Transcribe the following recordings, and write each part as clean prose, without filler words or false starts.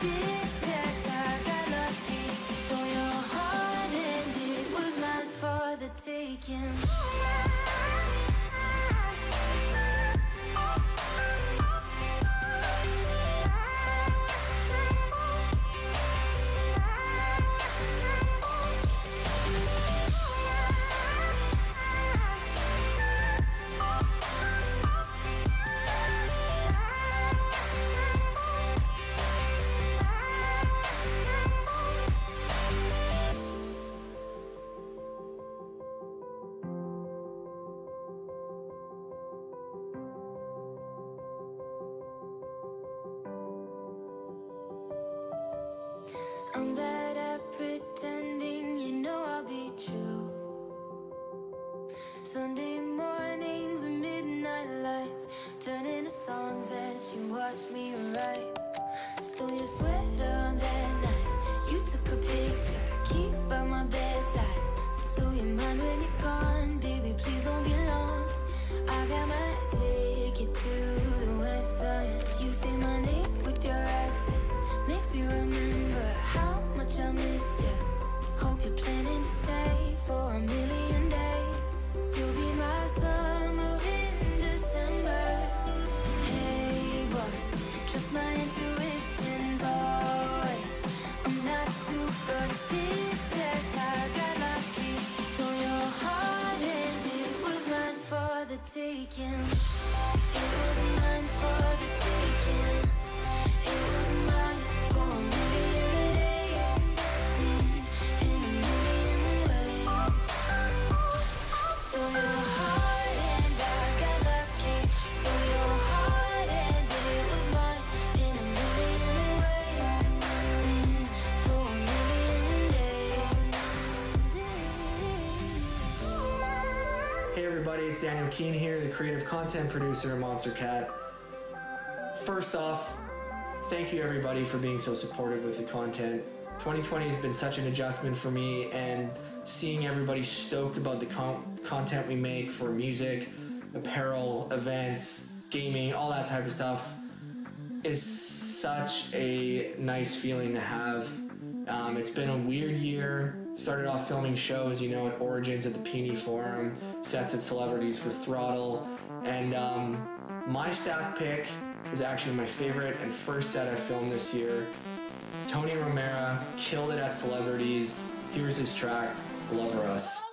superstitious. I got lucky, stole your heart and it was mine for the taking. I'm bad at pretending, you know I'll be true. Sunday mornings and midnight lights turn into songs that you watch me write. Stole your sweater on that night, you took a picture, keep by my bedside. So you're mine when you're gone, baby, please don't be long. I got my ticket to the west side. You say my name with your accent, makes me remember how much I missed you. Hope you're planning to stay for a million days. You'll be my summer in December. Hey boy, trust my intuitions always. I'm not superstitious, I got lucky, stole your heart and it was mine for the taking. It was mine for the taking. It was mine for a million days, in a million ways. Stole your heart and I got lucky. Stole your heart and it was mine in a million ways, for a million days. Hey everybody, it's Daniel Keane here, the creative content producer of Monster Cat. First off, thank you everybody for being so supportive with the content. 2020 has been such an adjustment for me, and seeing everybody stoked about the content we make for music, apparel, events, gaming, all that type of stuff is such a nice feeling to have. It's been a weird year. Started off filming shows, at Origins at the Peony Forum, sets at Celebrities for Throttle, and my staff pick was actually my favorite and first set I filmed this year. Tony Romera killed it at Celebrities. Here's his track, Love or Us.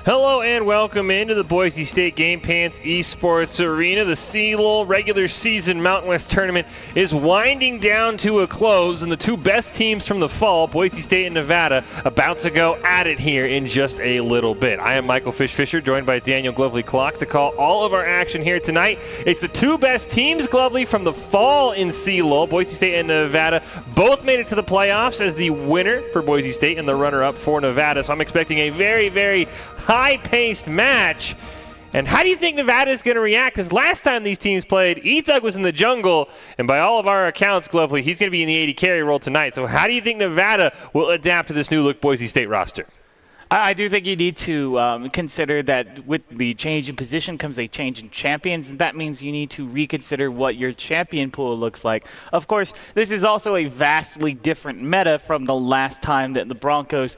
Hello and welcome into the Boise State Game Pants Esports Arena. The CLOL regular season Mountain West tournament is winding down to a close, and the two best teams from the fall, Boise State and Nevada, about to go at it here in just a little bit. I am Michael Fisher, joined by Daniel Glovely-Clock to call all of our action here tonight. It's the two best teams, Glovely, from the fall in CLOL. Boise State and Nevada both made it to the playoffs as the winner for Boise State and the runner-up for Nevada. So I'm expecting a very, very high-paced match. And how do you think Nevada is going to react? Because last time these teams played, Ethug was in the jungle, and by all of our accounts, Glovely, he's going to be in the AD carry role tonight. So how do you think Nevada will adapt to this new-look Boise State roster? I do think you need to consider that with the change in position comes a change in champions, and that means you need to reconsider what your champion pool looks like. Of course, this is also a vastly different meta from the last time that the Broncos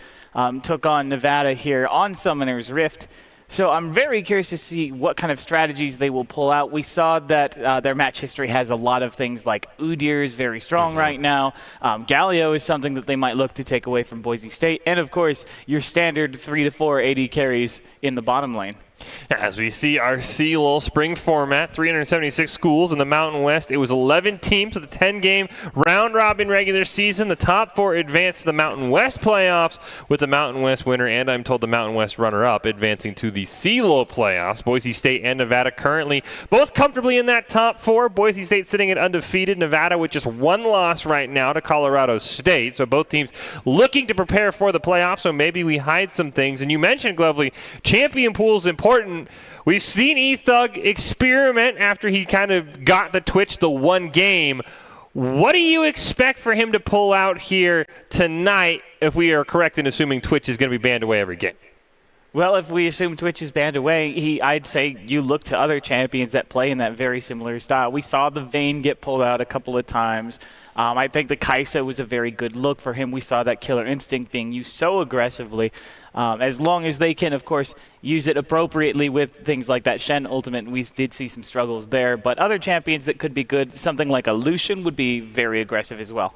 took on Nevada here on Summoner's Rift. So I'm very curious to see what kind of strategies they will pull out. We saw that their match history has a lot of things like Udyr is very strong right now. Galio is something that they might look to take away from Boise State. And, of course, your standard 3 to 4 AD carries in the bottom lane. As we see our CLOL spring format, 376 schools in the Mountain West. It was 11 teams with a 10-game round-robin regular season. The top 4 advanced to the Mountain West playoffs, with the Mountain West winner and, I'm told, the Mountain West runner-up advancing to the CLOL playoffs. Boise State and Nevada currently both comfortably in that top 4. Boise State sitting at undefeated. Nevada with just 1 loss right now to Colorado State. So both teams looking to prepare for the playoffs, so maybe we hide some things. And you mentioned, Glovely, champion pool's important. We've seen Ethug experiment after he kind of got the Twitch the one game. What do you expect for him to pull out here tonight if we are correct in assuming Twitch is going to be banned away every game? Well, if we assume Twitch is banned away, I'd say you look to other champions that play in that very similar style. We saw the Vayne get pulled out a couple of times. I think the Kaisa was a very good look for him. We saw that Killer Instinct being used so aggressively. As long as they can, of course, use it appropriately with things like that Shen ultimate, we did see some struggles there. But other champions that could be good, something like a Lucian would be very aggressive as well.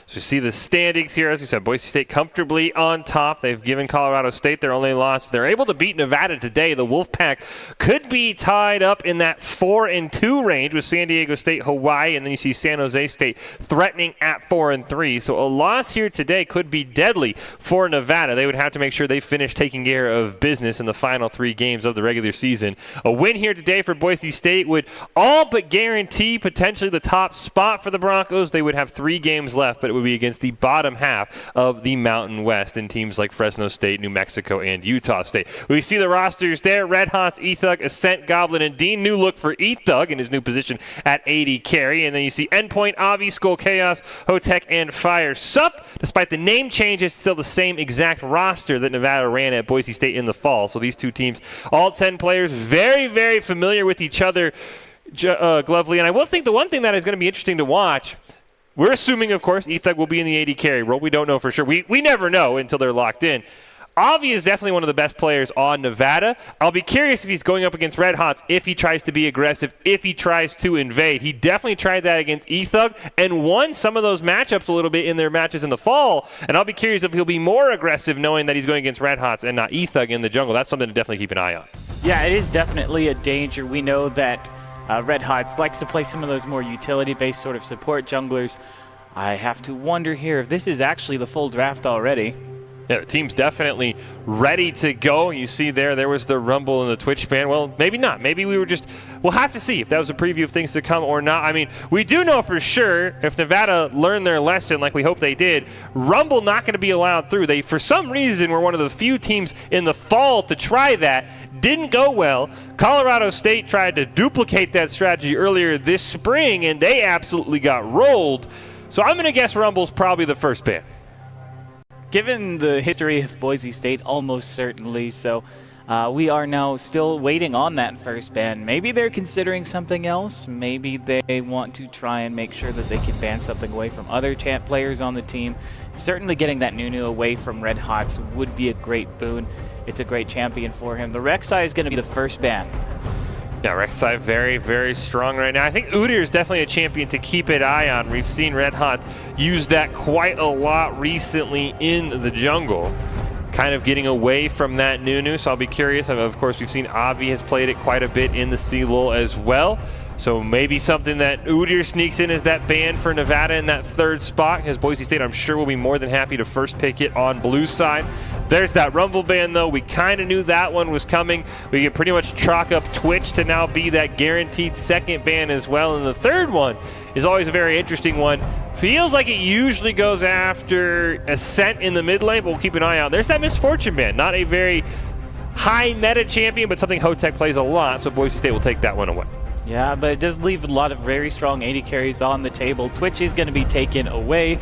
So you see the standings here. As we said, Boise State comfortably on top. They've given Colorado State their only loss. If they're able to beat Nevada today, the Wolfpack could be tied up in that 4-2 range with San Diego State, Hawaii, and then you see San Jose State threatening at 4-3. So a loss here today could be deadly for Nevada. They would have to make sure they finish taking care of business in the final 3 games of the regular season. A win here today for Boise State would all but guarantee potentially the top spot for the Broncos. They would have 3 games left, but it would be against the bottom half of the Mountain West in teams like Fresno State, New Mexico, and Utah State. We see the rosters there. Red Hots, Ethug, Ascent, Goblin, and Dean. New look for Ethug in his new position at AD carry. And then you see Endpoint, Avi, Skull Chaos, Hotek, and Fire Sup. Despite the name change, it's still the same exact roster that Nevada ran at Boise State in the fall. So these two teams, all 10 players, very, very familiar with each other, Glovely. And I will think the one thing that is going to be interesting to watch, we're assuming, of course, Ethug will be in the AD carry role. We don't know for sure. We never know until they're locked in. Avi is definitely one of the best players on Nevada. I'll be curious if he's going up against Red Hots, if he tries to be aggressive, if he tries to invade. He definitely tried that against Ethug and won some of those matchups a little bit in their matches in the fall. And I'll be curious if he'll be more aggressive knowing that he's going against Red Hots and not Ethug in the jungle. That's something to definitely keep an eye on. Yeah, it is definitely a danger. We know that Red Hots likes to play some of those more utility-based sort of support junglers. I have to wonder here if this is actually the full draft already. Yeah, the team's definitely ready to go. You see there was the rumble in the Twitch ban. Well, maybe not. Maybe we'll have to see if that was a preview of things to come or not. I mean, we do know for sure if Nevada learned their lesson like we hope they did, rumble not going to be allowed through. They, for some reason, were one of the few teams in the fall to try that. Didn't go well. Colorado State tried to duplicate that strategy earlier this spring, and they absolutely got rolled. So I'm going to guess rumble's probably the first ban. Given the history of Boise State, almost certainly. So we are now still waiting on that first ban. Maybe they're considering something else. Maybe they want to try and make sure that they can ban something away from other champ players on the team. Certainly getting that Nunu away from Red Hots would be a great boon. It's a great champion for him. The Rek'Sai is going to be the first ban. Yeah, Rek'Sai very, very strong right now. I think Udyr is definitely a champion to keep an eye on. We've seen Red Hot use that quite a lot recently in the jungle. kind of getting away from that Nunu, so I'll be curious. Of course, we've seen Avi has played it quite a bit in the CLOL as well. So maybe something that Udyr sneaks in as that ban for Nevada in that third spot, because Boise State, I'm sure, will be more than happy to first pick it on blue side. There's that Rumble ban, though. We kind of knew that one was coming. We can pretty much chalk up Twitch to now be that guaranteed second ban as well. And the third one is always a very interesting one. Feels like it usually goes after Ascent in the mid lane, but we'll keep an eye out. There's that Misfortune ban. Not a very high meta champion, but something Hotech plays a lot, so Boise State will take that one away. Yeah, but it does leave a lot of very strong AD carries on the table. Twitch is going to be taken away.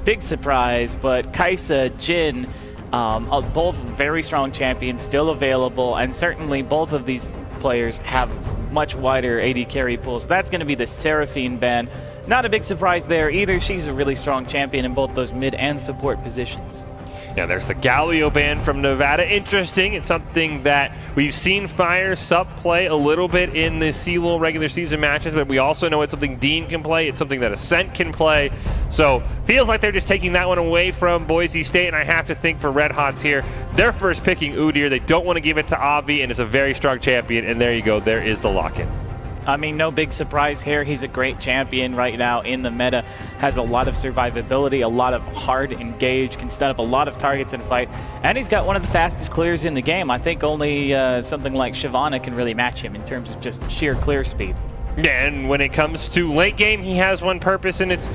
Big surprise, but Kaisa, Jin, both very strong champions still available, and certainly both of these players have much wider AD carry pools. That's going to be the Seraphine ban. Not a big surprise there either. She's a really strong champion in both those mid and support positions. Yeah, there's the Galio ban from Nevada. Interesting. It's something that we've seen Fire Sup play a little bit in the CLOL regular season matches, but we also know it's something Dean can play. It's something that Ascent can play. So feels like they're just taking that one away from Boise State, and I have to think for Red Hots here, they're first picking Udyr. They don't want to give it to Avi, and it's a very strong champion, and there you go. There is the lock-in. I mean, no big surprise here. He's a great champion right now in the meta. Has a lot of survivability, a lot of hard engage, can stun up a lot of targets in fight. And he's got one of the fastest clears in the game. I think only something like Shyvana can really match him in terms of just sheer clear speed. Yeah, and when it comes to late game, he has one purpose, and it's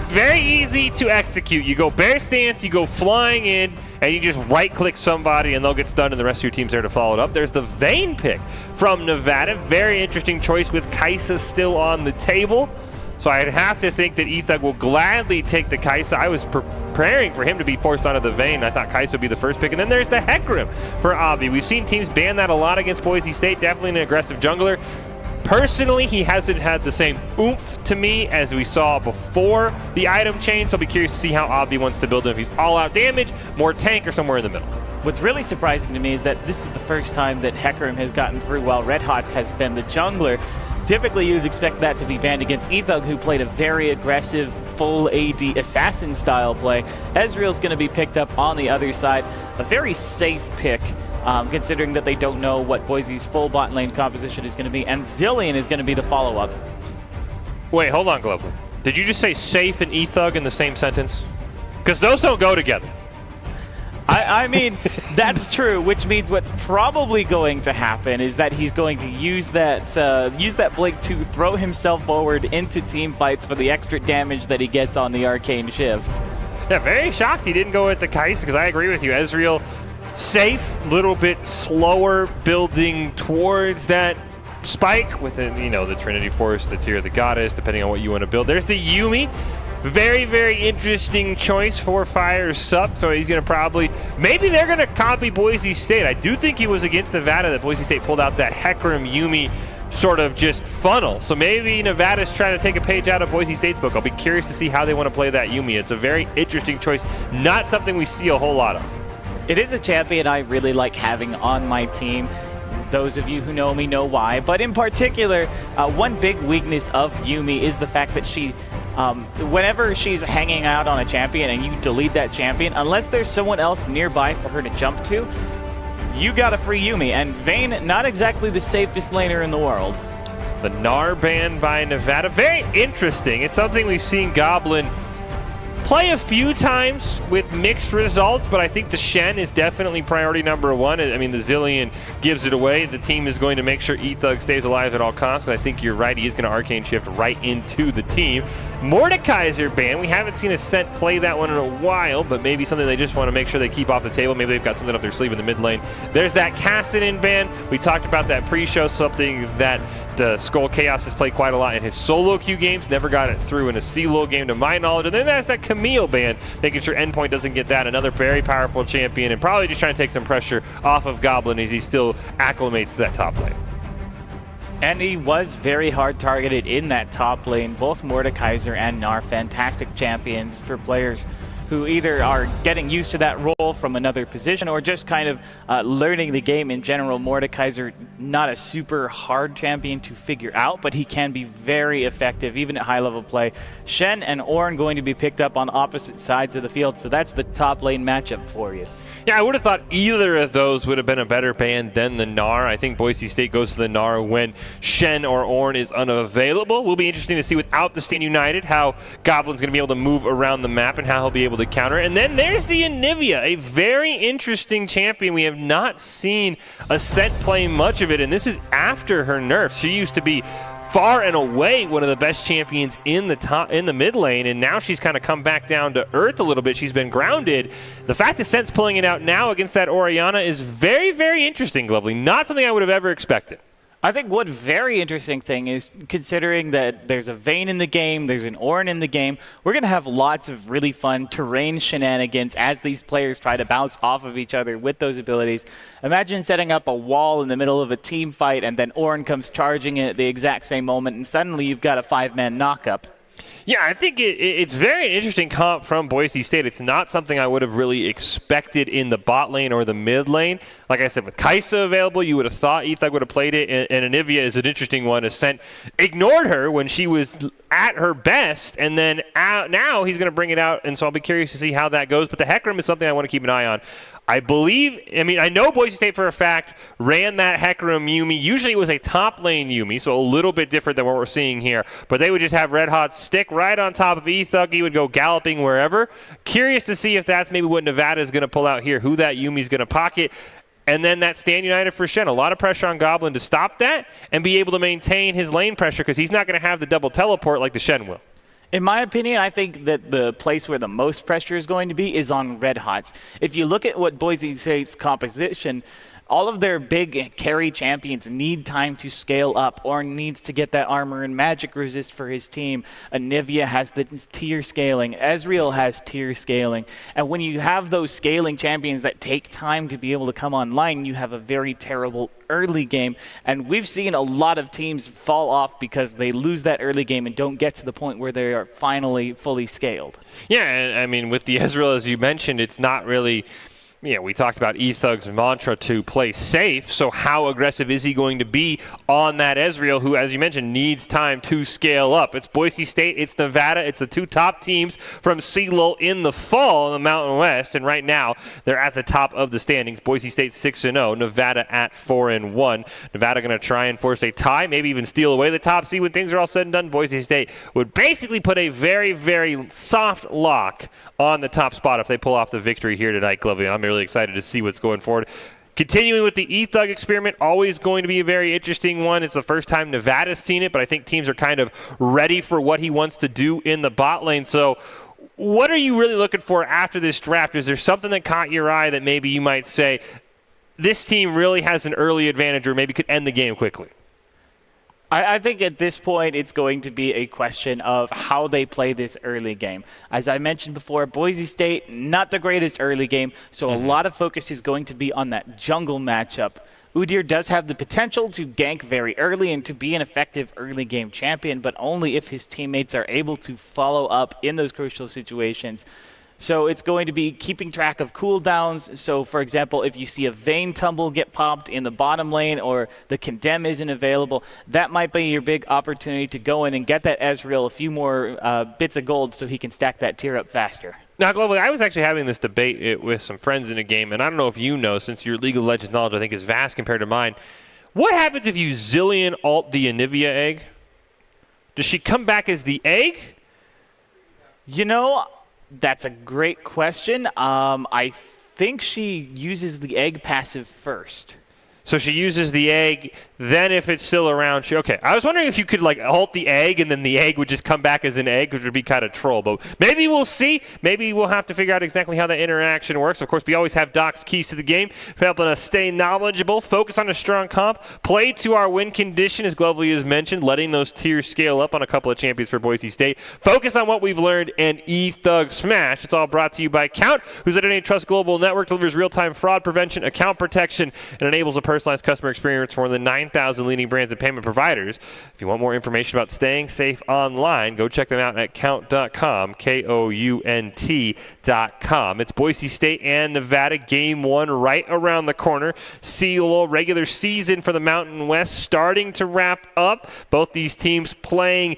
very easy to execute. You go bear stance, you go flying in, and you just right-click somebody, and they'll get stunned, and the rest of your team's there to follow it up. There's the Vayne pick from Nevada. Very interesting choice with Kaisa still on the table. So I'd have to think that Ethug will gladly take the Kaisa. I was preparing for him to be forced onto the Vayne. I thought Kaisa would be the first pick. And then there's the Hecarim for Avi. We've seen teams ban that a lot against Boise State. Definitely an aggressive jungler. Personally, he hasn't had the same oomph to me as we saw before the item change, so I'll be curious to see how Avi wants to build him. If he's all-out damage, more tank, or somewhere in the middle. What's really surprising to me is that this is the first time that Hecarim has gotten through while Red Hots has been the jungler. Typically, you'd expect that to be banned against Ethug, who played a very aggressive, full AD assassin-style play. Ezreal's going to be picked up on the other side. A very safe pick. Considering that they don't know what Boise's full bot lane composition is going to be, and Zilean is going to be the follow-up. Wait, hold on, Global. Did you just say safe and Ethug in the same sentence? Because those don't go together. I mean, that's true, which means what's probably going to happen is that he's going to use that blink to throw himself forward into team fights for the extra damage that he gets on the Arcane Shift. Yeah, very shocked he didn't go with the Kaisa, because I agree with you. Ezreal, safe, little bit slower, building towards that spike within, you know, the Trinity Force, the Tear of the Goddess, depending on what you want to build. There's the Yuumi. Very, very interesting choice for Fire Sup. So he's going to probably, maybe they're going to copy Boise State. I do think he was against Nevada that Boise State pulled out that Hecarim Yuumi sort of just funnel. So maybe Nevada's trying to take a page out of Boise State's book. I'll be curious to see how they want to play that Yuumi. It's a very interesting choice, not something we see a whole lot of. It is a champion I really like having on my team. Those of you who know me know why. But in particular, one big weakness of Yuumi is the fact that she, whenever she's hanging out on a champion and you delete that champion, unless there's someone else nearby for her to jump to, you got a free Yuumi. And Vayne, not exactly the safest laner in the world. The Gnar ban by Nevada. Very interesting. It's something we've seen Goblin play a few times with mixed results, but I think the Shen is definitely priority number one. I mean, the Zilean gives it away. The team is going to make sure Ethug stays alive at all costs, but I think you're right. He is going to Arcane Shift right into the team. Mordekaiser ban. We haven't seen Ascent play that one in a while, but maybe something they just want to make sure they keep off the table. Maybe they've got something up their sleeve in the mid lane. There's that Kassadin ban. We talked about that pre-show, something that Skull Chaos has played quite a lot in his solo queue games. Never got it through in a CLOL game to my knowledge. And then that's that Camille ban, making sure Endpoint doesn't get that. Another very powerful champion, and probably just trying to take some pressure off of Goblin as he still acclimates to that top lane. And he was very hard targeted in that top lane. Both Mordekaiser and Gnar, fantastic champions for players who either are getting used to that role from another position or just kind of learning the game in general. Mordekaiser, not a super hard champion to figure out, but he can be very effective even at high-level play. Shen and Ornn going to be picked up on opposite sides of the field, so that's the top lane matchup for you. Yeah, I would have thought either of those would have been a better ban than the Gnar. I think Boise State goes to the Gnar when Shen or Ornn is unavailable. Will be interesting to see without the Stand United how Goblin's going to be able to move around the map and how he'll be able to counter. And then there's the Anivia, a very interesting champion. We have not seen Ascent play much of it, and this is after her nerfs. She used to be far and away one of the best champions in the mid lane, and now she's kind of come back down to earth a little bit. She's been grounded. The fact that Ascent's pulling it out now against that Orianna is very, very interesting, Lovely. Not something I would have ever expected. I think one very interesting thing is considering that there's a Vayne in the game, there's an Ornn in the game, we're going to have lots of really fun terrain shenanigans as these players try to bounce off of each other with those abilities. Imagine setting up a wall in the middle of a team fight and then Ornn comes charging in at the exact same moment and suddenly you've got a 5-man knockup. Yeah, I think it's very interesting comp from Boise State. It's not something I would have really expected in the bot lane or the mid lane. Like I said, with Kai'Sa available, you would have thought Ethug would have played it, and Anivia is an interesting one. Ascent ignored her when she was at her best, and then now he's going to bring it out, and so I'll be curious to see how that goes. But the Hecarim is something I want to keep an eye on. I know Boise State for a fact ran that Hecarim Yuumi. Usually it was a top lane Yuumi, so a little bit different than what we're seeing here. But they would just have Red Hot stick right on top of Ethug. He would go galloping wherever. Curious to see if that's maybe what Nevada is going to pull out here, who that Yuumi's going to pocket. And then that Stand United for Shen. A lot of pressure on Goblin to stop that and be able to maintain his lane pressure because he's not going to have the double teleport like the Shen will. In my opinion, I think that the place where the most pressure is going to be is on Red Hots. If you look at what Boise State's composition, all of their big carry champions need time to scale up or needs to get that armor and magic resist for his team. Anivia has the tier scaling. Ezreal has tier scaling. And when you have those scaling champions that take time to be able to come online, you have a very terrible early game. And we've seen a lot of teams fall off because they lose that early game and don't get to the point where they are finally fully scaled. Yeah, and I mean, with the Ezreal, as you mentioned, it's not really... Yeah, we talked about Ethug's mantra to play safe, so how aggressive is he going to be on that Ezreal, who, as you mentioned, needs time to scale up? It's Boise State, it's Nevada, it's the two top teams from CLOL in the fall in the Mountain West, and right now they're at the top of the standings. Boise State 6-0, Nevada at 4-1. Nevada going to try and force a tie, maybe even steal away the top seed when things are all said and done. Boise State would basically put a very, very soft lock on the top spot if they pull off the victory here tonight, Glovey. I'm really excited to see what's going forward. Continuing with the Ethug experiment, always going to be a very interesting one. It's the first time Nevada's seen it, but I think teams are kind of ready for what he wants to do in the bot lane. So what are you really looking for after this draft? Is there something that caught your eye that maybe you might say, this team really has an early advantage or maybe could end the game quickly? I think at this point it's going to be a question of how they play this early game. As I mentioned before, Boise State, not the greatest early game, so a lot of focus is going to be on that jungle matchup. Udyr does have the potential to gank very early and to be an effective early game champion, but only if his teammates are able to follow up in those crucial situations. So it's going to be keeping track of cooldowns. So, for example, if you see a Vayne tumble get popped in the bottom lane or the Condemn isn't available, that might be your big opportunity to go in and get that Ezreal a few more bits of gold so he can stack that tier up faster. Now, globally, I was actually having this debate with some friends in a game, and I don't know if you know, since your League of Legends knowledge, I think, is vast compared to mine. What happens if you Zillion ult the Anivia egg? Does she come back as the egg? You know, that's a great question. I think she uses the egg passive first. So she uses the egg, then if it's still around, okay. I was wondering if you could like ult the egg and then the egg would just come back as an egg, which would be kind of troll. But maybe we'll see. Maybe we'll have to figure out exactly how that interaction works. Of course, we always have Doc's keys to the game, helping us stay knowledgeable, focus on a strong comp, play to our win condition, as Glovely has mentioned, letting those tiers scale up on a couple of champions for Boise State. Focus on what we've learned and E-Thug Smash. It's all brought to you by Count, whose Identity Trust Global Network delivers real-time fraud prevention, account protection, and enables a person personalized customer experience for more than 9,000 leading brands and payment providers. If you want more information about staying safe online, go check them out at count.com, KOUNT.com. It's Boise State and Nevada, game 1 right around the corner. CLOL regular season for the Mountain West starting to wrap up. Both these teams playing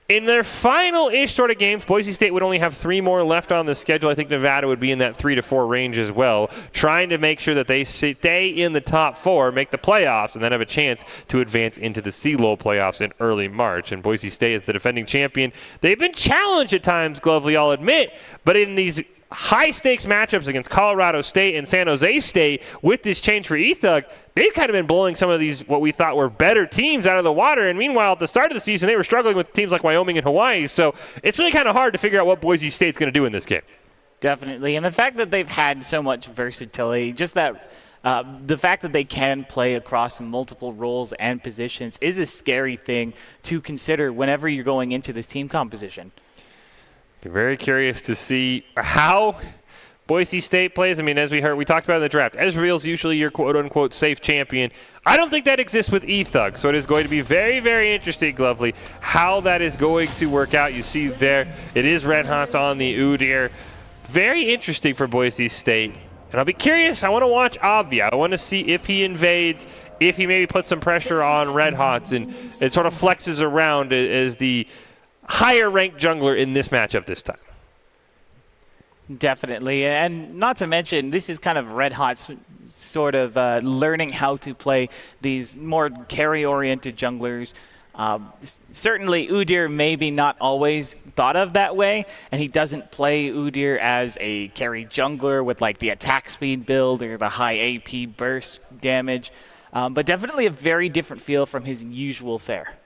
in their final-ish sort of games. Boise State would only have 3 more left on the schedule. I think Nevada would be in that 3 to 4 range as well, trying to make sure that they stay in the top 4, make the playoffs, and then have a chance to advance into the CLOL playoffs in early March. And Boise State is the defending champion. They've been challenged at times, Glovely, I'll admit, but in these high-stakes matchups against Colorado State and San Jose State with this change for Ethug, they've kind of been blowing some of these what we thought were better teams out of the water. And meanwhile, at the start of the season, they were struggling with teams like Wyoming and Hawaii. So it's really kind of hard to figure out what Boise State's going to do in this game. Definitely. And the fact that they've had so much versatility, just that the fact that they can play across multiple roles and positions is a scary thing to consider whenever you're going into this team composition. Very curious to see how Boise State plays. I mean, as we talked about in the draft, Ezreal's usually your quote-unquote safe champion. I don't think that exists with Ethug, so it is going to be very, very interesting, Glovely, how that is going to work out. You see there, it is Red Hots on the Udyr. Very interesting for Boise State. And I'll be curious. I want to watch Avia. I want to see if he invades, if he maybe puts some pressure on Red Hots and it sort of flexes around as the higher-ranked jungler in this matchup this time. Definitely, and not to mention, this is kind of Red Hot's sort of learning how to play these more carry-oriented junglers. Certainly, Udyr maybe not always thought of that way, and he doesn't play Udyr as a carry jungler with like the attack speed build or the high AP burst damage, but definitely a very different feel from his usual fare.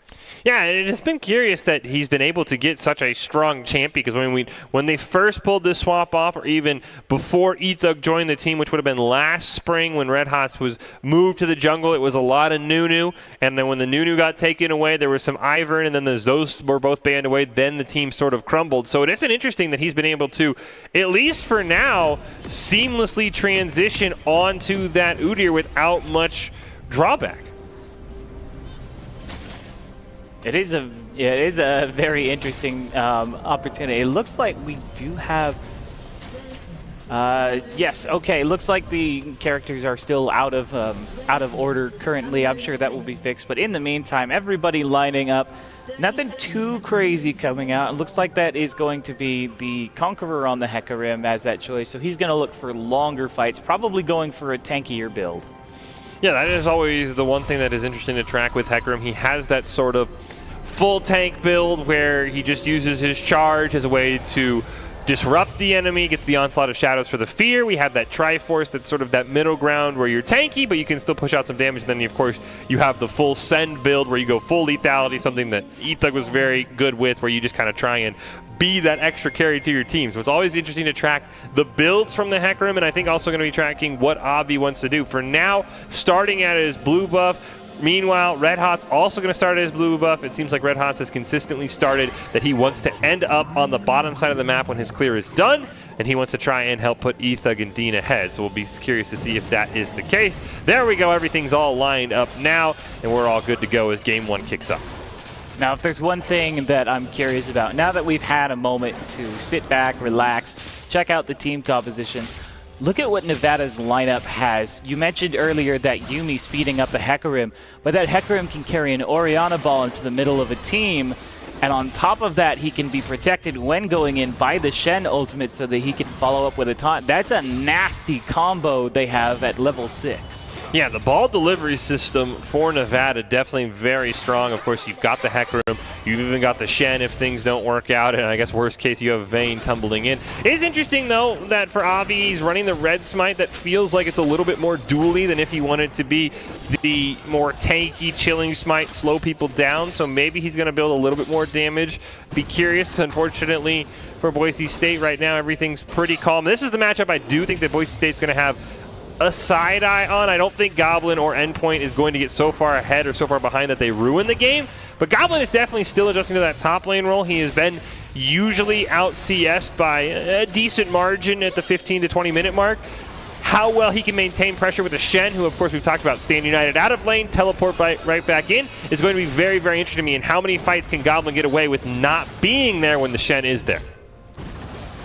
Yeah, and it has been curious that he's been able to get such a strong champion, because when they first pulled this swap off, or even before Ethug joined the team, which would have been last spring when Red Hots was moved to the jungle, it was a lot of Nunu, and then when the Nunu got taken away, there was some Ivern, and then those were both banned away, then the team sort of crumbled. So it has been interesting that he's been able to, at least for now, seamlessly transition onto that Udyr without much drawback. It is a very interesting opportunity. It looks like we do have. Yes. Okay. Looks like the characters are still out of order currently. I'm sure that will be fixed. But in the meantime, everybody lining up. Nothing too crazy coming out. It looks like that is going to be the Conqueror on the Hecarim as that choice. So he's going to look for longer fights, probably going for a tankier build. Yeah, that is always the one thing that is interesting to track with Hecarim. He has that sort of full tank build where he just uses his charge as a way to disrupt the enemy, gets the Onslaught of Shadows for the fear. We have that Triforce that's sort of that middle ground where you're tanky, but you can still push out some damage. And then, of course, you have the full send build where you go full lethality, something that Ethug was very good with, where you just kind of try and be that extra carry to your team. So it's always interesting to track the builds from the Hecarim, and I think also going to be tracking what Avi wants to do. For now, starting at his blue buff. Meanwhile, Red Hot's also going to start his blue buff. It seems like Red Hot's has consistently started that he wants to end up on the bottom side of the map when his clear is done, and he wants to try and help put Ethug and Dean ahead. So we'll be curious to see if that is the case. There we go. Everything's all lined up now, and we're all good to go as Game 1 kicks up. Now, if there's one thing that I'm curious about, now that we've had a moment to sit back, relax, check out the team compositions, look at what Nevada's lineup has. You mentioned earlier that Yuumi speeding up the Hecarim, but that Hecarim can carry an Orianna ball into the middle of a team, and on top of that, he can be protected when going in by the Shen ultimate so that he can follow up with a taunt. That's a nasty combo they have at level 6. Yeah, the ball delivery system for Nevada definitely very strong. Of course, you've got the Hecarim. You've even got the Shen if things don't work out. And I guess worst case, you have Vayne tumbling in. It is interesting, though, that for Avi, he's running the red smite that feels like it's a little bit more dually than if he wanted to be the more tanky, chilling smite, slow people down. So maybe he's going to build a little bit more damage. Be curious, unfortunately, for Boise State right now, everything's pretty calm. This is the matchup I do think that Boise State's going to have a side eye on. I don't think Goblin or Endpoint is going to get so far ahead or so far behind that they ruin the game, but Goblin is definitely still adjusting to that top lane role. He has been usually out CS'd by a decent margin at the 15 to 20 minute mark. how well he can maintain pressure with the Shen, who of course we've talked about, stand united out of lane, teleport right back in, is going to be very, very interesting to me. And how many fights can Goblin get away with not being there when the Shen is there?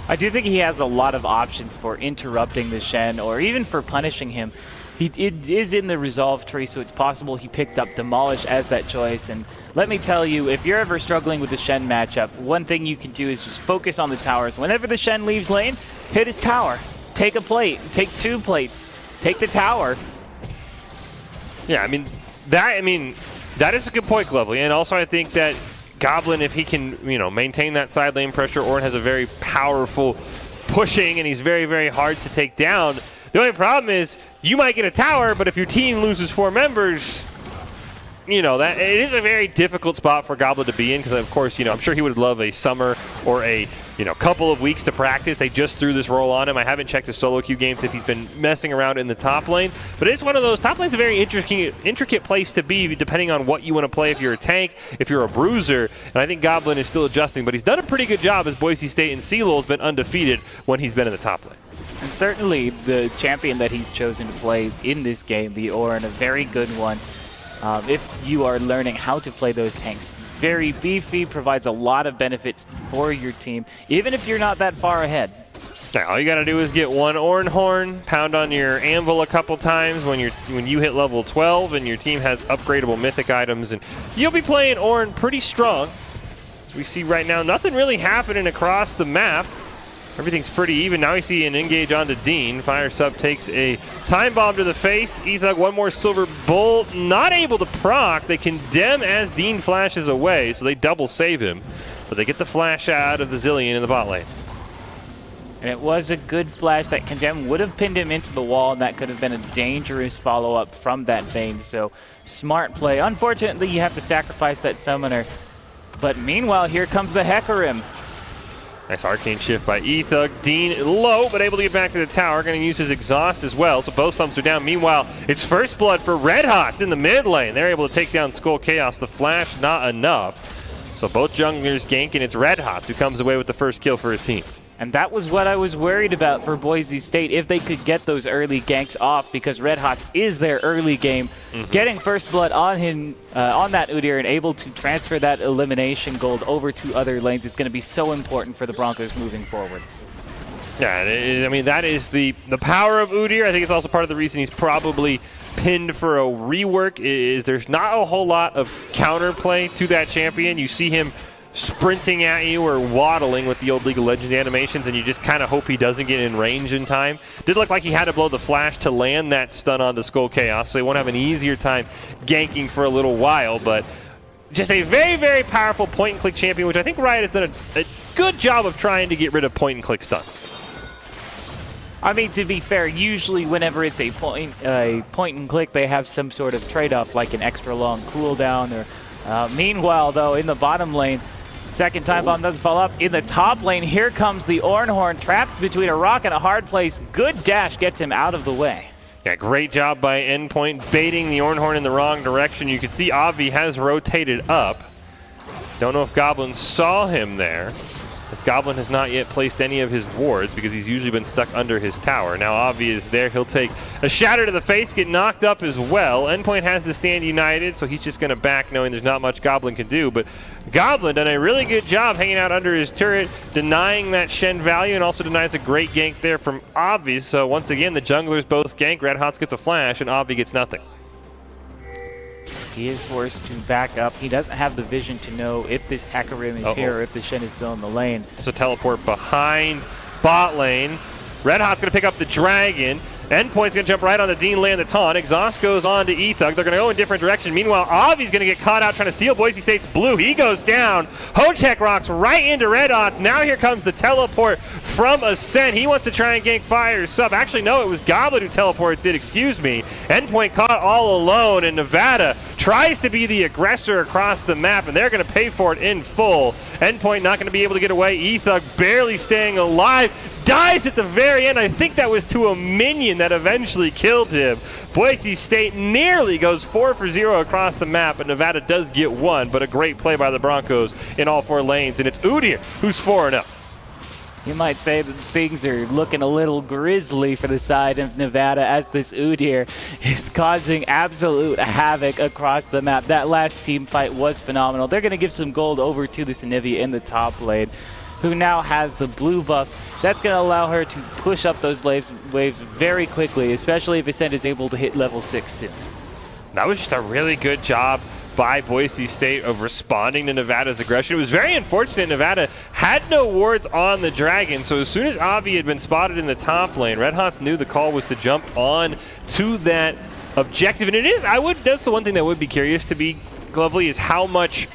I do think he has a lot of options for interrupting the Shen or even for punishing him. It is in the resolve tree, so it's possible he picked up Demolish as that choice. And let me tell you, if you're ever struggling with the Shen matchup, one thing you can do is just focus on the towers. Whenever the Shen leaves lane, hit his tower. Take a plate, take 2 plates, take the tower. Yeah, I mean that is a good point, Glovely. And also I think that Goblin, if he can, maintain that side lane pressure, Ornn has a very powerful pushing, and he's very, very hard to take down. The only problem is you might get a tower, but if your team loses 4 members, that it is a very difficult spot for Goblin to be in, because of course, I'm sure he would love a summer or a couple of weeks to practice. They just threw this role on him. I haven't checked his solo queue games if he's been messing around in the top lane, but it's one of those. Top lane's a very intricate place to be, depending on what you want to play. If you're a tank, if you're a bruiser, and I think Goblin is still adjusting, but he's done a pretty good job, as Boise State and CLOL has been undefeated when he's been in the top lane. And certainly the champion that he's chosen to play in this game, the Ornn, a very good one. If you are learning how to play those tanks, very beefy, provides a lot of benefits for your team, even if you're not that far ahead. Yeah, all you got to do is get 1 Ornn horn, pound on your anvil a couple times when you hit level 12, and your team has upgradable mythic items, and you'll be playing Ornn pretty strong. As we see right now, nothing really happening across the map. Everything's pretty even. Now we see an engage onto Dean. Fire Sub takes a time bomb to the face. Ethug, 1 more Silver Bolt. Not able to proc. They condemn as Dean flashes away, so they double save him. But they get the flash out of the Zillion in the bot lane. And it was a good flash. That condemn would have pinned him into the wall, and that could have been a dangerous follow-up from that Vayne. So smart play. Unfortunately, you have to sacrifice that summoner. But meanwhile, here comes the Hecarim. Nice arcane shift by Ethug. Dean low, but able to get back to the tower. Going to use his exhaust as well, so both sumps are down. Meanwhile, it's first blood for Red Hots in the mid lane. They're able to take down Skull Chaos. The flash, not enough. So both junglers gank, and it's Red Hots who comes away with the first kill for his team. And that was what I was worried about for Boise State, if they could get those early ganks off, because Red Hots is their early game. Getting first blood on him, on that Udyr, and able to transfer that elimination gold over to other lanes is going to be so important for the Broncos moving forward. Yeah, that is the power of Udyr. I think it's also part of the reason he's probably pinned for a rework, is there's not a whole lot of counterplay to that champion. You see him sprinting at you or waddling with the old League of Legends animations, and you just kind of hope he doesn't get in range in time. Did look like he had to blow the flash to land that stun onto Skull Chaos, so he won't have an easier time ganking for a little while, but just a very, very powerful point-and-click champion, which I think Riot has done a good job of trying to get rid of point-and-click stuns. I mean, to be fair, usually whenever it's a point-and-click, they have some sort of trade-off, like an extra long cooldown. Or meanwhile, though, in the bottom lane, second time bomb doesn't fall up. In the top lane, here comes the Ornn horn, trapped between a rock and a hard place. Good dash gets him out of the way. Yeah, great job by Endpoint, baiting the Ornn horn in the wrong direction. You can see Avi has rotated up. Don't know if Goblin saw him there, as Goblin has not yet placed any of his wards, because he's usually been stuck under his tower. Now Avi is there. He'll take a shatter to the face, get knocked up as well. Endpoint has to stand united, so he's just going to back, knowing there's not much Goblin can do. But Goblin done a really good job hanging out under his turret, denying that Shen value, and also denies a great gank there from Avi. So once again, the junglers both gank. Red Hots gets a flash, and Avi gets nothing. He is forced to back up. He doesn't have the vision to know if this Hecarim is here or if the Shen is still in the lane. So teleport behind bot lane. Red Hot's going to pick up the dragon. Endpoint's going to jump right on the Dean, land the taunt. Exhaust goes on to Ethug. They're going to go in different direction. Meanwhile, Avi's going to get caught out trying to steal Boise State's blue. He goes down. Hochek rocks right into Red Hots. Now here comes the teleport from Ascent. He wants to try and gank Fire Sub. Actually, no, it was Goblin who teleports it. Excuse me. Endpoint caught all alone, and Nevada tries to be the aggressor across the map, and they're going to pay for it in full. Endpoint not going to be able to get away. Ethug barely staying alive. Dies at the very end. I think that was to a minion that eventually killed him. Boise State nearly goes 4 for 0 across the map, but Nevada does get 1, but a great play by the Broncos in all 4 lanes, and it's Udyr who's 4-0. You might say that things are looking a little grisly for the side of Nevada as this Udyr is causing absolute havoc across the map. That last team fight was phenomenal. They're going to give some gold over to this Anivia in the top lane, who now has the blue buff. That's going to allow her to push up those waves very quickly, especially if Ascent is able to hit level 6 soon. That was just a really good job by Boise State of responding to Nevada's aggression. It was very unfortunate Nevada had no wards on the Dragon, so as soon as Avi had been spotted in the top lane, Red Hots knew the call was to jump on to that objective. And it is, that's the one thing that would be curious to be, Glovely, is how much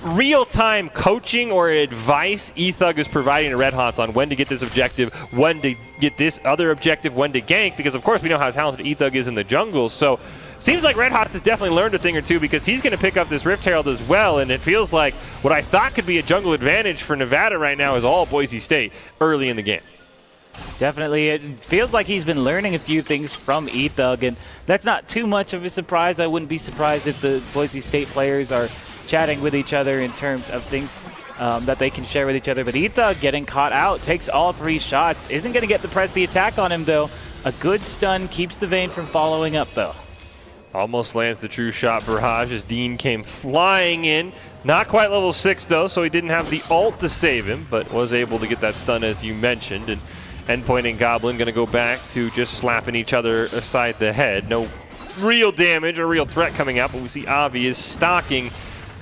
real-time coaching or advice eThug is providing to Red Hots on when to get this objective, when to get this other objective, when to gank, because of course we know how talented eThug is in the jungle. So seems like Red Hots has definitely learned a thing or two, because he's going to pick up this Rift Herald as well, and it feels like what I thought could be a jungle advantage for Nevada right now is all Boise State early in the game. Definitely, it feels like he's been learning a few things from eThug, and that's not too much of a surprise. I wouldn't be surprised if the Boise State players are chatting with each other in terms of things that they can share with each other. But eThug getting caught out, takes all 3 shots, isn't going to get to press the attack on him though. A good stun keeps the Vayne from following up though. Almost lands the true shot barrage as Dean came flying in. Not quite level 6 though, so he didn't have the ult to save him, but was able to get that stun as you mentioned. And Endpoint and Goblin going to go back to just slapping each other aside the head. No real damage or real threat coming out, but we see Avi is stalking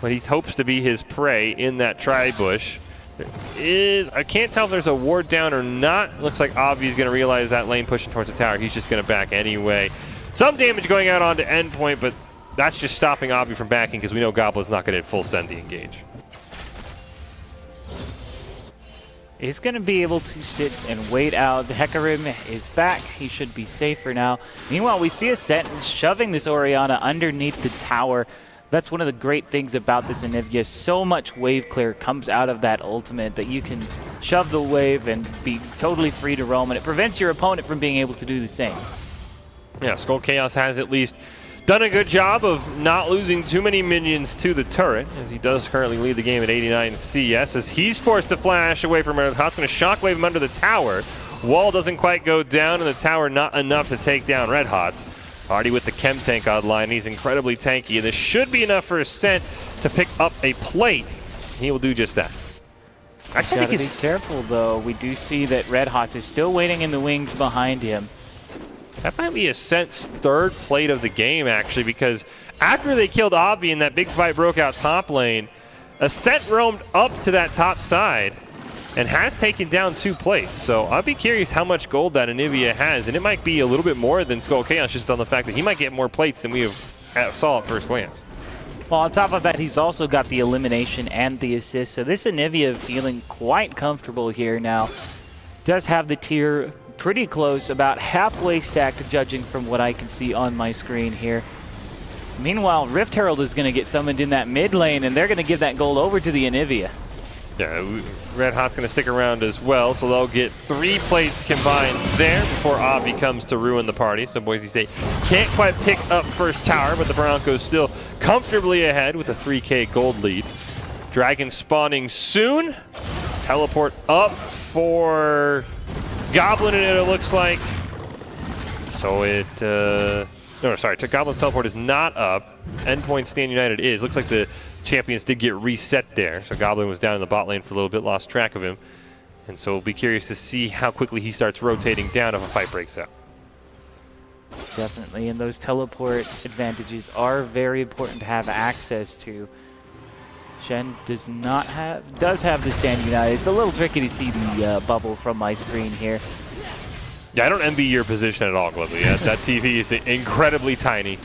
what he hopes to be his prey in that tri-bush. I can't tell if there's a ward down or not. Looks like Avi's going to realize that lane pushing towards the tower. He's just going to back anyway. Some damage going out onto Endpoint, but that's just stopping Avi from backing because we know Goblin's not going to hit full send the engage. He's going to be able to sit and wait out. Hecarim is back. He should be safer now. Meanwhile, we see Ascent shoving this Orianna underneath the tower. That's one of the great things about this Anivia. So much wave clear comes out of that ultimate that you can shove the wave and be totally free to roam, and it prevents your opponent from being able to do the same. Yeah, Skull Chaos has at least done a good job of not losing too many minions to the turret, as he does currently lead the game at 89 CS, as he's forced to flash away from Red Hot's going to shockwave him under the tower. Wall doesn't quite go down, and the tower not enough to take down Red Hot's. Already with the Chem Tank online, he's incredibly tanky, and this should be enough for Ascent to pick up a plate. He will do just that. Actually, gotta be careful, though. We do see that Red Hot's is still waiting in the wings behind him. That might be Ascent's 3rd plate of the game, actually, because after they killed Avi and that big fight broke out top lane, Ascent roamed up to that top side and has taken down 2 plates. So I'd be curious how much gold that Anivia has, and it might be a little bit more than Skull Chaos, just on the fact that he might get more plates than we have saw at first glance. Well, on top of that, he's also got the elimination and the assist, so this Anivia feeling quite comfortable here now. Does have the tier pretty close, about halfway stacked, judging from what I can see on my screen here. Meanwhile, Rift Herald is going to get summoned in that mid lane, and they're going to give that gold over to the Anivia. Yeah, Red Hot's going to stick around as well, so they'll get 3 plates combined there before Avi comes to ruin the party. So Boise State can't quite pick up first tower, but the Broncos still comfortably ahead with a 3K gold lead. Dragon spawning soon. Teleport up for Goblin, it looks like. So it, no, sorry, Goblin's teleport is not up. Endpoint Stand United is. Looks like the champions did get reset there. So Goblin was down in the bot lane for a little bit, lost track of him. And so we'll be curious to see how quickly he starts rotating down if a fight breaks out. Definitely, and those teleport advantages are very important to have access to. Shen does have the Stand United. It's a little tricky to see the bubble from my screen here. Yeah, I don't envy your position at all, Glovely. That TV is incredibly tiny.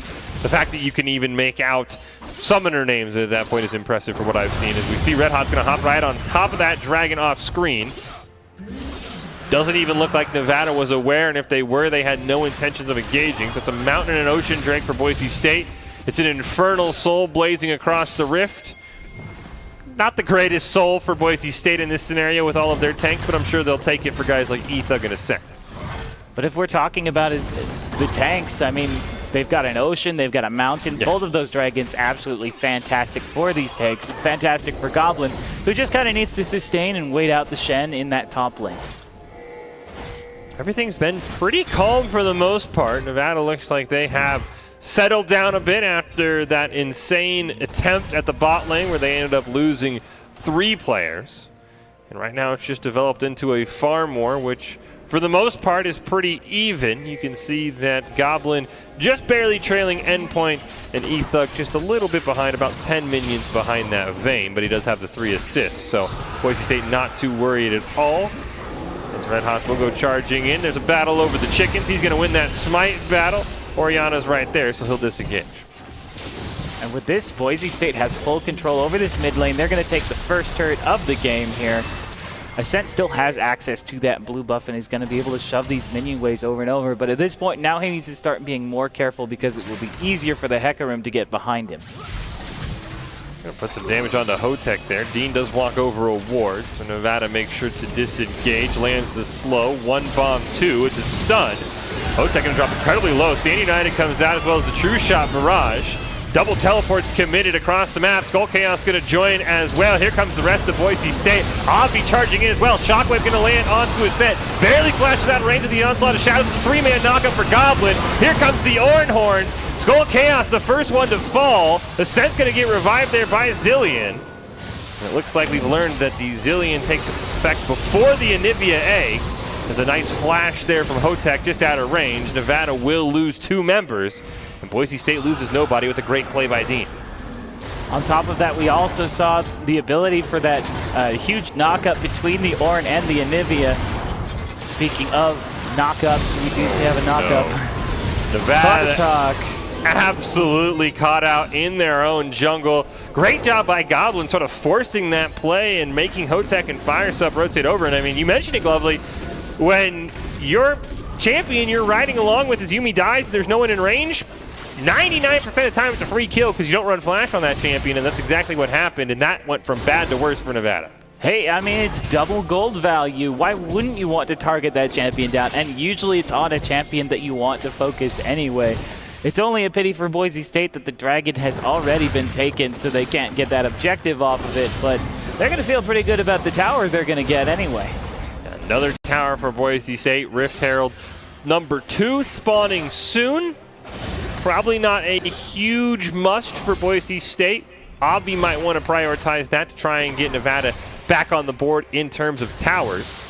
The fact that you can even make out summoner names at that point is impressive for what I've seen. As we see Red Hot's going to hop right on top of that dragon off screen. Doesn't even look like Nevada was aware, and if they were, they had no intentions of engaging. So it's a mountain and an ocean drake for Boise State. It's an infernal soul blazing across the rift. Not the greatest soul for Boise State in this scenario with all of their tanks, but I'm sure they'll take it for guys like eThug and Ascent. But if we're talking about the tanks, I mean, They've got an ocean, they've got a mountain. Yeah. Both of those dragons absolutely fantastic for these takes. Fantastic for Goblin, who just kind of needs to sustain and wait out the Shen in that top lane. Everything's been pretty calm for the most part. Nevada looks like they have settled down a bit after that insane attempt at the bot lane where they ended up losing 3 players. And right now it's just developed into a farm war, which for the most part is pretty even. You can see that Goblin just barely trailing Endpoint and Ethug just a little bit behind, about 10 minions behind that Vayne, but he does have the 3 assists. So Boise State not too worried at all. As Red Hot will go charging in. There's a battle over the chickens. He's going to win that smite battle. Oriana's right there, so he'll disengage. And with this, Boise State has full control over this mid lane. They're going to take the first turret of the game here. Ascent still has access to that blue buff and is going to be able to shove these minion waves over and over. But at this point, now he needs to start being more careful because it will be easier for the Hecarim to get behind him. Gonna put some damage onto Hotek there. Dean does walk over a ward, so Nevada makes sure to disengage. Lands the slow. 1 bomb, 2. It's a stun. Hotek gonna drop incredibly low. Standing United comes out as well as the True Shot Barrage. Double teleports committed across the map. Skull Chaos going to join as well. Here comes the rest of Boise State. Obby charging in as well. Shockwave going to land onto Ascent. Barely flashes out of range of the Onslaught of Shadows. It's a 3-man knockup for Goblin. Here comes the Oranhorn. Skull Chaos, the first one to fall. Ascent's going to get revived there by Zillion. And it looks like we've learned that the Zillion takes effect before the Anivia A. There's a nice flash there from Hotek just out of range. Nevada will lose 2 members. And Boise State loses nobody with a great play by Dean. On top of that, we also saw the ability for that huge knockup between the Ornn and the Anivia. Speaking of knockups, we do have a knockup. No. Nevada absolutely caught out in their own jungle. Great job by Goblin sort of forcing that play and making Hotek and Firesub rotate over. And I mean, you mentioned it, Glovely, when your champion you're riding along with as Yuumi dies, there's no one in range, 99% of the time it's a free kill because you don't run flash on that champion, and that's exactly what happened, and that went from bad to worse for Nevada. Hey, I mean, it's double gold value. Why wouldn't you want to target that champion down? And usually it's on a champion that you want to focus anyway. It's only a pity for Boise State that the Dragon has already been taken, so they can't get that objective off of it, but they're going to feel pretty good about the tower they're going to get anyway. Another tower for Boise State. Rift Herald number 2 spawning soon. Probably not a huge must for Boise State. Obby might want to prioritize that to try and get Nevada back on the board in terms of towers.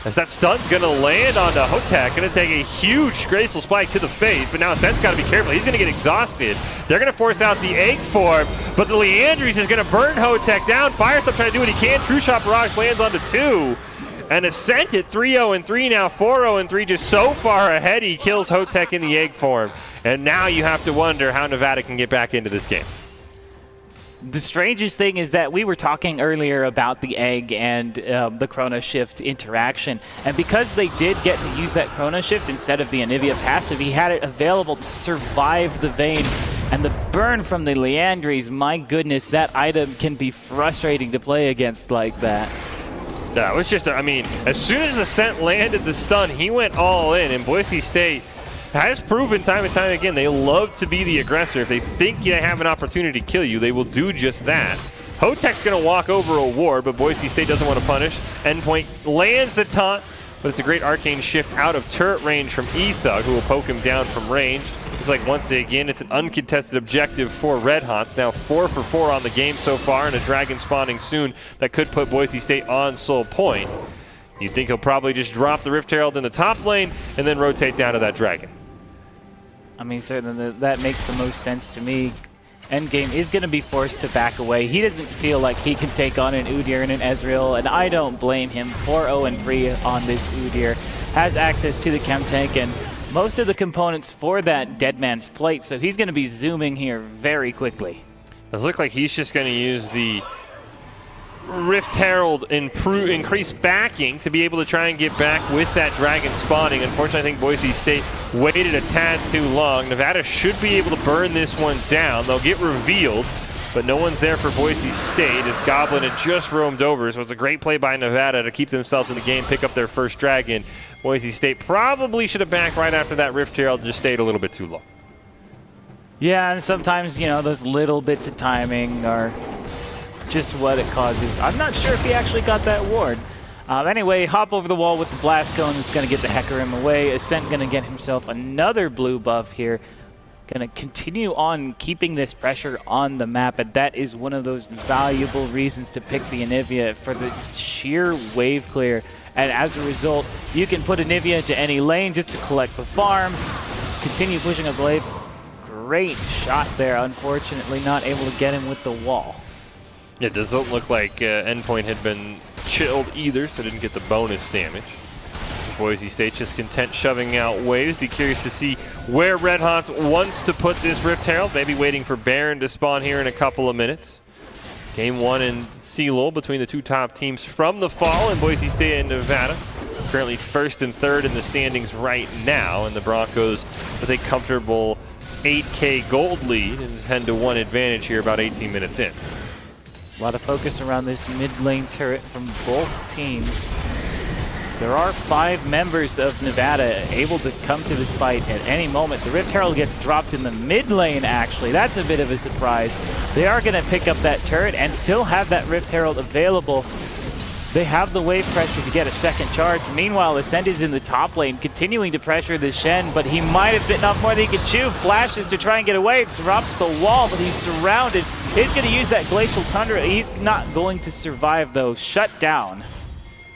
As that stun's going to land onto Hotek, going to take a huge graceful spike to the face, but now Ascent's got to be careful. He's going to get exhausted. They're going to force out the egg form, but the Leandries is going to burn Hotek down. Firesub trying to do what he can. True Shot Barrage lands onto 2. And Ascent at 3-0-3 now, 4-0-3, just so far ahead. He kills Hotek in the egg form. And now you have to wonder how Nevada can get back into this game. The strangest thing is that we were talking earlier about the egg and the Chrono Shift interaction. And because they did get to use that Chrono Shift instead of the Anivia passive, he had it available to survive the Vayne. And the burn from the Leandries, my goodness, that item can be frustrating to play against like that. Yeah, it was just, I mean, as soon as Ascent landed the stun, he went all in, and Boise State has proven time and time again they love to be the aggressor. If they think they have an opportunity to kill you, they will do just that. Hotek's going to walk over a ward, but Boise State doesn't want to punish. Endpoint lands the taunt, but it's a great arcane shift out of turret range from Ethug, who will poke him down from range. Looks like once again it's an uncontested objective for Red Hots. Now 4 for 4 on the game so far, and a dragon spawning soon that could put Boise State on Soul Point. You'd think he'll probably just drop the Rift Herald in the top lane and then rotate down to that dragon. I mean, certainly that makes the most sense to me. Endgame is going to be forced to back away. He doesn't feel like he can take on an Udyr and an Ezreal, and I don't blame him. 4-0-3 on this Udyr. Has access to the chem tank and most of the components for that Dead Man's Plate, so he's going to be zooming here very quickly. Does look like he's just going to use the Rift Herald increase backing to be able to try and get back with that dragon spawning. Unfortunately, I think Boise State waited a tad too long. Nevada should be able to burn this one down. They'll get revealed, but no one's there for Boise State as Goblin had just roamed over. So it's a great play by Nevada to keep themselves in the game, pick up their first dragon. Boise State probably should have backed right after that Rift Herald and just stayed a little bit too low. Yeah, and sometimes, you know, those little bits of timing are just what it causes. I'm not sure if he actually got that ward. Anyway, hop over the wall with the blast cone. It's going to get the Hecarim away. Ascent going to get himself another blue buff here. Going to continue on keeping this pressure on the map, and that is one of those valuable reasons to pick the Anivia for the sheer wave clear. And as a result, you can put Anivia into any lane just to collect the farm, continue pushing a blade. Great shot there. Unfortunately, not able to get him with the wall. It doesn't look like Endpoint had been chilled either, so didn't get the bonus damage. Boise State just content shoving out waves. Be curious to see where Red Hot wants to put this Rift Herald. Maybe waiting for Baron to spawn here in a couple of minutes. Game 1 in CLOL between the two top teams from the fall in Boise State and Nevada. Currently first and third in the standings right now, and the Broncos with a comfortable 8K gold lead and 10-1 advantage here about 18 minutes in. A lot of focus around this mid lane turret from both teams. There are 5 members of Nevada able to come to this fight at any moment. The Rift Herald gets dropped in the mid lane, actually. That's a bit of a surprise. They are going to pick up that turret and still have that Rift Herald available. They have the wave pressure to get a second charge. Meanwhile, Ascend is in the top lane, continuing to pressure the Shen, but he might have bitten off more than he could chew. Flashes to try and get away, drops the wall, but he's surrounded. He's going to use that Glacial Tundra. He's not going to survive, though. Shut down.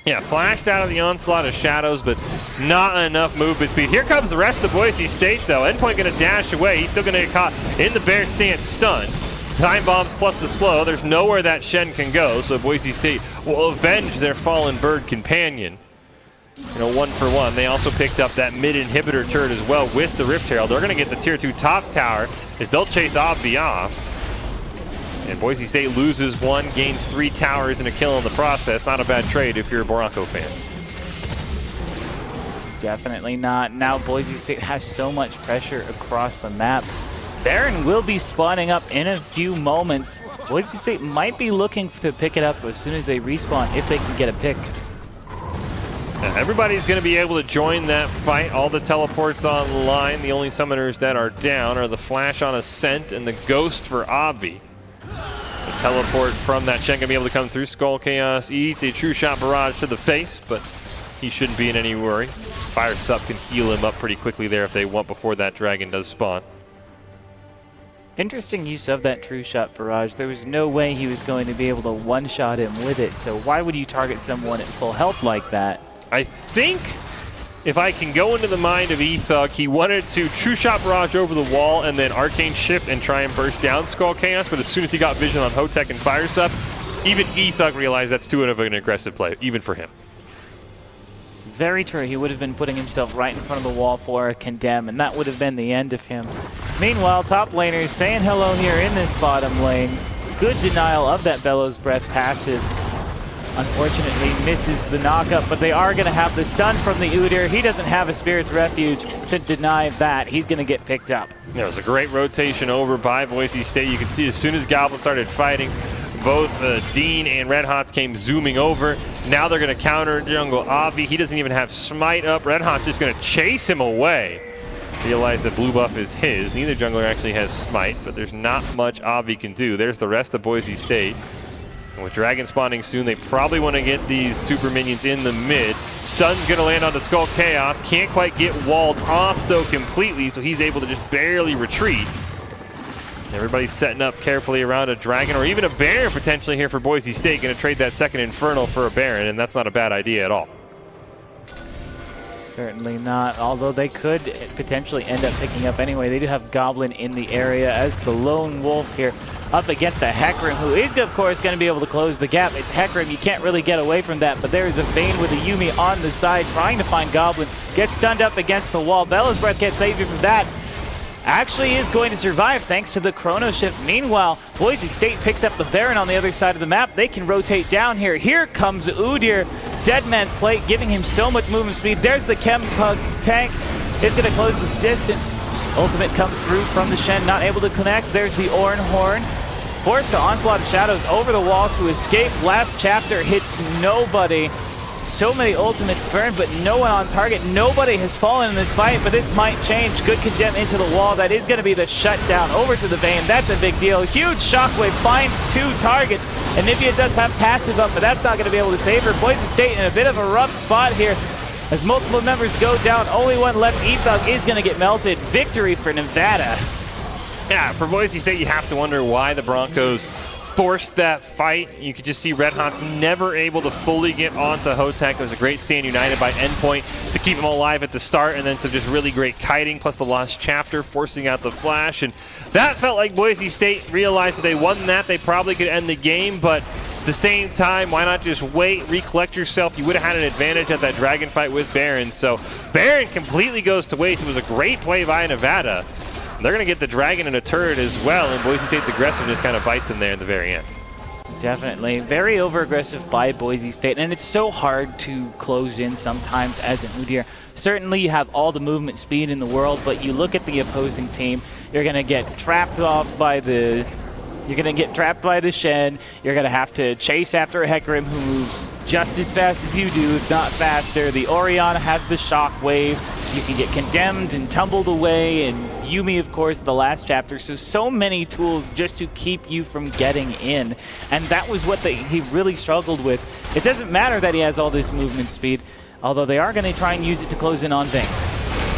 Yeah, flashed out of the onslaught of shadows, but not enough movement speed. Here comes the rest of Boise State, though. Endpoint going to dash away. He's still going to get caught in the bear stance stun. Time bombs plus the slow. There's nowhere that Shen can go, so Boise State will avenge their fallen bird companion. You know, 1-for-1. They also picked up that mid inhibitor turret as well with the Rift Herald. They're going to get the tier 2 top tower as they'll chase Obvi off. And Boise State loses 1, gains 3 towers and a kill in the process. Not a bad trade if you're a Bronco fan. Definitely not. Now Boise State has so much pressure across the map. Baron will be spawning up in a few moments. Boise State might be looking to pick it up as soon as they respawn if they can get a pick. Now, everybody's going to be able to join that fight. All the teleports online. The only summoners that are down are the Flash on Ascent and the Ghost for Obvi. The teleport from that Shen going to be able to come through. Skull Chaos eats a true shot barrage to the face, but he shouldn't be in any worry. Fire Sup can heal him up pretty quickly there if they want before that dragon does spawn. Interesting use of that true shot barrage. There was no way he was going to be able to one-shot him with it, so why would you target someone at full health like that? I think if I can go into the mind of Ethug, he wanted to true shot barrage over the wall and then arcane shift and try and burst down Skull Chaos, but as soon as he got vision on Hotek and Fire Sup, even Ethug realized that's too of an aggressive play, even for him. Very true. He would have been putting himself right in front of the wall for a condemn, and that would have been the end of him. Meanwhile, top laners saying hello here in this bottom lane. Good denial of that Bellows Breath passive. Unfortunately misses the knockup, but they are going to have the stun from the Udyr. He doesn't have a Spirit's Refuge to deny that. He's going to get picked up. There was a great rotation over by Boise State. You can see as soon as Goblin started fighting, both Dean and Red Hots came zooming over. Now they're going to counter jungle Obvi. He doesn't even have smite up. Red Hot's just going to chase him away. Realize that blue buff is his. Neither jungler actually has smite, but there's not much Obvi can do. There's the rest of Boise State. And with Dragon spawning soon, they probably want to get these super minions in the mid. Stun's going to land on the Skull Chaos. Can't quite get walled off, though, completely, so he's able to just barely retreat. Everybody's setting up carefully around a Dragon or even a Baron potentially here for Boise State. Going to trade that second Infernal for a Baron, and that's not a bad idea at all. Certainly not, although they could potentially end up picking up anyway. They do have Goblin in the area as the lone wolf here up against a Hecarim, who is, of course, going to be able to close the gap. It's Hecarim. You can't really get away from that, but there is a Vayne with a Yuumi on the side trying to find Goblin. Gets stunned up against the wall. Bellows Breath can't save you from that. Actually is going to survive thanks to the Chrono Shift. Meanwhile, Boise State picks up the Baron on the other side of the map. They can rotate down here. Here comes Udyr. Dead Man's Plate giving him so much movement speed. There's the Chem Pug tank. It's going to close the distance. Ultimate comes through from the Shen, not able to connect. There's the Orn Horn. Forced to Onslaught of Shadows over the wall to escape. Last chapter hits nobody. So many ultimates burned, but no one on target. Nobody has fallen in this fight, but this might change. Good condemn into the wall. That is going to be the shutdown over to the Vayne. That's a big deal. Huge shockwave finds 2 targets. And Nivea does have passive up, but that's not going to be able to save her. Boise State in a bit of a rough spot here as multiple members go down. Only one left. Ethug is going to get melted. Victory for Nevada. Yeah, for Boise State, you have to wonder why the Broncos forced that fight. You could just see Red Hot's never able to fully get onto Hotek. It was a great stand united by Endpoint to keep him alive at the start, and then some just really great kiting, plus the lost chapter, forcing out the flash. And that felt like Boise State realized if they won that, they probably could end the game, but at the same time, why not just wait, recollect yourself? You would have had an advantage at that dragon fight with Baron. So Baron completely goes to waste. It was a great play by Nevada. They're going to get the dragon and a turret as well, and Boise State's aggressiveness kind of bites them there at the very end. Definitely. Very over-aggressive by Boise State, and it's so hard to close in sometimes as an Udyr. Certainly you have all the movement speed in the world, but you look at the opposing team, you're going to get trapped off by the... You're going to get trapped by the Shen. You're going to have to chase after a Hecarim who moves just as fast as you do, if not faster. The Orianna has the shockwave. You can get condemned and tumbled away, and Yuumi, of course, the last chapter. So many tools just to keep you from getting in. And that was what he really struggled with. It doesn't matter that he has all this movement speed, although they are going to try and use it to close in on Vayne.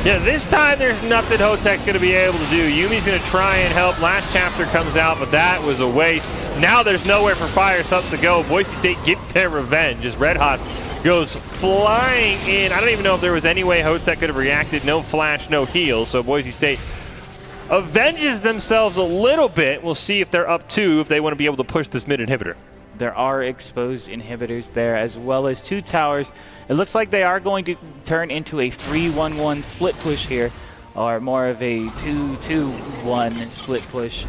Yeah, this time there's nothing Hotek's going to be able to do. Yumi's going to try and help. Last chapter comes out, but that was a waste. Now there's nowhere for Fire Subs to go. Boise State gets their revenge as Red Hot goes flying in. I don't even know if there was any way Hotek could have reacted. No flash, no heal. So Boise State avenges themselves a little bit. We'll see if they're up 2 if they want to be able to push this mid inhibitor. There are exposed inhibitors there, as well as 2 towers. It looks like they are going to turn into a 3-1-1 split push here, or more of a 2-2-1 split push.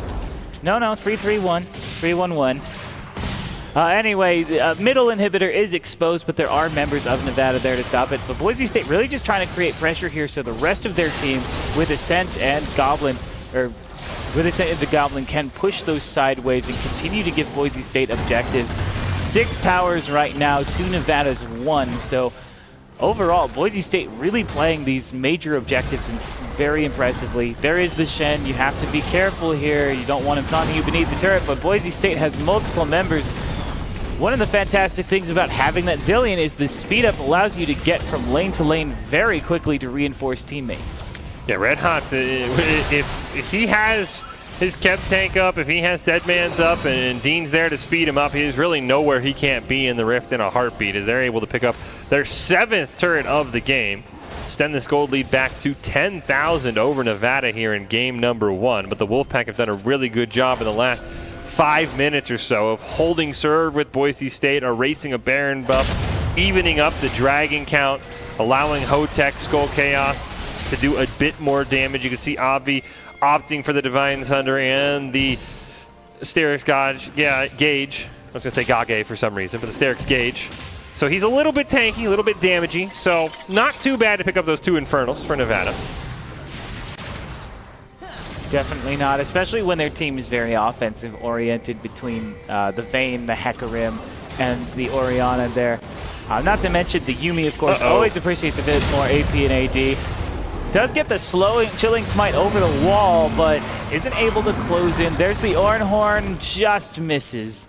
No, 3-3-1, 3-1-1. Anyway, the middle inhibitor is exposed, but there are members of Nevada there to stop it. But Boise State really just trying to create pressure here so the rest of their team with Ascent and Goblin, or with Ascent and the Goblin, can push those sideways and continue to give Boise State objectives. 6 towers right now to Nevada's 1. So overall, Boise State really playing these major objectives and very impressively. There is the Shen. You have to be careful here. You don't want him taunting you beneath the turret, but Boise State has multiple members. One of the fantastic things about having that Zillion is the speed up allows you to get from lane to lane very quickly to reinforce teammates. Yeah, Red Hot, if he has his Kev tank up, if he has Deadman's up, and Dean's there to speed him up, he's really nowhere he can't be in the Rift in a heartbeat as they're able to pick up their 7th turret of the game. Extend this gold lead back to 10,000 over Nevada here in game number 1. But the Wolfpack have done a really good job in the last 5 minutes or so of holding serve with Boise State, erasing a Baron buff, evening up the Dragon count, allowing Hotek Skull Chaos to do a bit more damage. You can see Avi opting for the Divine Thunder and the Sterix Gauge. I was going to say Gage for some reason, but the Sterix Gauge. So he's a little bit tanky, a little bit damagey, so not too bad to pick up those 2 Infernals for Nevada. Definitely not, especially when their team is very offensive-oriented between the Vayne, the Hecarim, and the Orianna there. Not to mention the Yuumi, of course, always appreciates a bit more AP and AD. Does get the chilling smite over the wall, but isn't able to close in. There's the Ornhorn, just misses.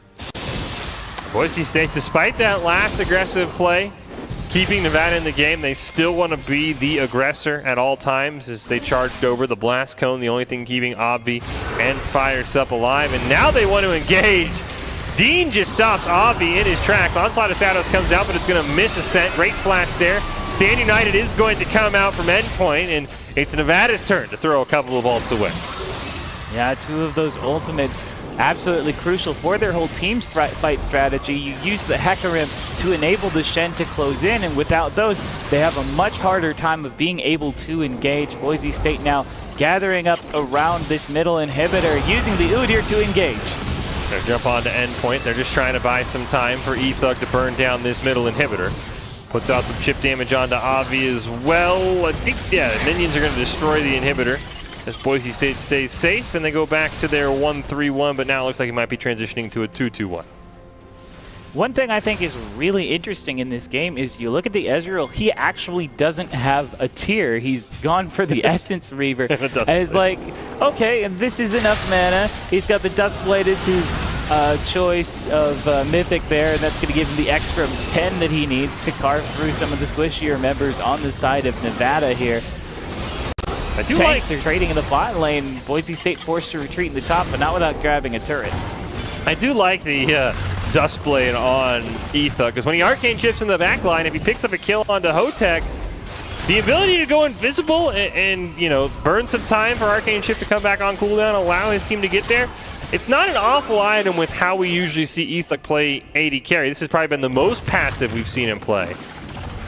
Boise State, despite that last aggressive play, keeping Nevada in the game, they still want to be the aggressor at all times as they charged over the Blast Cone, the only thing keeping Obvi and Firesup alive. And now they want to engage. Dean just stops Obvi in his tracks. Onslaught of Shadows comes out, but it's going to miss Ascent. Great flash there. Stand United is going to come out from endpoint, and it's Nevada's turn to throw a couple of ults away. Yeah, 2 of those ultimates absolutely crucial for their whole team fight strategy. You use the Hecarim to enable the Shen to close in, and without those, they have a much harder time of being able to engage. Boise State now gathering up around this middle inhibitor, using the Udyr to engage. They'll jump onto endpoint. They're just trying to buy some time for Ethug to burn down this middle inhibitor. Puts out some chip damage onto Avi as well. I think, yeah, minions are going to destroy the inhibitor as Boise State stays safe, and they go back to their 1-3-1, but now it looks like it might be transitioning to a 2-2-1. One thing I think is really interesting in this game is you look at the Ezreal, he actually doesn't have a tier. He's gone for the Essence Reaver. And it's like, okay, and this is enough mana. He's got the Duskblade as his choice of Mythic there, and that's going to give him the extra pen that he needs to carve through some of the squishier members on the side of Nevada here. Tanks are trading in the bot lane. Boise State forced to retreat in the top, but not without grabbing a turret. I do like the Duskblade on Etha, because when he arcane shifts in the back line, if he picks up a kill onto Hotek, the ability to go invisible and you know, burn some time for arcane shift to come back on cooldown, allow his team to get there, it's not an awful item with how we usually see Etha play AD carry. This has probably been the most passive we've seen him play.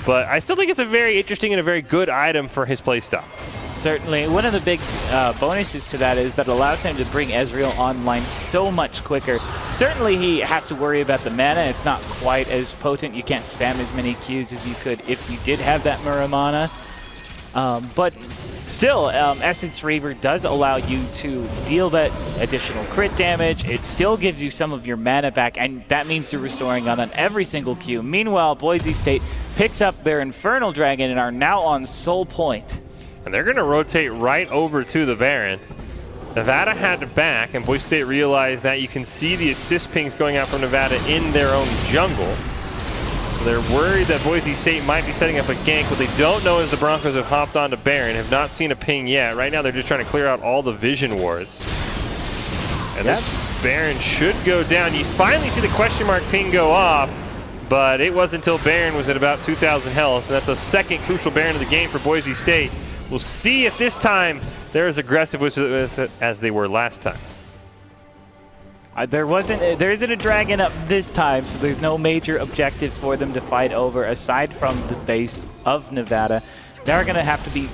But I still think it's a very interesting and a very good item for his playstyle. Certainly. One of the big bonuses to that is that it allows him to bring Ezreal online so much quicker. Certainly he has to worry about the mana. It's not quite as potent. You can't spam as many Qs as you could if you did have that Muramana. But still, Essence Reaver does allow you to deal that additional crit damage. It still gives you some of your mana back, and that means you're restoring on every single Q. Meanwhile, Boise State picks up their Infernal Dragon and are now on Soul Point. And they're going to rotate right over to the Baron. Nevada had to back, and Boise State realized that. You can see the assist pings going out from Nevada in their own jungle. So they're worried that Boise State might be setting up a gank. What they don't know is the Broncos have hopped onto Baron, have not seen a ping yet. Right now they're just trying to clear out all the vision wards. And this Baron should go down. You finally see the question mark ping go off, but it wasn't until Baron was at about 2,000 health. And that's a second crucial Baron of the game for Boise State. We'll see if this time they're as aggressive with it as they were last time. There isn't a dragon up this time, so there's no major objectives for them to fight over aside from the base of Nevada. They're going to have to be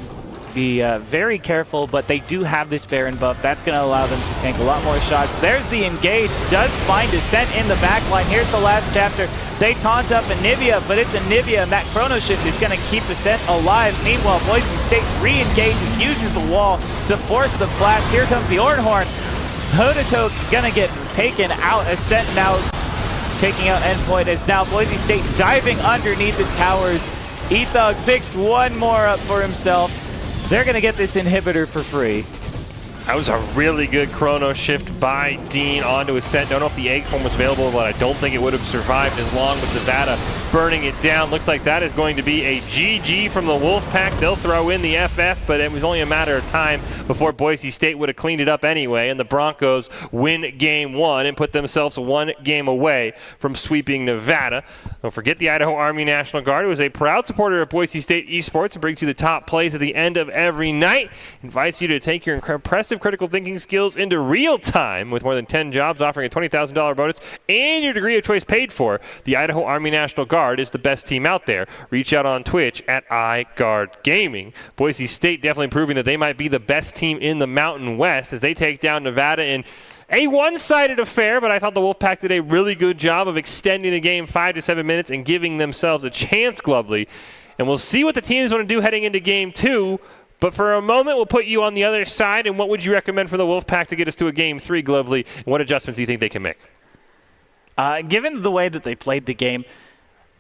very careful, but they do have this Baron buff. That's going to allow them to tank a lot more shots. There's the engage. Does find Ascent in the back line. Here's the last chapter. They taunt up Anivia, but it's Anivia, and that Chrono Shift is going to keep Ascent alive. Meanwhile, Boise State re-engages, uses the wall to force the flash. Here comes the Ornhorn. Hodatok going to get taken out. Ascent now taking out Endpoint as now Boise State diving underneath the towers. Ethog picks one more up for himself. They're going to get this inhibitor for free. That was a really good Chrono Shift by Dean onto Ascent. Don't know if the egg form was available, but I don't think it would have survived as long with Nevada burning it down. Looks like that is going to be a GG from the Wolfpack. They'll throw in the FF, but it was only a matter of time before Boise State would have cleaned it up anyway, and the Broncos win game one and put themselves one game away from sweeping Nevada. Don't forget the Idaho Army National Guard, who is a proud supporter of Boise State esports and brings you the top plays at the end of every night. Invites you to take your impressive critical thinking skills into real time with more than 10 jobs offering a $20,000 bonus and your degree of choice paid for. The Idaho Army National Guard is the best team out there. Reach out on Twitch at iGuard Gaming. Boise State definitely proving that they might be the best team in the Mountain West as they take down Nevada in a one-sided affair, but I thought the Wolfpack did a really good job of extending the game 5 to 7 minutes and giving themselves a chance, Glovely. And we'll see what the teams want to do heading into game two. But for a moment, we'll put you on the other side. And what would you recommend for the Wolfpack to get us to a game three, Glovely? And what adjustments do you think they can make? Given the way that they played the game,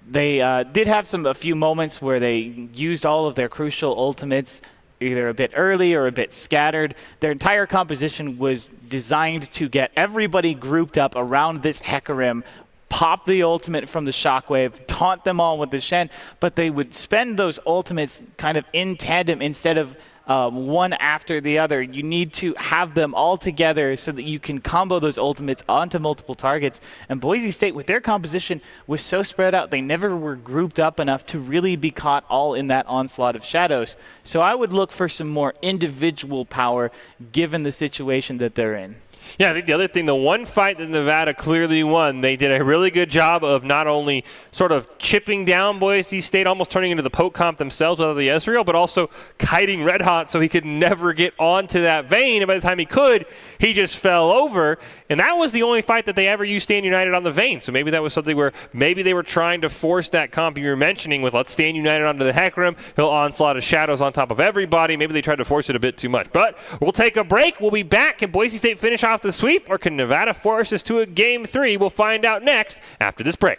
they did have a few moments where they used all of their crucial ultimates either a bit early or a bit scattered. Their entire composition was designed to get everybody grouped up around this Hecarim, pop the ultimate from the Shockwave, taunt them all with the Shen, but they would spend those ultimates kind of in tandem instead of one after the other. You need to have them all together so that you can combo those ultimates onto multiple targets. And Boise State, with their composition, was so spread out, they never were grouped up enough to really be caught all in that onslaught of shadows. So I would look for some more individual power given the situation that they're in. Yeah, I think the other thing, the one fight that Nevada clearly won, they did a really good job of not only sort of chipping down Boise State, almost turning into the poke comp themselves out of the Ezreal, but also kiting Red Hot so he could never get onto that vein. And by the time he could, he just fell over. And that was the only fight that they ever used Stand United on the vein. So maybe that was something where maybe they were trying to force that comp you were mentioning with let's Stand United onto the Hecarim. He'll onslaught his shadows on top of everybody. Maybe they tried to force it a bit too much. But we'll take a break. We'll be back. Can Boise State finish off off the sweep, or can Nevada force us to a Game 3? We'll find out next after this break.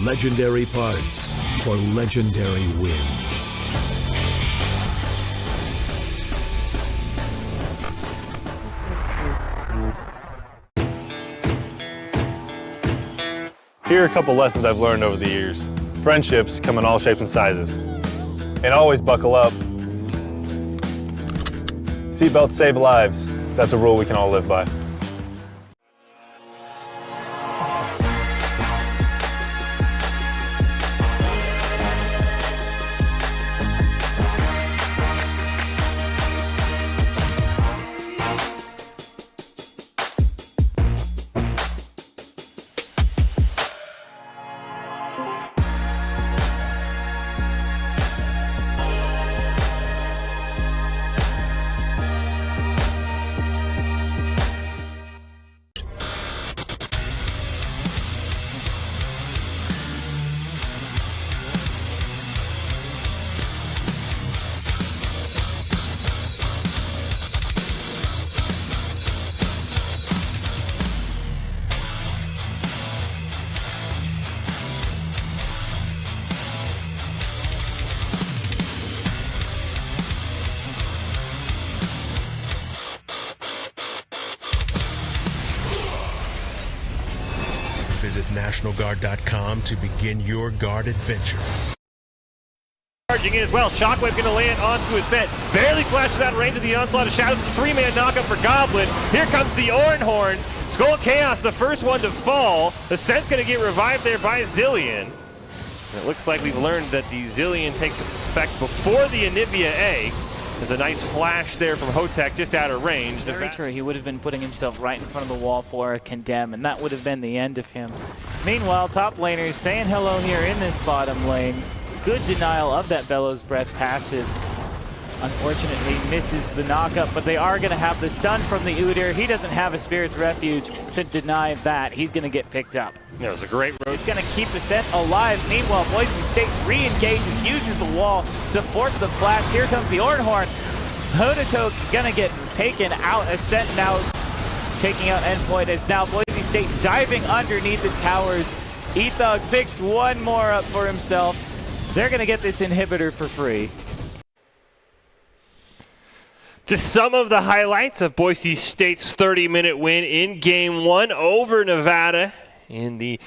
Legendary parts for legendary wins. Here are a couple lessons I've learned over the years. Friendships come in all shapes and sizes. And always buckle up. Seatbelts save lives. That's a rule we can all live by. Visit NationalGuard.com to begin your guard adventure. Charging in as well. Shockwave going to land onto a set. Barely flashes out of range of the onslaught of shadows. The three-man knockup for Goblin. Here comes the Oranhorn. Skull Chaos, the first one to fall. The set's going to get revived there by Zillion. And it looks like we've learned that the Zillion takes effect before the Anivia A. There's a nice flash there from Hotek just out of range. Very true. He would have been putting himself right in front of the wall for a condemn, and that would have been the end of him. Meanwhile, top laners saying hello here in this bottom lane. Good denial of that Bellows Breath passive. Unfortunately misses the knockup, but they are going to have the stun from the Udyr. He doesn't have a Spirit's Refuge to deny that. He's going to get picked up. That was a great road. He's going to keep the set alive. Meanwhile, Boise State re-engages, uses the wall to force the flash. Here comes the Oranhorn. Hodato going to get taken out. Ascent now taking out Endpoint as now Boise State diving underneath the towers. Ethog picks one more up for himself. They're going to get this inhibitor for free. Just some of the highlights of Boise State's 30-minute win in Game 1 over Nevada in the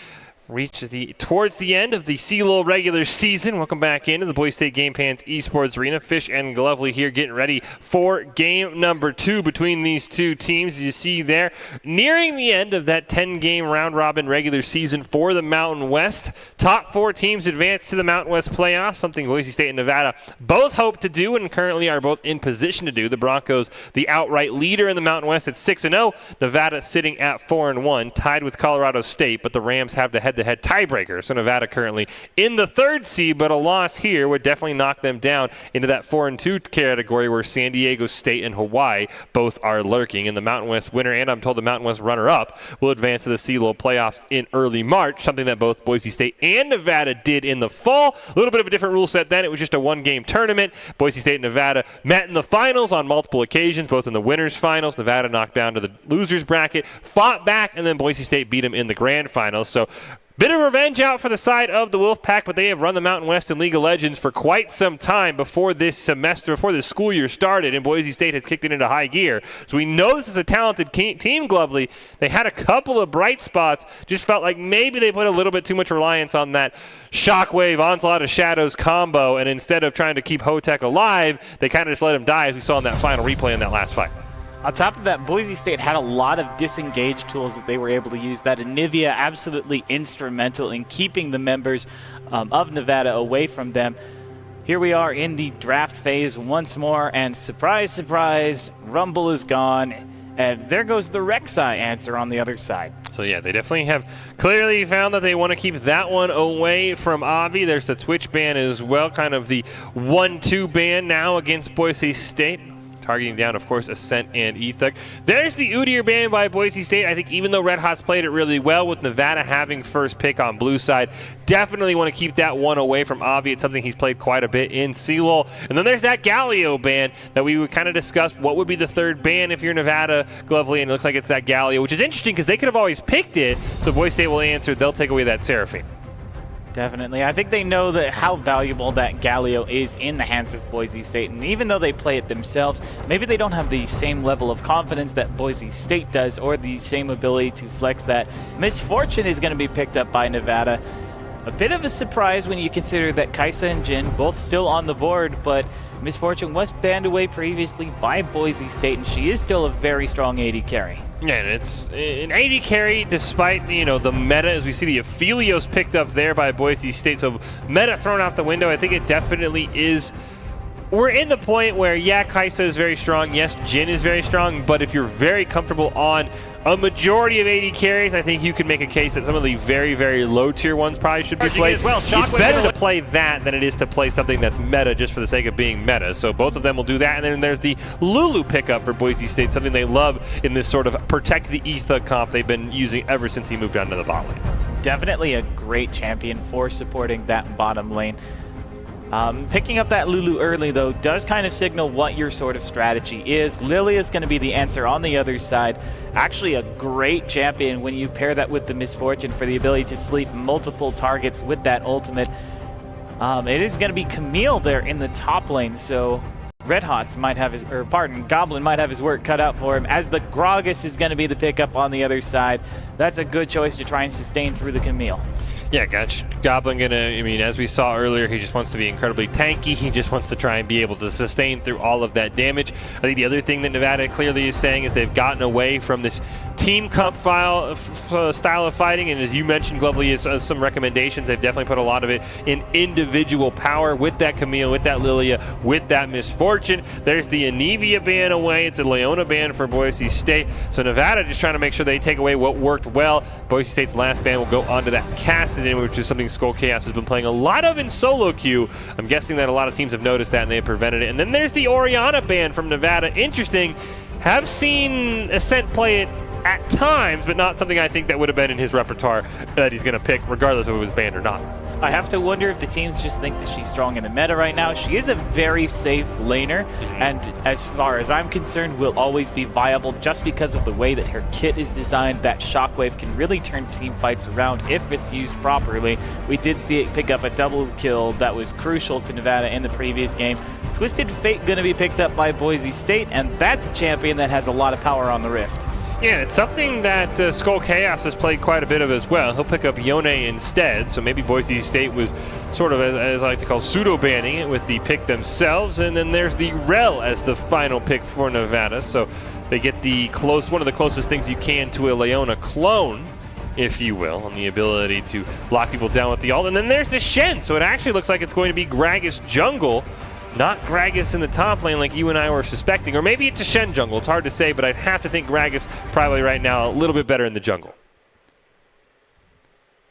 towards the end of the CLOL regular season. Welcome back into the Boise State Game Pants Esports Arena. Fish and Glovely here getting ready for game number 2 between these two teams. As you see there, nearing the end of that 10-game round-robin regular season for the Mountain West. Top 4 teams advance to the Mountain West playoffs, something Boise State and Nevada both hope to do and currently are both in position to do. The Broncos, the outright leader in the Mountain West at 6-0. Nevada sitting at 4-1, tied with Colorado State, but the Rams have the head-to-head head-to-head tiebreaker. So Nevada currently in the 3rd seed, but a loss here would definitely knock them down into that 4-2 category where San Diego State and Hawaii both are lurking. And the Mountain West winner, and I'm told the Mountain West runner-up, will advance to the CLOL playoffs in early March, something that both Boise State and Nevada did in the fall. A little bit of a different rule set then. It was just a one-game tournament. Boise State and Nevada met in the finals on multiple occasions, both in the winners' finals. Nevada knocked down to the losers' bracket, fought back, and then Boise State beat them in the grand finals. So bit of revenge out for the side of the Wolfpack, but they have run the Mountain West in League of Legends for quite some time before this semester, before this school year started, and Boise State has kicked it into high gear. So we know this is a talented team, Glovely. They had a couple of bright spots, just felt like maybe they put a little bit too much reliance on that Shockwave, Onslaught of Shadows combo, and instead of trying to keep Hotek alive, they kind of just let him die, as we saw in that final replay in that last fight. On top of that, Boise State had a lot of disengage tools that they were able to use. That Anivia absolutely instrumental in keeping the members of Nevada away from them. Here we are in the draft phase once more, and surprise, surprise, Rumble is gone, and there goes the Rek'Sai answer on the other side. So yeah, they definitely have clearly found that they want to keep that one away from Avi. There's the Twitch ban as well, kind of the 1-2 ban now against Boise State. Targeting down, of course, Ascent and Ethuk. There's the Udyr ban by Boise State. I think even though Red Hot's played it really well with Nevada having first pick on blue side, definitely want to keep that one away from Avi. It's something he's played quite a bit in CLOL. And then there's that Galio ban that we would kind of discuss what would be the 3rd ban if you're Nevada, Glovely, and it looks like it's that Galio, which is interesting because they could have always picked it. So Boise State will answer. They'll take away that Seraphine. Definitely. I think they know that how valuable that Galio is in the hands of Boise State, and even though they play it themselves, maybe they don't have the same level of confidence that Boise State does, or the same ability to flex that. Misfortune is going to be picked up by Nevada. A bit of a surprise when you consider that Kaisa and Jin both still on the board, but Misfortune was banned away previously by Boise State, and she is still a very strong AD carry. Yeah, and it's an 80 carry despite, the meta, as we see the Aphelios picked up there by Boise State. So meta thrown out the window. I think it definitely is. We're in the point where, yeah, Kaisa is very strong. Yes, Jin is very strong. But if you're very comfortable on a majority of 80 carries, I think you can make a case that some of the very, very low tier ones probably should be played. As well. It's better to play that than it is to play something that's meta just for the sake of being meta. So both of them will do that. And then there's the Lulu pickup for Boise State, something they love in this sort of protect the Etha comp they've been using ever since he moved down to the bot lane. Definitely a great champion for supporting that bottom lane. Picking up that Lulu early, though, does kind of signal what your sort of strategy is. Lilia is going to be the answer on the other side. Actually, a great champion when you pair that with the Misfortune for the ability to sleep multiple targets with that ultimate. It is going to be Camille there in the top lane, so Red Hots might have his, or pardon, Goblin might have his work cut out for him, as the Gragas is going to be the pickup on the other side. That's a good choice to try and sustain through the Camille. Yeah, Goblin as we saw earlier, he just wants to be incredibly tanky. He just wants to try and be able to sustain through all of that damage. I think the other thing that Nevada clearly is saying is they've gotten away from this team comp style of fighting, and as you mentioned, Glovely, is some recommendations. They've definitely put a lot of it in individual power with that Camille, with that Lilia, with that Misfortune. There's the Anivia ban away. It's a Leona ban for Boise State. So Nevada just trying to make sure they take away what worked well. Boise State's last ban will go onto that Cassidy, which is something Skull Chaos has been playing a lot of in solo queue. I'm guessing that a lot of teams have noticed that and they have prevented it. And then there's the Orianna ban from Nevada. Interesting. Have seen Ascent play it at times, but not something I think that would have been in his repertoire that he's going to pick, regardless of if it was banned or not. I have to wonder if the teams just think that she's strong in the meta right now. She is a very safe laner, and as far as I'm concerned, will always be viable just because of the way that her kit is designed. That Shockwave can really turn team fights around if it's used properly. We did see it pick up a double kill that was crucial to Nevada in the previous game. Twisted Fate going to be picked up by Boise State, and that's a champion that has a lot of power on the Rift. Yeah, it's something that Skull Chaos has played quite a bit of as well. He'll pick up Yone instead, so maybe Boise State was sort of, as I like to call, pseudo-banning it with the pick themselves. And then there's the Rel as the final pick for Nevada, so they get one of the closest things you can to a Leona clone, if you will, on the ability to lock people down with the ult. And then there's the Shen, so it actually looks like it's going to be Gragas jungle, not Gragas in the top lane like you and I were suspecting. Or maybe it's a Shen jungle. It's hard to say, but I'd have to think Gragas probably right now a little bit better in the jungle.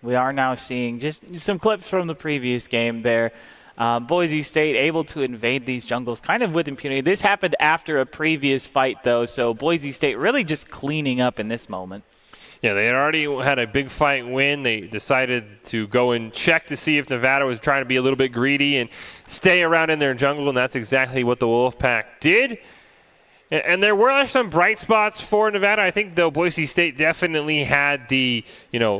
We are now seeing just some clips from the previous game there. Boise State able to invade these jungles kind of with impunity. This happened after a previous fight, though, so Boise State really just cleaning up in this moment. Yeah, they had already had a big fight win. They decided to go and check to see if Nevada was trying to be a little bit greedy and stay around in their jungle, and that's exactly what the Wolfpack did. And there were some bright spots for Nevada. I think, though, Boise State definitely had the,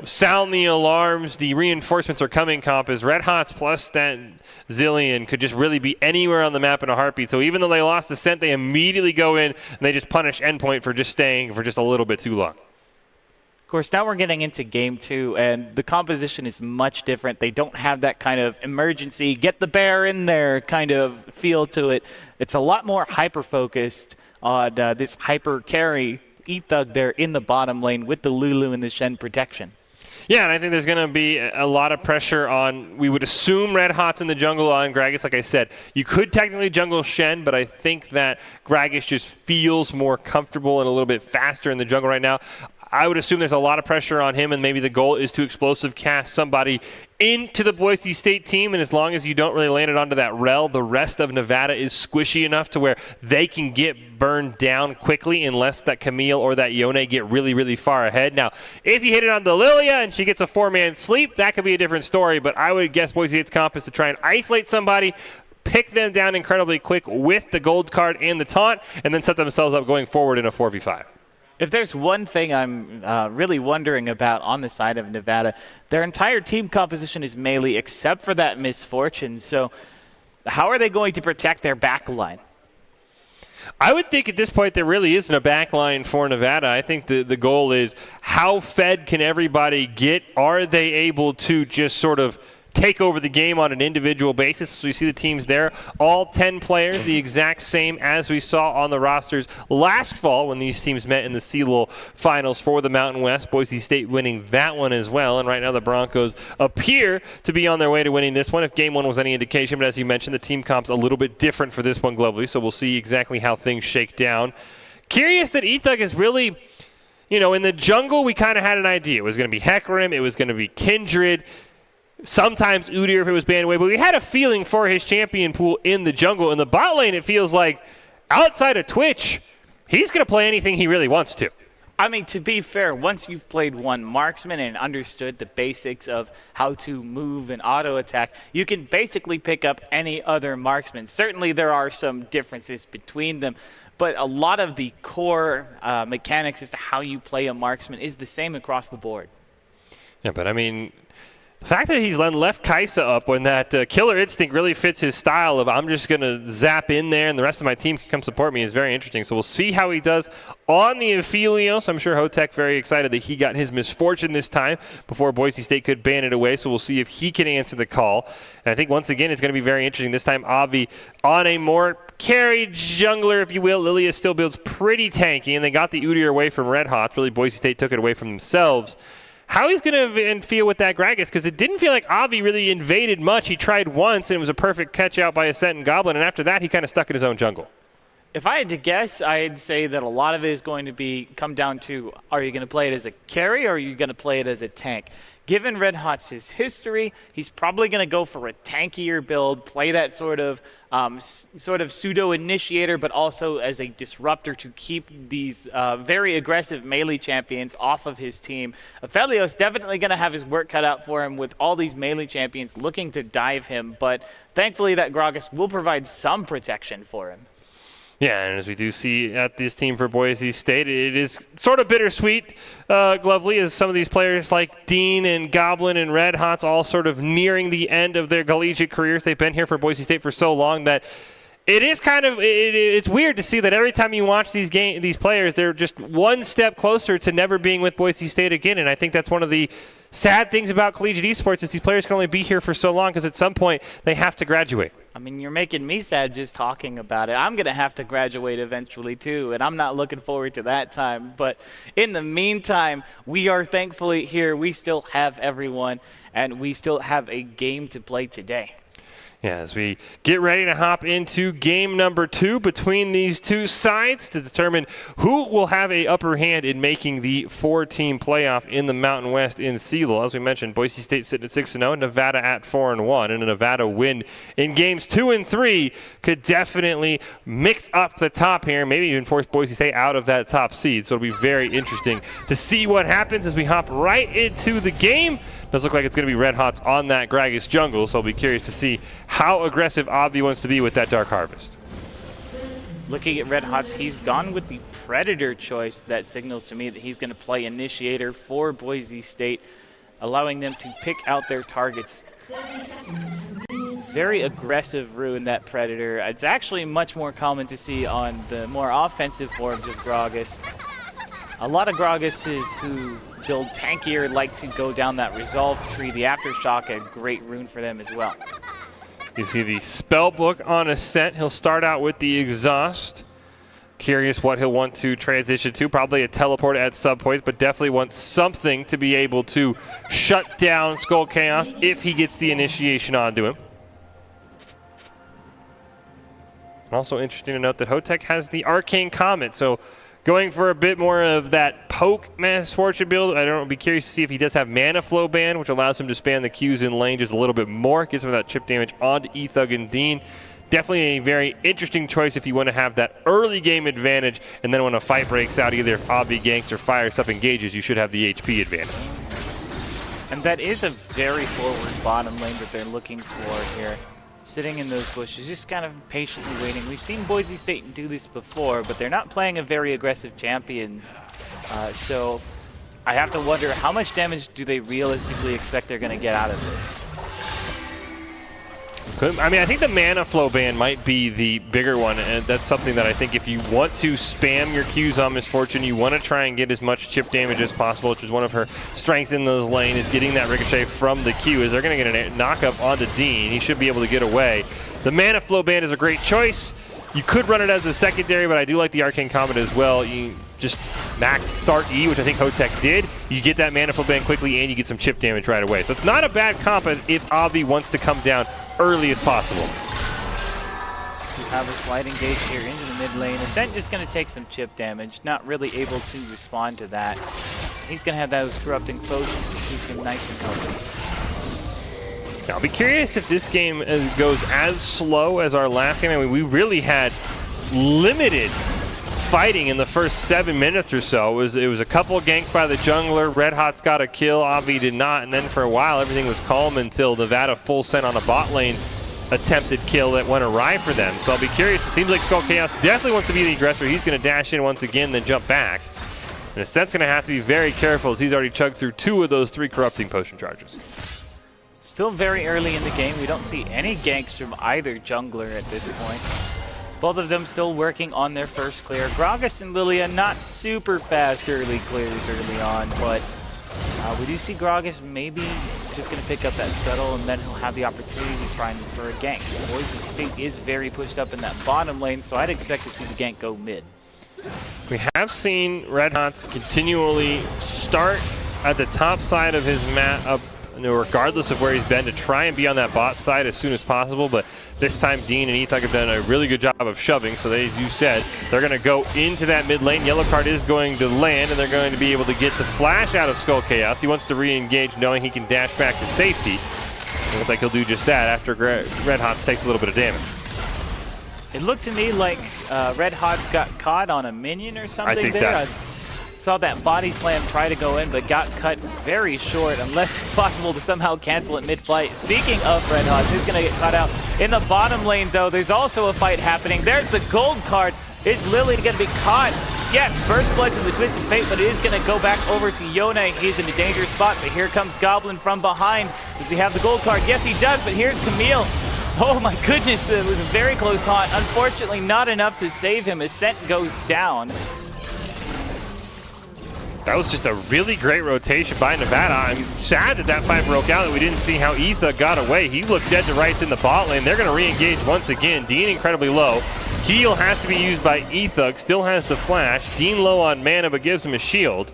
sound the alarms, the reinforcements are coming comp, as Red Hots plus that Zillion could just really be anywhere on the map in a heartbeat. So even though they lost the scent, they immediately go in and they just punish Endpoint for just staying for just a little bit too long. Of course, now we're getting into game 2, and the composition is much different. They don't have that kind of emergency, get the bear in there kind of feel to it. It's a lot more hyper-focused on this hyper carry E-Thug there in the bottom lane with the Lulu and the Shen protection. Yeah, and I think there's going to be a lot of pressure on, we would assume Red Hot's in the jungle on Gragas. Like I said, you could technically jungle Shen, but I think that Gragas just feels more comfortable and a little bit faster in the jungle right now. I would assume there's a lot of pressure on him, and maybe the goal is to explosive cast somebody into the Boise State team, and as long as you don't really land it onto that rel, the rest of Nevada is squishy enough to where they can get burned down quickly unless that Camille or that Yone get really, really far ahead. Now, if you hit it on the Lilia and she gets a 4-man sleep, that could be a different story, but I would guess Boise State's comp is to try and isolate somebody, pick them down incredibly quick with the gold card and the taunt, and then set themselves up going forward in a 4v5. If there's one thing I'm really wondering about on the side of Nevada, their entire team composition is melee except for that Misfortune. So how are they going to protect their back line? I would think at this point there really isn't a back line for Nevada. I think the goal is how fed can everybody get? Are they able to just sort of take over the game on an individual basis? So we see the teams there, all 10 players, the exact same as we saw on the rosters last fall when these teams met in the CLOL finals for the Mountain West. Boise State winning that one as well, and right now the Broncos appear to be on their way to winning this one if game 1 was any indication, but as you mentioned, the team comp's a little bit different for this one globally, so we'll see exactly how things shake down. Curious that E-Thug is really, in the jungle we kind of had an idea. It was going to be Hecarim, it was going to be Kindred, sometimes Udyr if it was banned away, but we had a feeling for his champion pool in the jungle. In the bot lane, it feels like outside of Twitch, he's going to play anything he really wants to. I mean, to be fair, once you've played one marksman and understood the basics of how to move and auto-attack, you can basically pick up any other marksman. Certainly there are some differences between them, but a lot of the core mechanics as to how you play a marksman is the same across the board. Yeah, but I mean, the fact that he's left Kaisa up when that killer instinct really fits his style of I'm just going to zap in there and the rest of my team can come support me is very interesting. So we'll see how he does on the Aphelios. I'm sure Hotek very excited that he got his Misfortune this time before Boise State could ban it away. So we'll see if he can answer the call. And I think once again it's going to be very interesting. This time Avi on a more carried jungler, if you will. Lilia still builds pretty tanky, and they got the Udyr away from Red Hot. Really, Boise State took it away from themselves. How he's going to feel with that Gragas, because it didn't feel like Avi really invaded much. He tried once, and it was a perfect catch out by Ascent and Goblin, and after that, he kind of stuck in his own jungle. If I had to guess, I'd say that a lot of it is going to come down to, are you going to play it as a carry or are you going to play it as a tank? Given Red Hot's history, he's probably going to go for a tankier build, play that sort of pseudo-initiator, but also as a disruptor to keep these very aggressive melee champions off of his team. Aphelios definitely going to have his work cut out for him with all these melee champions looking to dive him, but thankfully that Gragas will provide some protection for him. Yeah, and as we do see at this team for Boise State, it is sort of bittersweet, Glovely, as some of these players like Dean and Goblin and Red Hots all sort of nearing the end of their collegiate careers. They've been here for Boise State for so long that it is kind of it's weird to see that every time you watch these players, they're just one step closer to never being with Boise State again. And I think that's one of the sad things about collegiate esports is these players can only be here for so long because at some point they have to graduate. I mean, you're making me sad just talking about it. I'm going to have to graduate eventually too, and I'm not looking forward to that time. But in the meantime, we are thankfully here. We still have everyone, and we still have a game to play today. Yeah, as we get ready to hop into game number 2 between these two sides to determine who will have a upper hand in making the 4-team playoff in the Mountain West in CLOL. As we mentioned, Boise State sitting at 6-0, Nevada at 4-1, and a Nevada win in games 2 and 3 could definitely mix up the top here, maybe even force Boise State out of that top seed. So it'll be very interesting to see what happens as we hop right into the game. Does look like it's going to be Red Hots on that Gragas jungle, so I'll be curious to see how aggressive Obvi wants to be with that Dark Harvest. Looking at Red Hots, he's gone with the Predator choice. That signals to me that he's going to play Initiator for Boise State, allowing them to pick out their targets. Very aggressive rune, that Predator. It's actually much more common to see on the more offensive forms of Gragas. A lot of Gragases who build tankier like to go down that Resolve tree. The Aftershock, a great rune for them as well. You see the Spellbook on Ascent. He'll start out with the Exhaust. Curious what he'll want to transition to. Probably a teleport at some point, but definitely wants something to be able to shut down Skull Chaos if he gets the initiation onto him. And also interesting to note that Hotek has the Arcane Comet, so going for a bit more of that poke Mass Fortune build. I don't be curious to see if he does have Mana Flow Ban, which allows him to span the Qs in lane just a little bit more. Gets him that chip damage onto Ethug and Dean. Definitely a very interesting choice if you want to have that early game advantage, and then when a fight breaks out, either if Obvi ganks or fires up engages, you should have the HP advantage. And that is a very forward bottom lane that they're looking for here. Sitting in those bushes, just kind of patiently waiting. We've seen Boise State do this before, but they're not playing a very aggressive champions. So I have to wonder, how much damage do they realistically expect they're going to get out of this? I mean, I think the Mana Flow Ban might be the bigger one, and that's something that I think if you want to spam your Qs on Miss Fortune, you want to try and get as much chip damage as possible, which is one of her strengths in those lane, is getting that ricochet from the Q, as they're going to get a knock-up onto Dean. He should be able to get away. The Mana Flow Ban is a great choice. You could run it as a secondary, but I do like the Arcane Comet as well. You just max start E, which I think Hotek did. You get that Mana Flow Ban quickly, and you get some chip damage right away. So it's not a bad comp if Obvi wants to come down early as possible. You have a slight engage here into the mid lane. Ascent just going to take some chip damage, not really able to respond to that. He's going to have those corrupting potions to keep him nice and healthy. Now, I'll be curious if this game goes as slow as our last game. I mean, we really had limited fighting in the first 7 minutes or so. It was a couple of ganks by the jungler. Red Hot's got a kill, Obvi did not, and then for a while everything was calm until Nevada full sent on a bot lane attempted kill that went awry for them. So I'll be curious. It seems like Skull Chaos definitely wants to be the aggressor. He's going to dash in once again, then jump back. And Ascent's going to have to be very careful as he's already chugged through 2 of those 3 corrupting potion charges. Still very early in the game. We don't see any ganks from either jungler at this point. Both of them still working on their first clear. Gragas and Lilia not super fast early clears early on, but we do see Gragas maybe just going to pick up that scuttle, and then he'll have the opportunity to try and for a gank. Boise State is very pushed up in that bottom lane, so I'd expect to see the gank go mid. We have seen Red Hots continually start at the top side of his map up, regardless of where he's been, to try and be on that bot side as soon as possible, but this time Dean and Ethug have done a really good job of shoving, so they, as you said, they're going to go into that mid lane. Yellow card is going to land, and they're going to be able to get the flash out of Skull Chaos. He wants to re-engage knowing he can dash back to safety. It looks like he'll do just that after Red Hots takes a little bit of damage. It looked to me like Red Hots got caught on a minion or something. I think there. that. Saw that body slam try to go in, but got cut very short, unless it's possible to somehow cancel it mid-fight. Speaking of Red Hots, he's going to get caught out. In the bottom lane, though, there's also a fight happening. There's the gold card. Is Lily going to be caught? Yes, first blood to the Twisted Fate, but it is going to go back over to Yone. He's in a dangerous spot, but here comes Goblin from behind. Does he have the gold card? Yes, he does, but here's Camille. Oh my goodness, it was a very close taunt. Unfortunately, not enough to save him. Ascent goes down. That was just a really great rotation by Nevada. I'm sad that that fight broke out, that we didn't see how Etha got away. He looked dead to rights in the bot lane. They're going to re-engage once again. Dean incredibly low. Heal has to be used by Ethug. Still has the flash. Dean low on mana, but gives him a shield.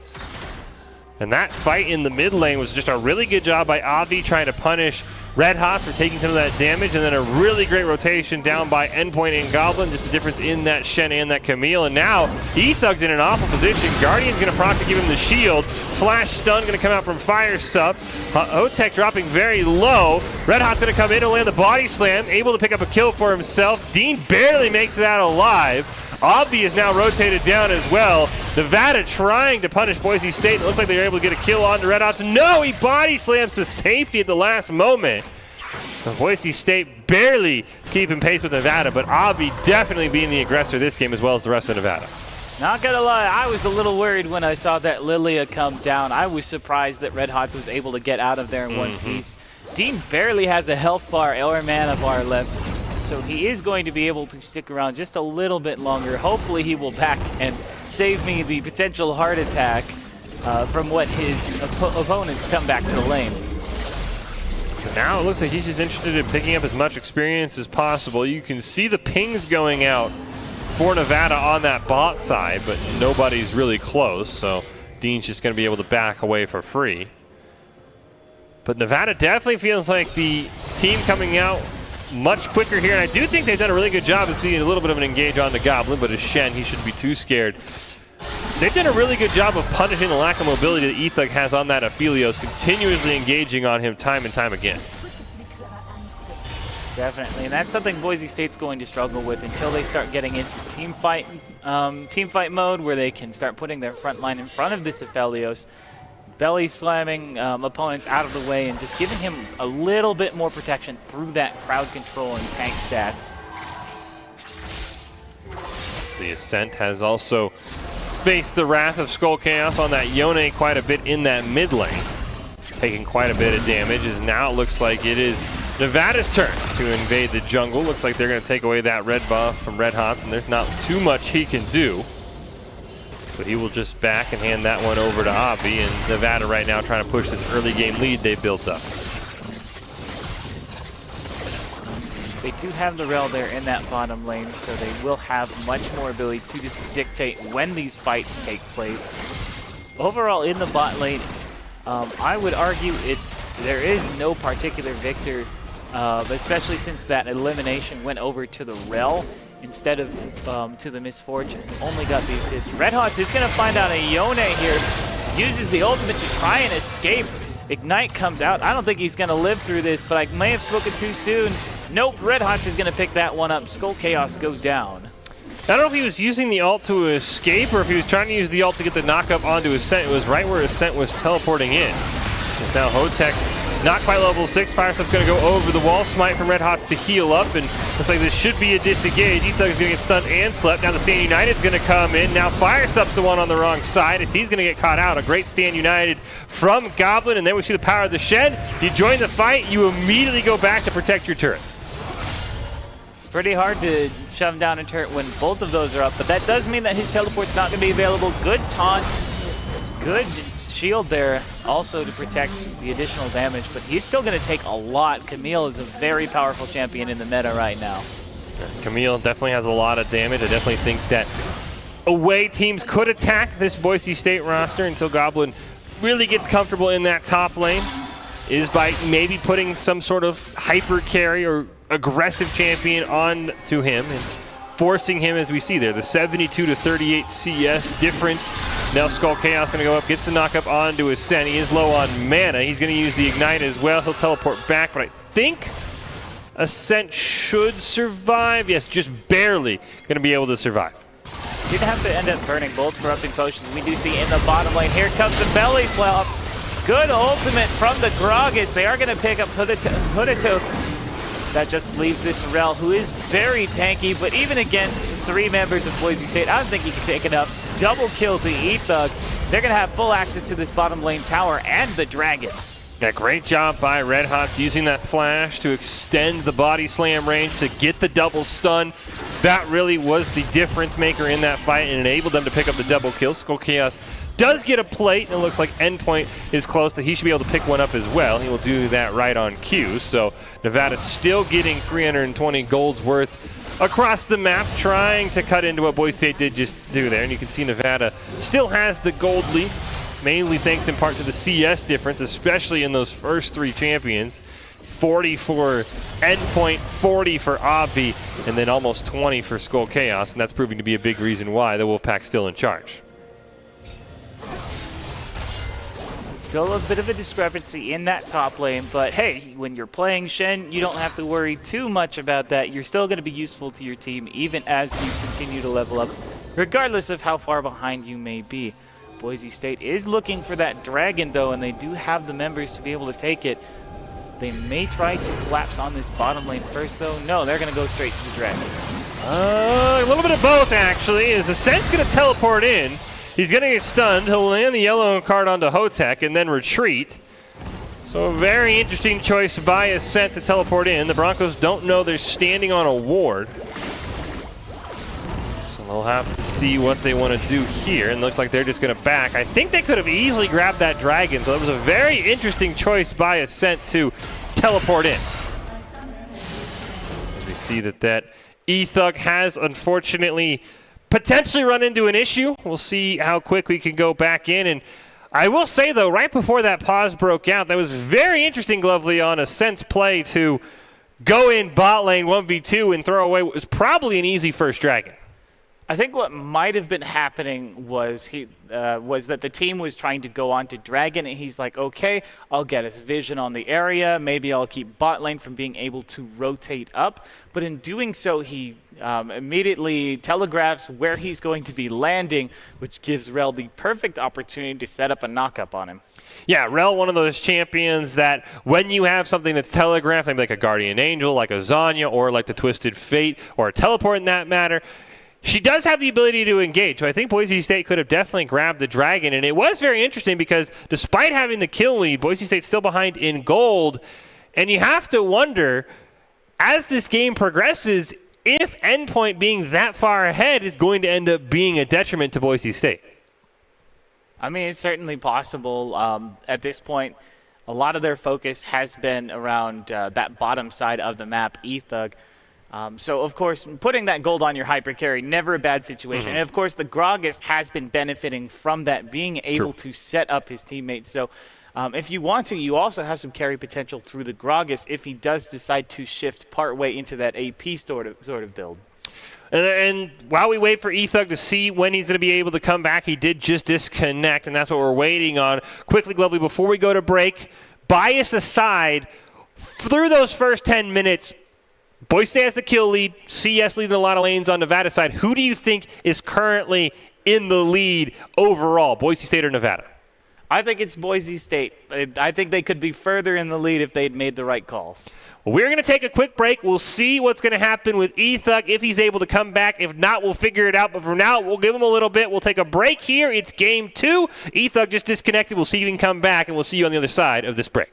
And that fight in the mid lane was just a really good job by Avi trying to punish Red Hots were taking some of that damage, and then a really great rotation down by Endpoint and Goblin. Just the difference in that Shen and that Camille. And now E-Thug's in an awful position. Guardian's going to proc to give him the shield. Flash stun going to come out from Fire Sup. Hotek dropping very low. Red Hot's going to come in and land the body slam, able to pick up a kill for himself. Dean barely makes it out alive. Obvi is now rotated down as well. Nevada trying to punish Boise State. It looks like they're able to get a kill on the Red Hots. No, he body slams to safety at the last moment. So Boise State barely keeping pace with Nevada, but Obvi definitely being the aggressor this game as well as the rest of Nevada. Not gonna lie, I was a little worried when I saw that Lilia come down. I was surprised that Red Hots was able to get out of there in one piece. Dean barely has a health bar or mana bar left, so he is going to be able to stick around just a little bit longer. Hopefully he will back and save me the potential heart attack from what his opponents come back to the lane. So now it looks like he's just interested in picking up as much experience as possible. You can see the pings going out for Nevada on that bot side, but nobody's really close, so Dean's just going to be able to back away for free. But Nevada definitely feels like the team coming out much quicker here, and I do think they've done a really good job of seeing a little bit of an engage on the Goblin, but as Shen, he shouldn't be too scared. They've done a really good job of punishing the lack of mobility that E-Thug has on that Aphelios, continuously engaging on him time and time again. Definitely, and that's something Boise State's going to struggle with until they start getting into team fight mode, where they can start putting their front line in front of this Aphelios, belly slamming opponents out of the way, and just giving him a little bit more protection through that crowd control and tank stats. The Ascent has also faced the wrath of Skull Chaos on that Yone quite a bit in that mid lane, taking quite a bit of damage, as now it looks like it is Nevada's turn to invade the jungle. Looks like they're going to take away that red buff from Red Hots, and there's not too much he can do. So he will just back and hand that one over to Obvi, and Nevada right now trying to push this early game lead they built up. They do have the Rel there in that bottom lane, so they will have much more ability to just dictate when these fights take place. Overall, in the bot lane, I would argue there is no particular victor, especially since that elimination went over to the Rel instead of to the Misfortune. Only got the assist. Red Hots is going to find out a Yone here. Uses the ultimate to try and escape. Ignite comes out. I don't think he's going to live through this, but I may have spoken too soon. Nope, Red Hots is going to pick that one up. Skull Chaos goes down. I don't know if he was using the ult to escape or if he was trying to use the ult to get the knockup onto Ascent. It was right where Ascent was teleporting in. Now Hotek's not quite level 6. Firestup's going to go over the wall. Smite from Red Hots to heal up, and looks like this should be a disengage. E-Thug is going to get stunned and slept. Now the Stand United's going to come in. Now Firestup's the one on the wrong side as he's going to get caught out. A great Stand United from Goblin, and then we see the power of the Shed. You join the fight, you immediately go back to protect your turret. It's pretty hard to shove him down a turret when both of those are up, but that does mean that his teleport's not going to be available. Good taunt, good shield there also to protect the additional damage, but he's still going to take a lot. Camille is a very powerful champion in the meta right now. Camille definitely has a lot of damage. I definitely think that away teams could attack this Boise State roster until Goblin really gets comfortable in that top lane, is by maybe putting some sort of hyper carry or aggressive champion on to him and forcing him, as we see there, the 72 to 38 CS difference. Now Skull Chaos going to go up, gets the knockup onto Ascent. He is low on mana. He's going to use the Ignite as well. He'll teleport back, but I think Ascent should survive. Yes, just barely going to be able to survive. Did have to end up burning both corrupting potions. We do see in the bottom lane. Here comes the belly flop. Good ultimate from the Gragas. They are going to pick up Hudato. That just leaves this Rel, who is very tanky, but even against 3 members of Boise State, I don't think he can take enough. Double kill to E-Thug. They're going to have full access to this bottom lane tower and the dragon. Yeah, great job by Red Hots using that flash to extend the body slam range to get the double stun. That really was the difference maker in that fight and enabled them to pick up the double kill. Skull Chaos does get a plate, and it looks like Endpoint is close that he should be able to pick one up as well. He will do that right on cue. So Nevada's still getting 320 gold's worth across the map, trying to cut into what Boise State did just do there. And you can see Nevada still has the gold lead, mainly thanks in part to the CS difference, especially in those first 3 champions. 40 for Endpoint, 40 for Obvi, and then almost 20 for Skull Chaos, and that's proving to be a big reason why the Wolfpack's still in charge. Still a bit of a discrepancy in that top lane, but hey, when you're playing Shen, you don't have to worry too much about that. You're still going to be useful to your team even as you continue to level up, regardless of how far behind you may be. Boise State is looking for that dragon though, and they do have the members to be able to take it. They may try to collapse on this bottom lane first though. No, they're going to go straight to the dragon. A little bit of both actually. As Ascent's going to teleport in, he's going to get stunned. He'll land the yellow card onto Hotek and then retreat. So a very interesting choice by Ascent to teleport in. The Broncos don't know they're standing on a ward. So they'll have to see what they want to do here. And looks like they're just going to back. I think they could have easily grabbed that dragon. So it was a very interesting choice by Ascent to teleport in. As we see that Ethug has unfortunately potentially run into an issue. We'll see how quick we can go back in. And I will say, though, right before that pause broke out, that was very interesting, Glovely, on Ascent's play to go in bot lane 1v2 and throw away what was probably an easy first dragon. I think what might have been happening was that the team was trying to go on to Dragon, and he's like, okay, I'll get his vision on the area. Maybe I'll keep bot lane from being able to rotate up. But in doing so, he immediately telegraphs where he's going to be landing, which gives Rel the perfect opportunity to set up a knock-up on him. Yeah, Rel, one of those champions that when you have something that's telegraphed, maybe like a Guardian Angel, like a Zanya, or like the Twisted Fate, or a teleport in that matter, she does have the ability to engage. So I think Boise State could have definitely grabbed the dragon. And it was very interesting because despite having the kill lead, Boise State's still behind in gold. And you have to wonder, as this game progresses, if Endpoint being that far ahead is going to end up being a detriment to Boise State. I mean, it's certainly possible. At this point, a lot of their focus has been around that bottom side of the map, Ethug. So, of course, putting that gold on your hypercarry, never a bad situation. And, of course, the Gragas has been benefiting from that, being able to set up his teammates. So, if you want to, you also have some carry potential through the Gragas if he does decide to shift partway into that AP sort of build. And while we wait for Ethug to see when he's going to be able to come back, he did just disconnect, and that's what we're waiting on. Quickly, Glovely, before we go to break, bias aside, through those first 10 minutes, Boise State has the kill lead, CS leading a lot of lanes on Nevada side. Who do you think is currently in the lead overall, Boise State or Nevada? I think it's Boise State. I think they could be further in the lead if they'd made the right calls. Well, we're going to take a quick break. We'll see what's going to happen with Ethug, if he's able to come back. If not, we'll figure it out. But for now, we'll give him a little bit. We'll take a break here. It's game 2. Ethug just disconnected. We'll see if he can come back, and we'll see you on the other side of this break.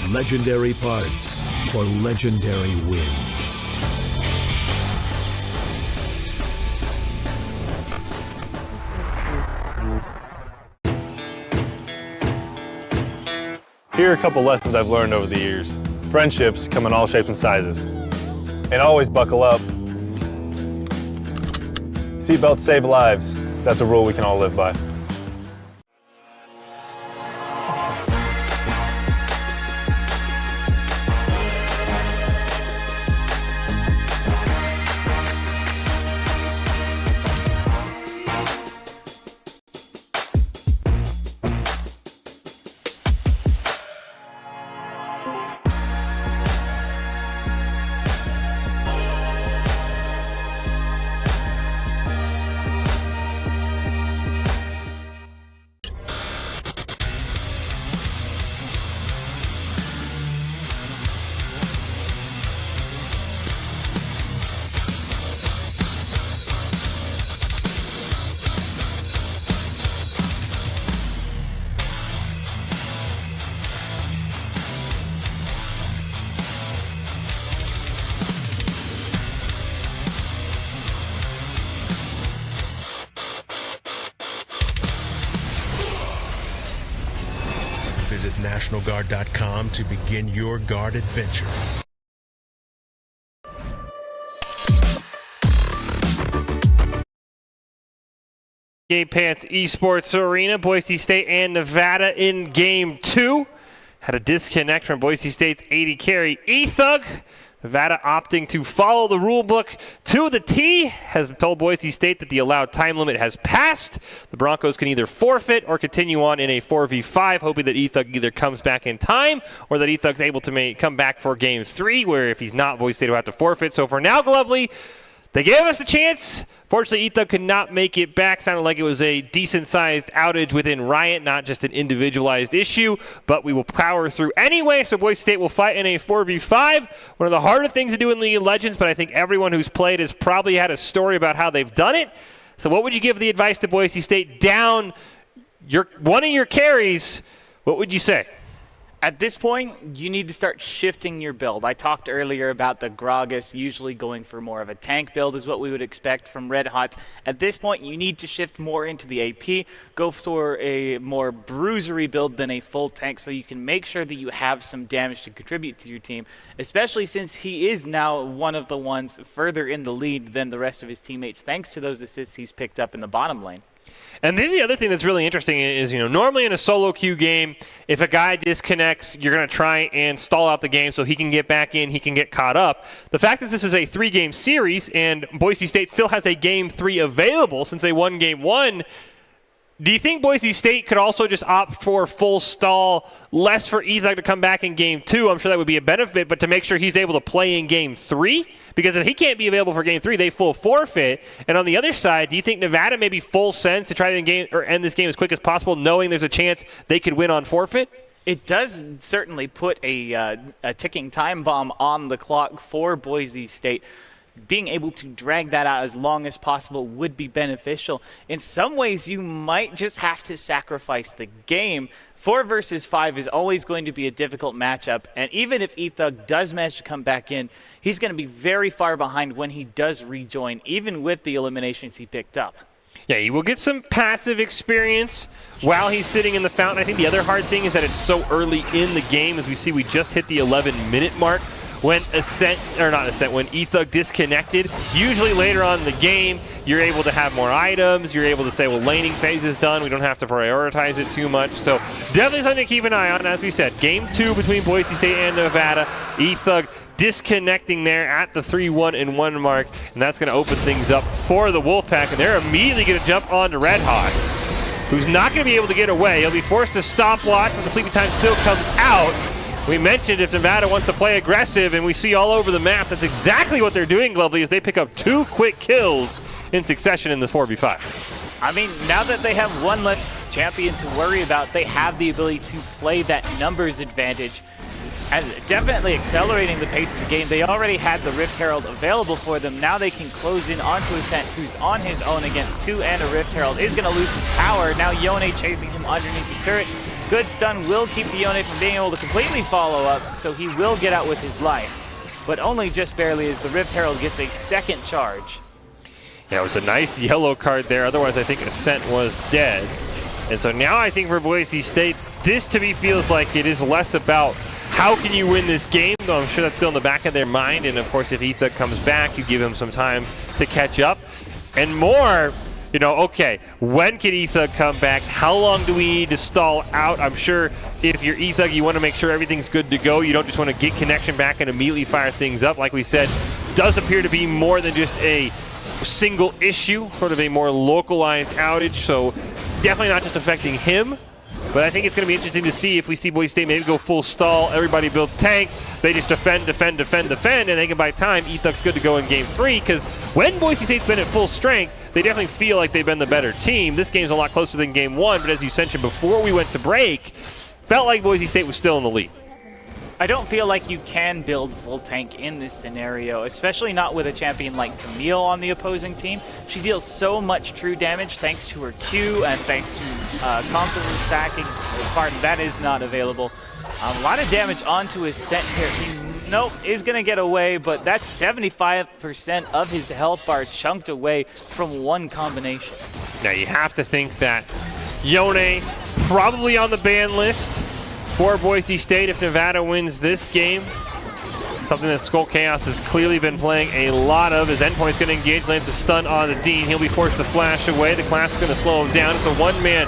Legendary parts for legendary wins. Here are a couple lessons I've learned over the years. Friendships come in all shapes and sizes. And always buckle up. Seatbelts save lives. That's a rule we can all live by. Visit NationalGuard.com to begin your guard adventure. Game Pants Esports Arena, Boise State and Nevada in Game 2. Had a disconnect from Boise State's 80 carry Ethug. Nevada opting to follow the rule book to the T, has told Boise State that the allowed time limit has passed. The Broncos can either forfeit or continue on in a 4v5, hoping that Ethug either comes back in time or that Ethug's able to come back for Game 3, where if he's not, Boise State will have to forfeit. So for now, Glovely, they gave us a chance. Fortunately, Ethug could not make it back. Sounded like it was a decent-sized outage within Riot, not just an individualized issue. But we will power through anyway, so Boise State will fight in a 4v5. One of the harder things to do in League of Legends, but I think everyone who's played has probably had a story about how they've done it. So what would you give the advice to Boise State down one of your carries? What would you say? At this point, you need to start shifting your build. I talked earlier about the Gragas usually going for more of a tank build is what we would expect from Red Hots. At this point, you need to shift more into the AP, go for a more bruisery build than a full tank so you can make sure that you have some damage to contribute to your team, especially since he is now one of the ones further in the lead than the rest of his teammates thanks to those assists he's picked up in the bottom lane. And then the other thing that's really interesting is, normally in a solo queue game, if a guy disconnects, you're going to try and stall out the game so he can get back in, he can get caught up. The fact that this is a 3-game series and Boise State still has a Game 3 available since they won Game 1, do you think Boise State could also just opt for full stall, less for Ethug to come back in Game 2? I'm sure that would be a benefit, but to make sure he's able to play in Game 3? Because if he can't be available for Game 3, they full forfeit. And on the other side, do you think Nevada maybe full sense to try to end this game as quick as possible, knowing there's a chance they could win on forfeit? It does certainly put a ticking time bomb on the clock for Boise State. Being able to drag that out as long as possible would be beneficial. In some ways, you might just have to sacrifice the game. 4 versus 5 is always going to be a difficult matchup, and even if Ethug does manage to come back in, he's going to be very far behind when he does rejoin, even with the eliminations he picked up. Yeah, he will get some passive experience while he's sitting in the fountain. I think the other hard thing is that it's so early in the game. As we see, we just hit the 11-minute mark. When Ethug disconnected, usually later on in the game, you're able to have more items. You're able to say, well, laning phase is done. We don't have to prioritize it too much. So definitely something to keep an eye on. As we said, Game 2 between Boise State and Nevada. Ethug disconnecting there at the 3-1-1 mark, and that's going to open things up for the Wolfpack, and they're immediately going to jump on to Red Hots, who's not going to be able to get away. He'll be forced to stop watch, but the sleepy time still comes out. We mentioned if Nevada wants to play aggressive, and we see all over the map, that's exactly what they're doing, Glovely, as they pick up 2 quick kills in succession in the 4v5. I mean, now that they have one less champion to worry about, they have the ability to play that numbers advantage, and definitely accelerating the pace of the game. They already had the Rift Herald available for them. Now they can close in onto Ascent, who's on his own against 2 and a Rift Herald, is going to lose his tower. Now Yone chasing him underneath the turret. Good stun will keep the Yone from being able to completely follow up, so he will get out with his life. But only just barely, as the Rift Herald gets a second charge. Yeah, it was a nice yellow card there. Otherwise, I think Ascent was dead. And so now I think for Boise State, this to me feels like it is less about how can you win this game, though I'm sure that's still in the back of their mind. And of course, if Ethug comes back, you give him some time to catch up. And more, okay, when can Ethug come back? How long do we need to stall out? I'm sure if you're Ethug, you want to make sure everything's good to go. You don't just want to get connection back and immediately fire things up. Like we said, does appear to be more than just a single issue, sort of a more localized outage. So definitely not just affecting him. But I think it's going to be interesting to see if we see Boise State maybe go full stall. Everybody builds tank. They just defend, and they can buy time. Ethug's good to go in Game 3, because when Boise State's been at full strength, they definitely feel like they've been the better team. This game's a lot closer than Game 1, but as you mentioned before we went to break, felt like Boise State was still in the lead. I don't feel like you can build full tank in this scenario, especially not with a champion like Camille on the opposing team. She deals so much true damage thanks to her Q and thanks to constantly stacking. Pardon, that is not available. A lot of damage onto his Ascent here. He is going to get away, but that's 75% of his health bar chunked away from one combination. Now you have to think that Yone probably on the ban list. for Boise State if Nevada wins this game. Something that Skull Chaos has clearly been playing a lot of. His endpoint's going to engage, lands a stun on the Dean. He'll be forced to flash away. The class is going to slow him down. It's a one-man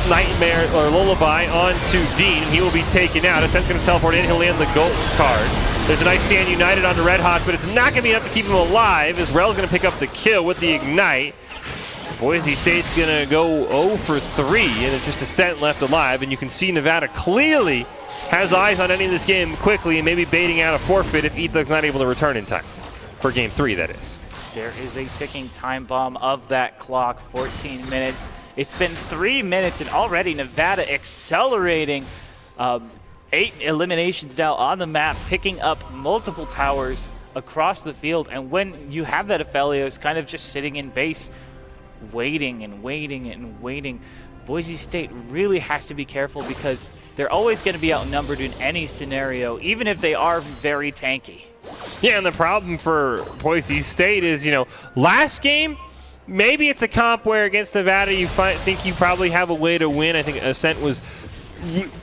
nightmare or lullaby onto Dean. He will be taken out. Ascent's going to teleport in. He'll land the gold card. There's a nice stand united on the Red Hawk, but it's not going to be enough to keep him alive as Rel's going to pick up the kill with the ignite. Boise State's going to go 0 for 3, and it's just Ascent left alive. And you can see Nevada clearly has eyes on ending this game quickly and maybe baiting out a forfeit if Ethug's not able to return in time. For game 3, that is. There is a ticking time bomb of that clock, 14 minutes. It's been 3 minutes, and already Nevada accelerating. 8 eliminations now on the map, picking up multiple towers across the field. And when you have that Aphelios kind of just sitting in base, waiting and waiting and waiting, Boise State really has to be careful because they're always going to be outnumbered in any scenario, even if they are very tanky. Yeah, and the problem for Boise State is, last game, maybe it's a comp where against Nevada you think you probably have a way to win. I think Ascent was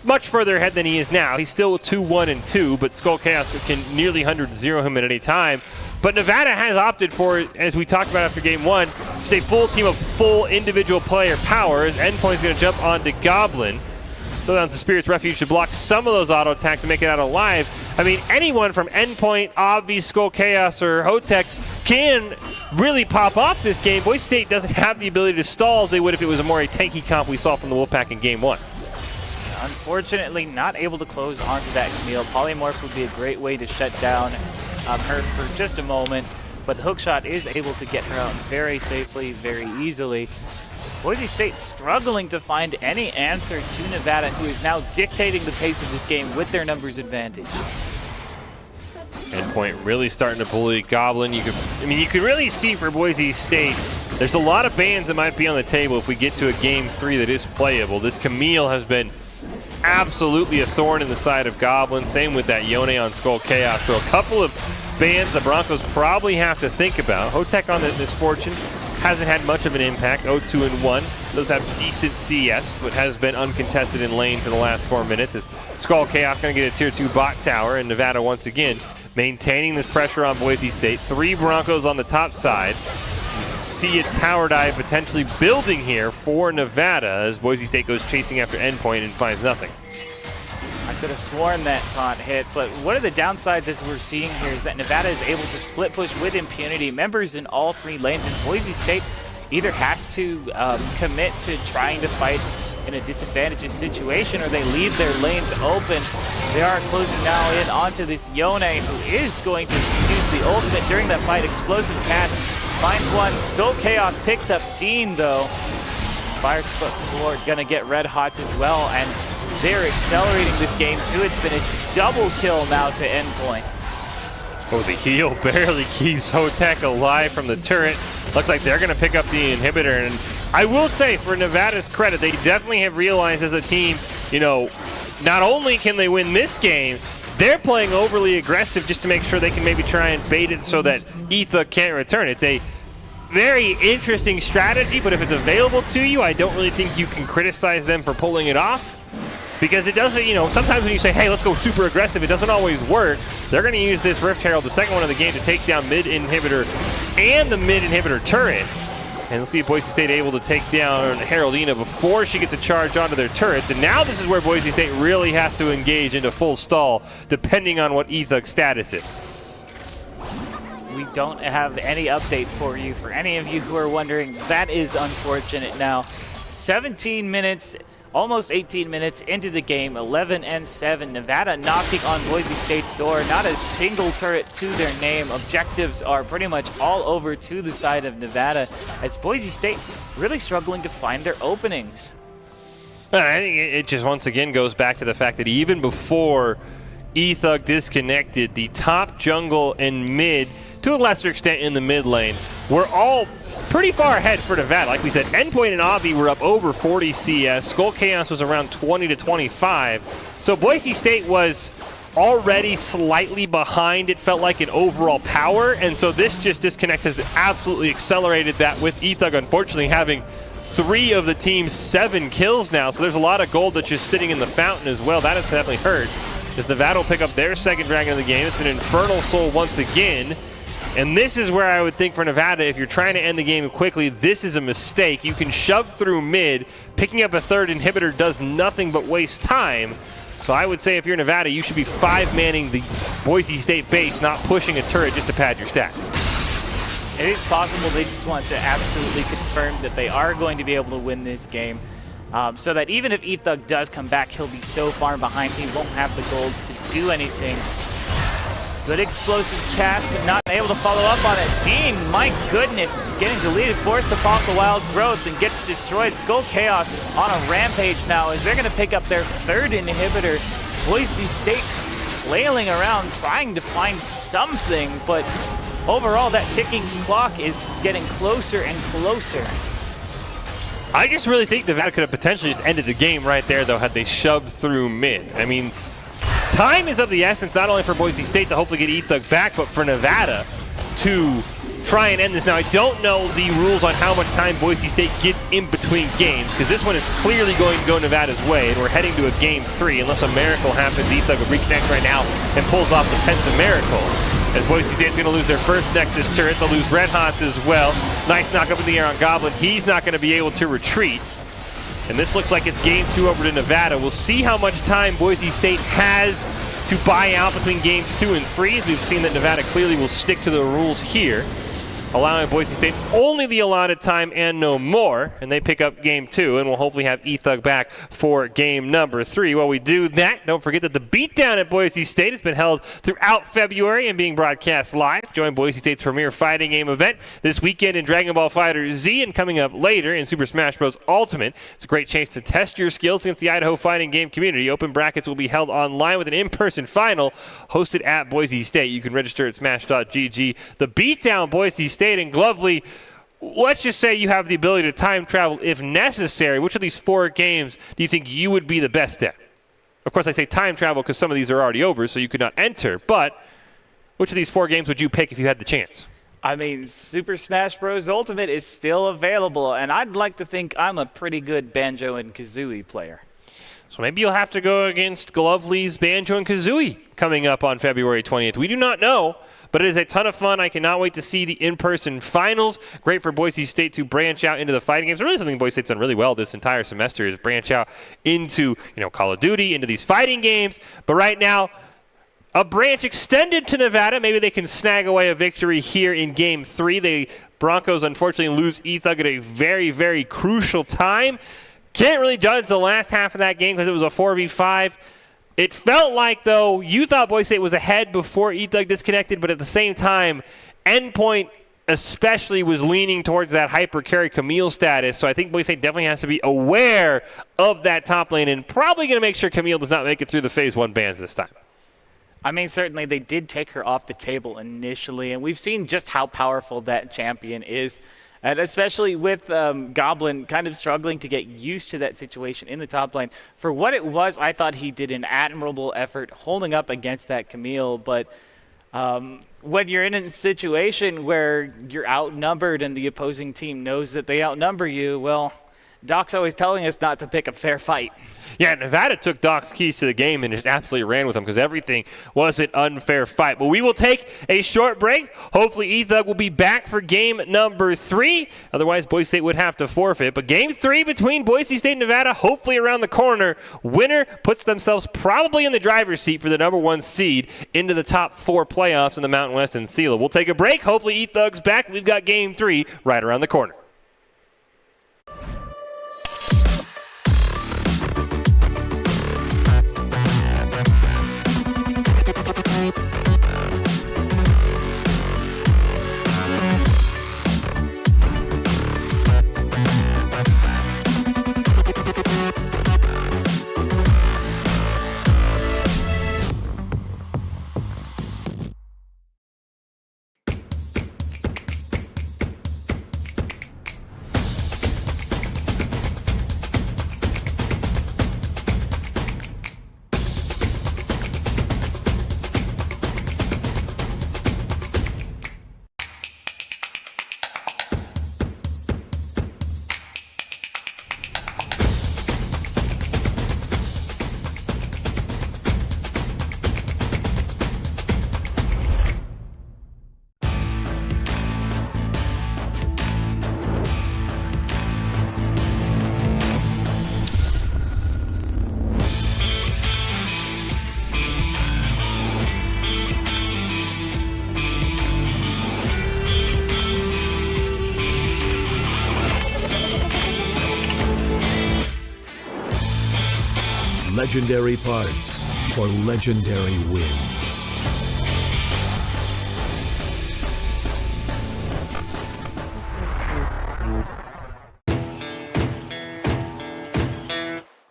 much further ahead than he is now. He's still 2-1-2, but Skull Chaos can nearly 100-0 him at any time. But Nevada has opted for, as we talked about after game 1, just a full team of full individual player power. Endpoint's going to jump onto Goblin. Throw down to Spirit's Refuge to block some of those auto attacks to make it out alive. I mean, anyone from Endpoint, Obvi, Skull Chaos, or Hotek can really pop off this game. Boise State doesn't have the ability to stall as they would if it was a more tanky comp we saw from the Wolfpack in game 1. Unfortunately, not able to close onto that Camille. Polymorph would be a great way to shut down her for just a moment, but the hookshot is able to get her out very safely, very easily. Boise State struggling to find any answer to Nevada, who is now dictating the pace of this game with their numbers advantage. Endpoint really starting to bully Goblin. You can really see for Boise State, there's a lot of bans that might be on the table if we get to a game 3 that is playable. This Camille has been absolutely a thorn in the side of Goblin. Same with that Yone on Skull Chaos. So a couple of bans the Broncos probably have to think about. Hotek on the Misfortune hasn't had much of an impact. 0-2-1. Does have decent CS, but has been uncontested in lane for the last 4 minutes. As Skull Chaos going to get a tier 2 bot tower, and Nevada once again maintaining this pressure on Boise State. 3 Broncos on the top side. See a tower dive potentially building here for Nevada as Boise State goes chasing after Endpoint and finds nothing. I could have sworn that taunt hit, but one of the downsides as we're seeing here is that Nevada is able to split push with impunity. Members in all 3 lanes, and Boise State either has to commit to trying to fight in a disadvantageous situation or they leave their lanes open. They are closing now in onto this Yone, who is going to use the ultimate during that fight. Explosive cast. Finds one. Skull Chaos picks up Dean, though. Fire Sword gonna get red hots as well, and they're accelerating this game to its finish. Double kill now to Endpoint. Oh, the heal barely keeps Hotek alive from the turret. Looks like they're gonna pick up the inhibitor, and I will say, for Nevada's credit, they definitely have realized as a team, not only can they win this game, they're playing overly aggressive just to make sure they can maybe try and bait it so that Etha can't return. It's a very interesting strategy, but if it's available to you, I don't really think you can criticize them for pulling it off. Because it doesn't, sometimes when you say, hey, let's go super aggressive, it doesn't always work. They're going to use this Rift Herald, the second one of the game, to take down mid inhibitor and the mid inhibitor turret. And let's see if Boise State able to take down Heraldina before she gets a charge onto their turrets. And now this is where Boise State really has to engage into full stall, depending on what Ethug's status is. We don't have any updates for you. For any of you who are wondering, that is unfortunate now. 17 minutes, almost 18 minutes into the game, 11-7. Nevada knocking on Boise State's door. Not a single turret to their name. Objectives are pretty much all over to the side of Nevada, as Boise State really struggling to find their openings. I think it just once again goes back to the fact that even before Ethug disconnected, the top jungle and mid, to a lesser extent in the mid lane, were all pretty far ahead for Nevada. Like we said, Endpoint and Avi were up over 40 CS. Skull Chaos was around 20 to 25. So Boise State was already slightly behind, it felt like, in overall power. And so this just disconnect has absolutely accelerated that, with Ethug unfortunately having 3 of the team's 7 kills now, so there's a lot of gold that's just sitting in the fountain as well. That has definitely hurt, as Nevada will pick up their second dragon of the game. It's an Infernal Soul once again. And this is where I would think for Nevada, if you're trying to end the game quickly, this is a mistake. You can shove through mid. Picking up a third inhibitor does nothing but waste time. So I would say if you're Nevada, you should be 5-manning the Boise State base, not pushing a turret just to pad your stats. It is possible they just want to absolutely confirm that they are going to be able to win this game. So that even if Ethug does come back, he'll be so far behind, he won't have the gold to do anything. Good explosive cast, but not able to follow up on it. Dean, my goodness, getting deleted, forced to fall to Wild Growth and gets destroyed. Skull Chaos on a rampage now as they're going to pick up their third inhibitor. Boise State flailing around trying to find something, but overall that ticking clock is getting closer and closer. I just really think Nevada could have potentially just ended the game right there, though, had they shoved through mid. I mean, time is of the essence, not only for Boise State to hopefully get Ethug back, but for Nevada to try and end this. Now, I don't know the rules on how much time Boise State gets in between games, because this one is clearly going to go Nevada's way, and we're heading to a game 3. Unless a miracle happens, Ethug will reconnect right now and pulls off the pentamiracle. As Boise State's going to lose their first Nexus turret, they'll lose Red Hots as well. Nice knock up in the air on Goblin. He's not going to be able to retreat. And this looks like it's game 2 over to Nevada. We'll see how much time Boise State has to buy out between games 2 and 3. As we've seen that Nevada clearly will stick to the rules here, allowing Boise State only the allotted time and no more. And they pick up game 2, and we'll hopefully have Ethug back for game number 3. While we do that, don't forget that the beatdown at Boise State has been held throughout February and being broadcast live. Join Boise State's premier fighting game event this weekend in Dragon Ball FighterZ, and coming up later in Super Smash Bros. Ultimate. It's a great chance to test your skills against the Idaho fighting game community. Open brackets will be held online with an in-person final hosted at Boise State. You can register at smash.gg. The beatdown Boise State and Glovely, let's just say you have the ability to time travel if necessary. Which of these 4 games do you think you would be the best at? Of course, I say time travel because some of these are already over, so you could not enter. But which of these 4 games would you pick if you had the chance? I mean, Super Smash Bros. Ultimate is still available, and I'd like to think I'm a pretty good Banjo and Kazooie player. So maybe you'll have to go against Glovely's Banjo and Kazooie coming up on February 20th. We do not know, but it is a ton of fun. I cannot wait to see the in-person finals. Great for Boise State to branch out into the fighting games. Really something Boise State's done really well this entire semester is branch out into, Call of Duty, into these fighting games. But right now, a branch extended to Nevada. Maybe they can snag away a victory here in game 3. The Broncos unfortunately lose Ethug at a very, very crucial time. Can't really judge the last half of that game because it was a 4v5. It felt like, though, you thought Boise State was ahead before Ethug disconnected, but at the same time, Endpoint especially was leaning towards that hyper carry Camille status. So I think Boise State definitely has to be aware of that top lane and probably going to make sure Camille does not make it through the Phase 1 bans this time. I mean, certainly they did take her off the table initially, and we've seen just how powerful that champion is. And especially with Goblin kind of struggling to get used to that situation in the top lane. For what it was, I thought he did an admirable effort holding up against that Camille. But when you're in a situation where you're outnumbered and the opposing team knows that they outnumber you, well, Doc's always telling us not to pick a fair fight. Yeah, Nevada took Doc's keys to the game and just absolutely ran with them because everything was an unfair fight. But we will take a short break. Hopefully Ethug will be back for game number 3. Otherwise, Boise State would have to forfeit. But game 3 between Boise State and Nevada, hopefully around the corner. Winner puts themselves probably in the driver's seat for the number 1 seed into the top 4 playoffs in the Mountain West and CLOL. We'll take a break. Hopefully Ethug's back. We've got game 3 right around the corner. legendary parts for legendary wins.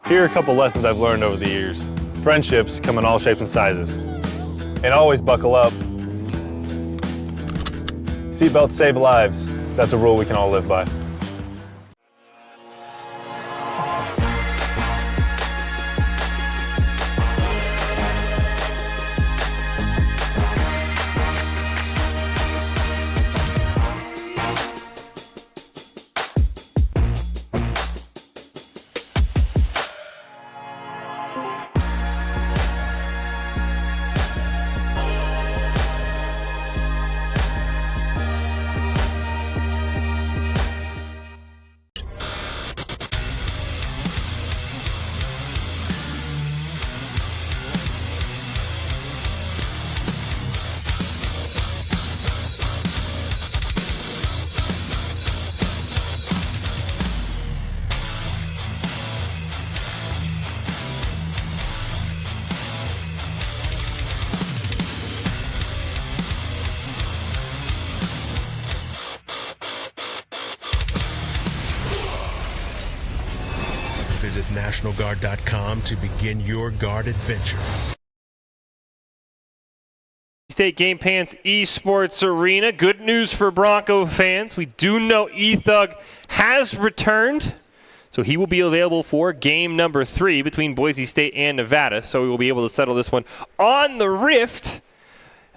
Here are a couple lessons I've learned over the years. Friendships come in all shapes and sizes. And always buckle up. Seatbelts save lives. That's a rule we can all live by. Visit NationalGuard.com to begin your guard adventure. State Game Pants Esports Arena. Good news for Bronco fans. We do know E-Thug has returned, so he will be available for game number 3 between Boise State and Nevada. So we will be able to settle this one on the Rift,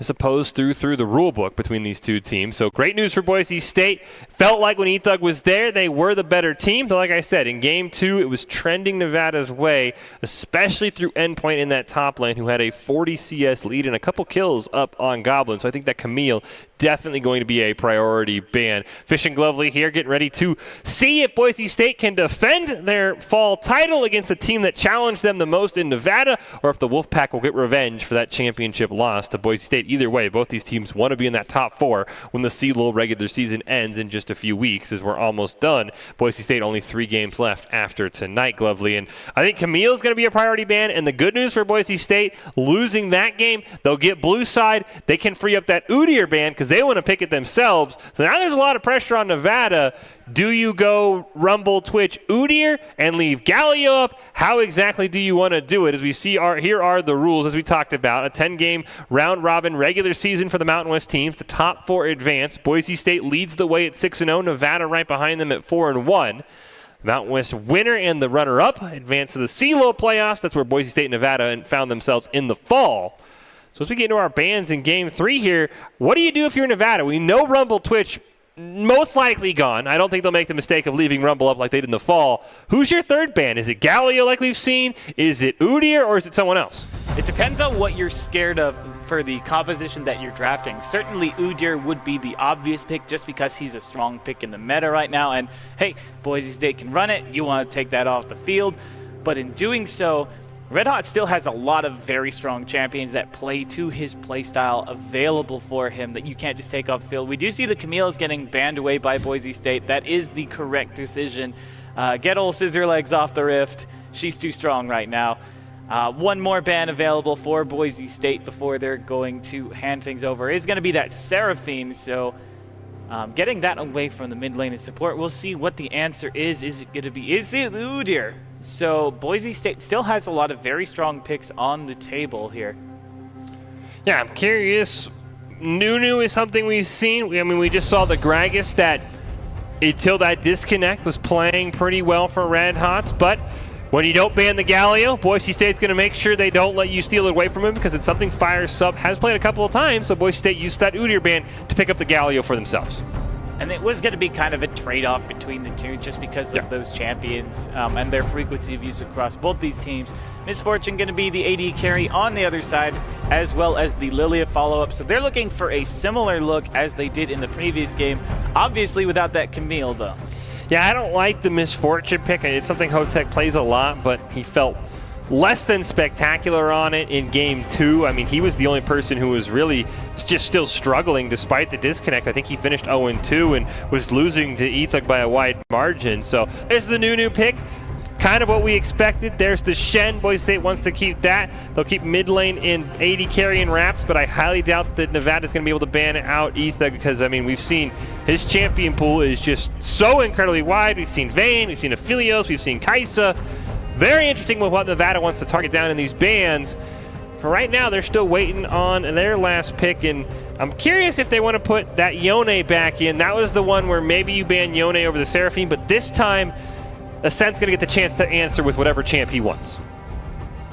as opposed through the rule book between these two teams. So great news for Boise State. Felt like when E-Thug was there, they were the better team. But like I said, in game 2, it was trending Nevada's way, especially through Endpoint in that top lane, who had a 40 CS lead and a couple kills up on Goblin. So I think that Camille definitely going to be a priority ban. Fish and Glovely here, getting ready to see if Boise State can defend their fall title against a team that challenged them the most in Nevada, or if the Wolfpack will get revenge for that championship loss to Boise State. Either way, both these teams want to be in that top 4 when the CLOL regular season ends in just a few weeks, as we're almost done. Boise State only 3 games left after tonight, Glovely. And I think Camille's going to be a priority ban. And the good news for Boise State, losing that game, they'll get blue side. They can free up that Udyr ban because they want to pick it themselves. So now there's a lot of pressure on Nevada. Do you go Rumble, Twitch, Udyr and leave Galio up? How exactly do you want to do it? As we see, here are the rules as we talked about. A 10-game round-robin regular season for the Mountain West teams. The top 4 advance. Boise State leads the way at 6-0. Nevada right behind them at 4-1. Mountain West winner and the runner-up advance to the CLOL playoffs. That's where Boise State and Nevada found themselves in the fall. So as we get into our bans in Game 3 here, what do you do if you're Nevada? We know Rumble, Twitch, most likely gone. I don't think they'll make the mistake of leaving Rumble up like they did in the fall. Who's your third ban? Is it Galio like we've seen? Is it Udyr, or is it someone else? It depends on what you're scared of for the composition that you're drafting. Certainly Udyr would be the obvious pick just because he's a strong pick in the meta right now. And hey, Boise State can run it. You want to take that off the field. But in doing so, Red Hot still has a lot of very strong champions that play to his playstyle available for him that you can't just take off the field. We do see the Camille's getting banned away by Boise State. That is the correct decision. Get old Scissor Legs off the Rift. She's too strong right now. One more ban available for Boise State before they're going to hand things over is going to be that Seraphine. So getting that away from the mid lane and support, we'll see what the answer is. Is it going to be, is it Udyr? So Boise State still has a lot of very strong picks on the table here. Yeah, I'm curious. Nunu is something we've seen. We just saw the Gragas that until that disconnect was playing pretty well for Red Hots, but when you don't ban the Galio, Boise State's going to make sure they don't let you steal it away from him because it's something Fire Sub has played a couple of times, so Boise State used that Udyr ban to pick up the Galio for themselves. And it was going to be kind of a trade-off between the two just because of those champions and their frequency of use across both these teams. Misfortune going to be the AD carry on the other side, as well as the Lilia follow-up. So they're looking for a similar look as they did in the previous game, obviously without that Camille, though. Yeah, I don't like the Misfortune pick. It's something Hotek plays a lot, but he felt less than spectacular on it in Game 2. I mean, he was the only person who was really just still struggling despite the disconnect. I think he finished 0-2 and was losing to E-Thug by a wide margin. So there's the Nunu pick. kind of what we expected. There's the Shen. Boise State wants to keep that. They'll keep mid lane in AD carry and Raps, but I highly doubt that Nevada's going to be able to ban out Ethug because, I mean, we've seen his champion pool is just so incredibly wide. We've seen Vayne, we've seen Aphelios, we've seen Kaisa. Very interesting with what Nevada wants to target down in these bans. For right now, they're still waiting on their last pick, and I'm curious if they want to put that Yone back in. That was the one where maybe you ban Yone over the Seraphine, but this time, Ascent's going to get the chance to answer with whatever champ he wants.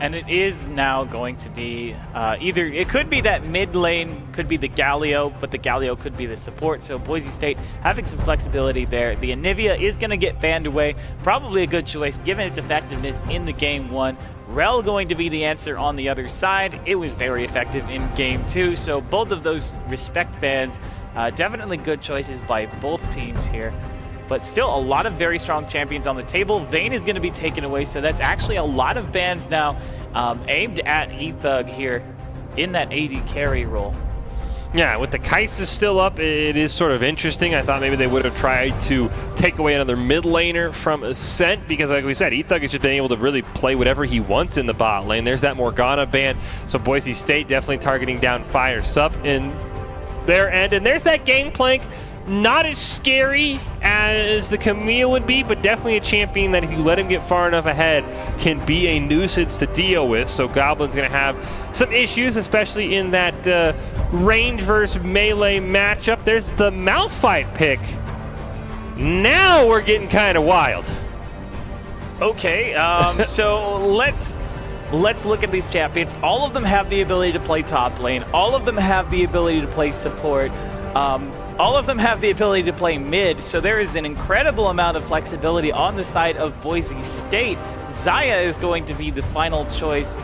And it is now going to be either, it could be that mid lane, could be the Galio, but the Galio could be the support. So Boise State having some flexibility there. The Anivia is going to get banned away. Probably a good choice given its effectiveness in the game 1. Rel going to be the answer on the other side. It was very effective in game 2. So both of those respect bans, definitely good choices by both teams here. But still a lot of very strong champions on the table. Vayne is going to be taken away, so that's actually a lot of bans now aimed at Ethug here in that AD carry role. Yeah, with the Kaisa still up, it is sort of interesting. I thought maybe they would have tried to take away another mid laner from Ascent because, like we said, Ethug has just been able to really play whatever he wants in the bot lane. There's that Morgana ban, so Boise State definitely targeting down Fire Sup in their end. And there's that Gangplank. Not as scary as the Camille would be, but definitely a champion that if you let him get far enough ahead can be a nuisance to deal with. So Goblin's going to have some issues, especially in that range versus melee matchup. There's the Malphite pick. Now we're getting kind of wild. Okay, so let's look at these champions. All of them have the ability to play top lane. All of them have the ability to play support. All of them have the ability to play mid, so there is an incredible amount of flexibility on the side of Boise State. Xayah is going to be the final choice.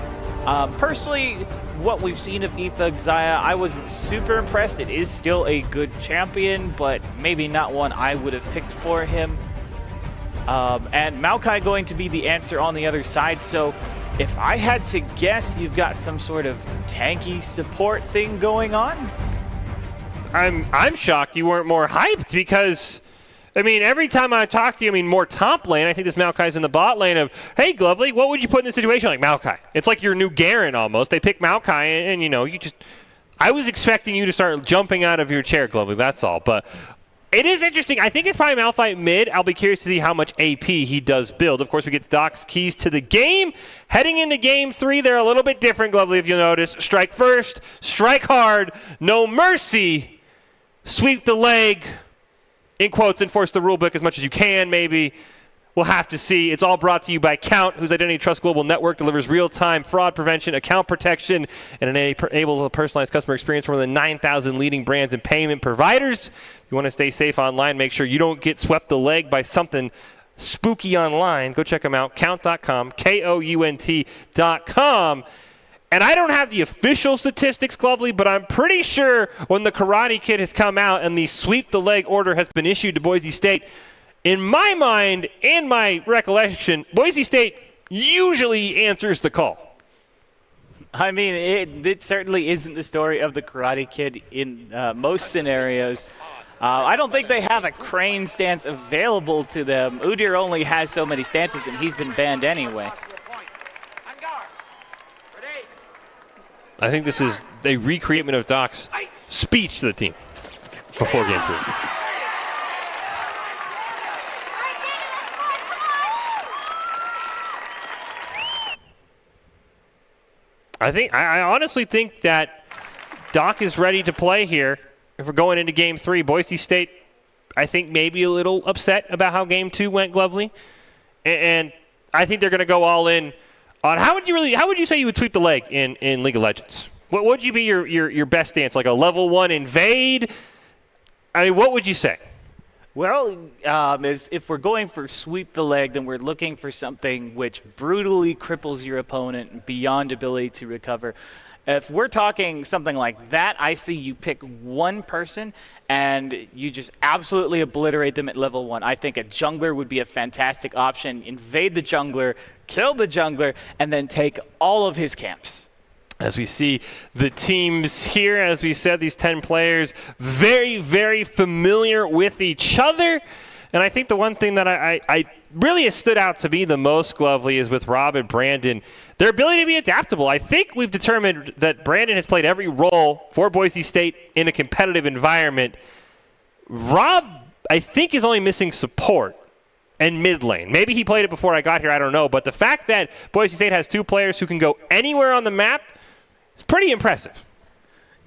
Personally, what we've seen of Ethug Xayah, I wasn't super impressed. It is still a good champion, but maybe not one I would have picked for him. And Maokai going to be the answer on the other side, so if I had to guess, you've got some sort of tanky support thing going on. I'm shocked you weren't more hyped because, I mean, every time I talk to you, I mean, more top lane. I think this Maokai's in the bot lane of, hey, Glovely, what would you put in this situation? Like Maokai. It's like your new Garen almost. They pick Maokai, and you know, you just, I was expecting you to start jumping out of your chair, Glovely, that's all. But it is interesting. I think it's probably Malphite mid. I'll be curious to see how much AP he does build. Of course, we get Doc's keys to the game. Heading into game 3, they're a little bit different, Glovely, if you'll notice. Strike first, strike hard, no mercy. Sweep the leg, in quotes, enforce the rulebook as much as you can, maybe. We'll have to see. It's all brought to you by Count, whose Identity Trust Global Network delivers real-time fraud prevention, account protection, and enables a personalized customer experience for more than 9,000 leading brands and payment providers. If you want to stay safe online, make sure you don't get swept the leg by something spooky online. Go check them out, count.com, KOUNT.com. And I don't have the official statistics, Glovely, but I'm pretty sure when the Karate Kid has come out and the sweep the leg order has been issued to Boise State, in my mind and my recollection, Boise State usually answers the call. I mean, it certainly isn't the story of the Karate Kid in most scenarios. I don't think they have a crane stance available to them. Udyr only has so many stances, and he's been banned anyway. I think this is a recreation of Doc's speech to the team before game 3. I honestly think that Doc is ready to play here. If we're going into game 3, Boise State, I think maybe a little upset about how game 2 went, Glovely, and I think they're going to go all in. How would you say you would sweep the leg in League of Legends? What would you be your best stance? Like a level 1 invade? I mean, what would you say? Well, if we're going for sweep the leg, then we're looking for something which brutally cripples your opponent beyond ability to recover. If we're talking something like that, I see you pick one person and you just absolutely obliterate them at level 1. I think a jungler would be a fantastic option. Invade the jungler, kill the jungler, and then take all of his camps. As we see the teams here, as we said, these 10 players, very, very familiar with each other. And I think the one thing that I really has stood out to me the most, Glovely, is with Rob and Brandon. Their ability to be adaptable. I think we've determined that Brandon has played every role for Boise State in a competitive environment. Rob, I think, is only missing support and mid lane. Maybe he played it before I got here, I don't know. But the fact that Boise State has 2 players who can go anywhere on the map is pretty impressive.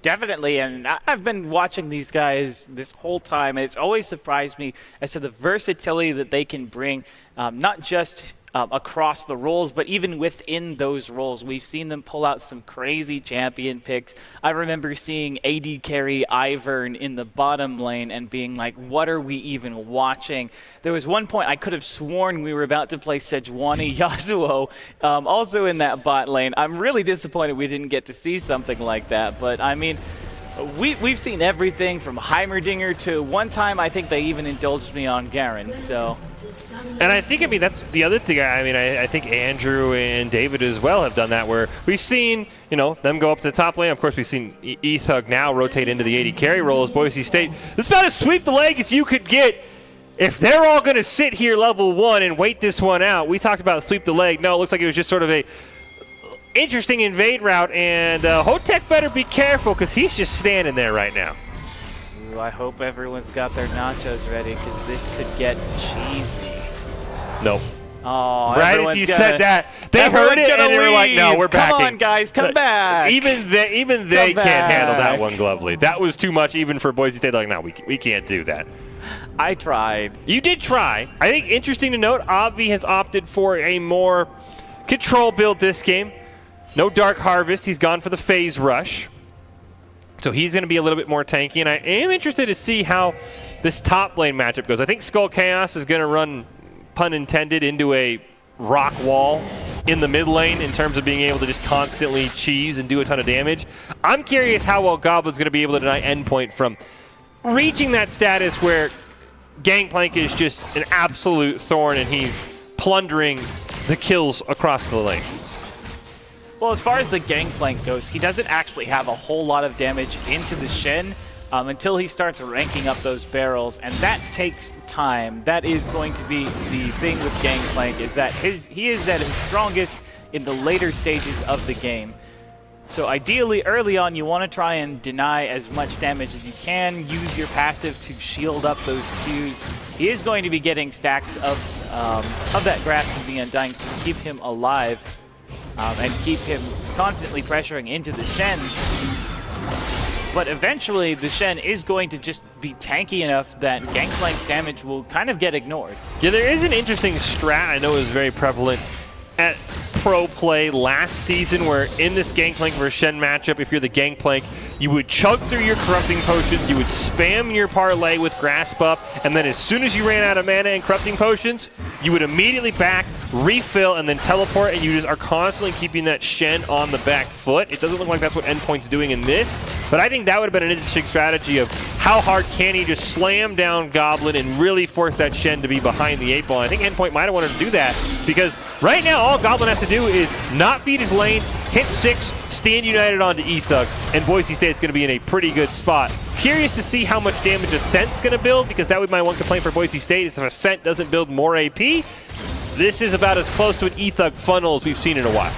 Definitely, and I've been watching these guys this whole time, and it's always surprised me as to the versatility that they can bring, not just across the roles, but even within those roles. We've seen them pull out some crazy champion picks. I remember seeing AD carry Ivern in the bottom lane and being like, what are we even watching? There was one point I could have sworn we were about to play Sejuani Yasuo also in that bot lane. I'm really disappointed we didn't get to see something like that, but I mean, we've seen everything from Heimerdinger to one time I think they even indulged me on Garen, so... And I think, that's the other thing. I think Andrew and David as well have done that, where we've seen, them go up to the top lane. Of course, we've seen Ethug now rotate into the AD carry role as Boise State. It's about as sweep the leg as you could get. If they're all going to sit here level 1 and wait this one out, we talked about sweep the leg. No, it looks like it was just sort of a interesting invade route, and Hotek better be careful because he's just standing there right now. Ooh, I hope everyone's got their nachos ready because this could get cheesy. Nope. Oh, right as you said that, they heard it and they were like, no, we're backing. Come on, guys, come back. Even they can't handle that one, Glovely. That was too much even for Boise State. Like, no, we can't do that. I tried. You did try. I think interesting to note, Obvi has opted for a more control build this game. No Dark Harvest. He's gone for the Phase Rush. So he's going to be a little bit more tanky, and I am interested to see how this top lane matchup goes. I think Skull Chaos is going to run, pun intended, into a rock wall in the mid lane in terms of being able to just constantly cheese and do a ton of damage. I'm curious how well Goblin's going to be able to deny Endpoint from reaching that status where Gangplank is just an absolute thorn and he's plundering the kills across the lane. Well, as far as the Gangplank goes, he doesn't actually have a whole lot of damage into the Shen until he starts ranking up those barrels, and that takes time. That is going to be the thing with Gangplank, is that he is at his strongest in the later stages of the game. So ideally, early on, you want to try and deny as much damage as you can. Use your passive to shield up those Qs. He is going to be getting stacks of that Grasp of the Undying to keep him alive. And keep him constantly pressuring into the Shen. But eventually, the Shen is going to just be tanky enough that Gangplank's damage will kind of get ignored. Yeah, there is an interesting strat I know is very prevalent at pro play last season, where in this Gangplank versus Shen matchup, if you're the Gangplank, you would chug through your Corrupting Potions, you would spam your parlay with Grasp up, and then as soon as you ran out of mana and Corrupting Potions, you would immediately back, refill, and then teleport, and you just are constantly keeping that Shen on the back foot. It doesn't look like that's what Endpoint's doing in this, but I think that would have been an interesting strategy of how hard can he just slam down Goblin and really force that Shen to be behind the 8-ball. I think Endpoint might have wanted to do that, because right now all Goblin has to do is not feed his lane, hit 6, stand united onto Ethug, and Boise State's going to be in a pretty good spot. Curious to see how much damage Ascent's going to build, because that would be my one complaint for Boise State is if Ascent doesn't build more AP, this is about as close to an Ethug funnel as we've seen in a while.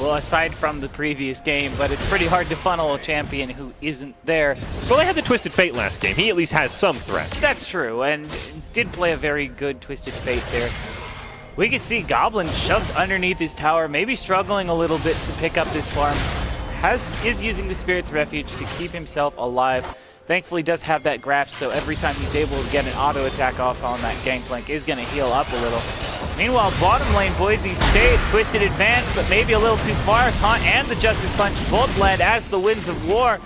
Well, aside from the previous game, but it's pretty hard to funnel a champion who isn't there. Well, they had the Twisted Fate last game. He at least has some threat. That's true, and did play a very good Twisted Fate there. We can see Goblin shoved underneath his tower, maybe struggling a little bit to pick up this farm. Is using the Spirit's Refuge to keep himself alive. Thankfully does have that grasp, so every time he's able to get an auto attack off on that Gangplank is going to heal up a little. Meanwhile, bottom lane, Boise State, Twisted advance, but maybe a little too far. Taunt and the Justice Punch both land as the Winds of War.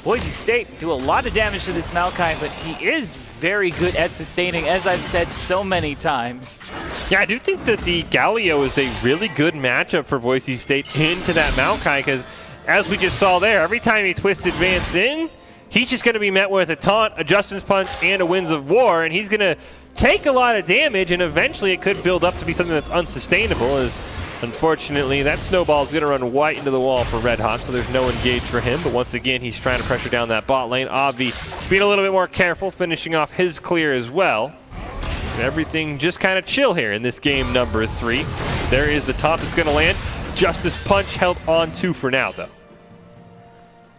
Boise State do a lot of damage to this Maokai, but he is very good at sustaining, as I've said so many times. Yeah, I do think that the Galio is a really good matchup for Boise State into that Maokai, because as we just saw there, every time he Twisted advance in, he's just going to be met with a taunt, a Justice Punch, and a Winds of War, and he's going to take a lot of damage, and eventually it could build up to be something that's unsustainable, as unfortunately that snowball is going to run white into the wall for Red Hawk, so there's no engage for him, but once again he's trying to pressure down that bot lane. Avi being a little bit more careful, finishing off his clear as well. everything just kind of chill here in this game number 3. There is the taunt that's going to land. Justice Punch held on to for now, though.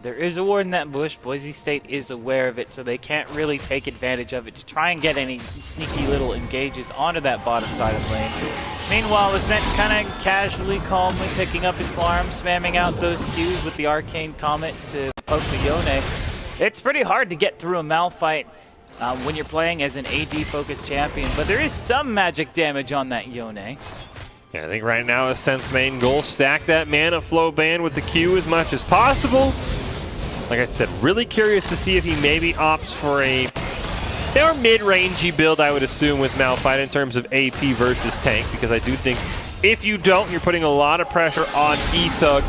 There is a ward in that bush. Boise State is aware of it, so they can't really take advantage of it to try and get any sneaky little engages onto that bottom side of lane. Meanwhile, Ascent kind of casually, calmly picking up his farm, spamming out those Qs with the Arcane Comet to poke the Yone. It's pretty hard to get through a Malphite when you're playing as an AD-focused champion, but there is some magic damage on that Yone. Yeah, I think right now Ascent's main goal, stack that mana flow band with the Q as much as possible. Like I said, really curious to see if he maybe opts for a more mid-rangey build, I would assume, with Malphite in terms of AP versus tank, because I do think if you don't, you're putting a lot of pressure on Ethug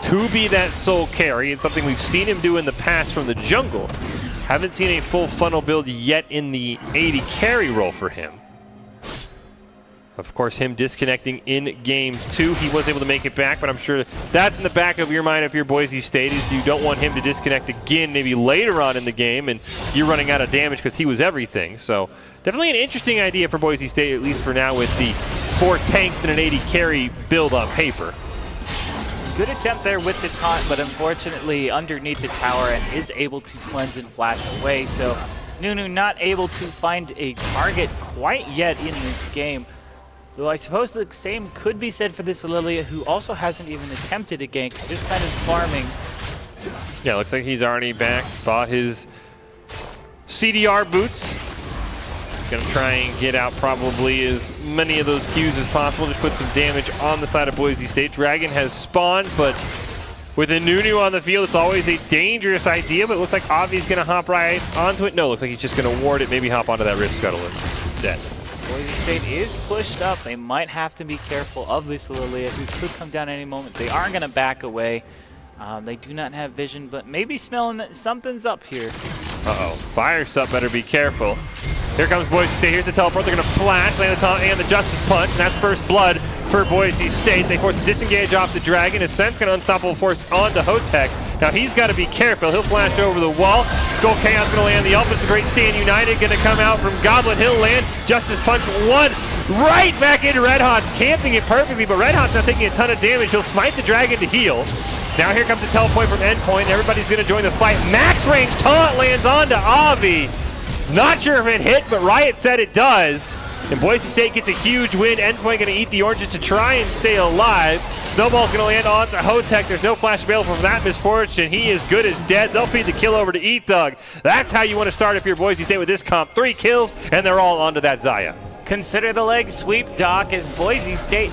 to be that sole carry. It's something we've seen him do in the past from the jungle. Haven't seen a full funnel build yet in the AD carry role for him. Of course, him disconnecting in game 2, he was able to make it back, but I'm sure that's in the back of your mind if you're Boise State, is you don't want him to disconnect again maybe later on in the game and you're running out of damage because he was everything. So definitely an interesting idea for Boise State, at least for now, with the 4 tanks and an 80 carry build on paper. Good attempt there with the taunt, but unfortunately underneath the tower and is able to cleanse and flash away. So Nunu not able to find a target quite yet in this game. Though I suppose the same could be said for this Lilia, who also hasn't even attempted a gank, just kind of farming. Yeah, looks like he's already back, bought his CDR boots. Gonna try and get out probably as many of those Qs as possible to put some damage on the side of Boise State. Dragon has spawned, but with a Nunu on the field, it's always a dangerous idea, but it looks like Avi's gonna hop right onto it. No, looks like he's just gonna ward it, maybe hop onto that Rift Scuttle and dead. Boise State is pushed up. They might have to be careful of this Lilia, who could come down any moment. They are going to back away. They do not have vision, but maybe smelling that something's up here. Uh-oh. Fire Sup better be careful. Here comes Boise State. Here's the teleport. They're going to flash, land the taunt, and the Justice Punch, and that's first blood for Boise State. They force a disengage off the Dragon. Ascent's going to Unstoppable Force onto Hotek. Now he's got to be careful. He'll flash over the wall. Skull Chaos going to land the ult, but it's a great stand United. Going to come out from Goblin Hill land. Justice Punch 1 right back into Red Hot's, camping it perfectly, but Red Hot's not taking a ton of damage. He'll smite the Dragon to heal. Now here comes the teleport from Endpoint. Everybody's going to join the fight. Max range taunt lands onto Avi. Not sure if it hit, but Riot said it does. And Boise State gets a huge win. Endpoint going to eat the oranges to try and stay alive. Snowball's going to land onto Hotek. There's no flash available from that misfortune. He is good as dead. They'll feed the kill over to Ethug. That's how you want to start if you're Boise State with this comp. 3 kills, and they're all onto that Xayah. Consider the leg sweep, Doc, as Boise State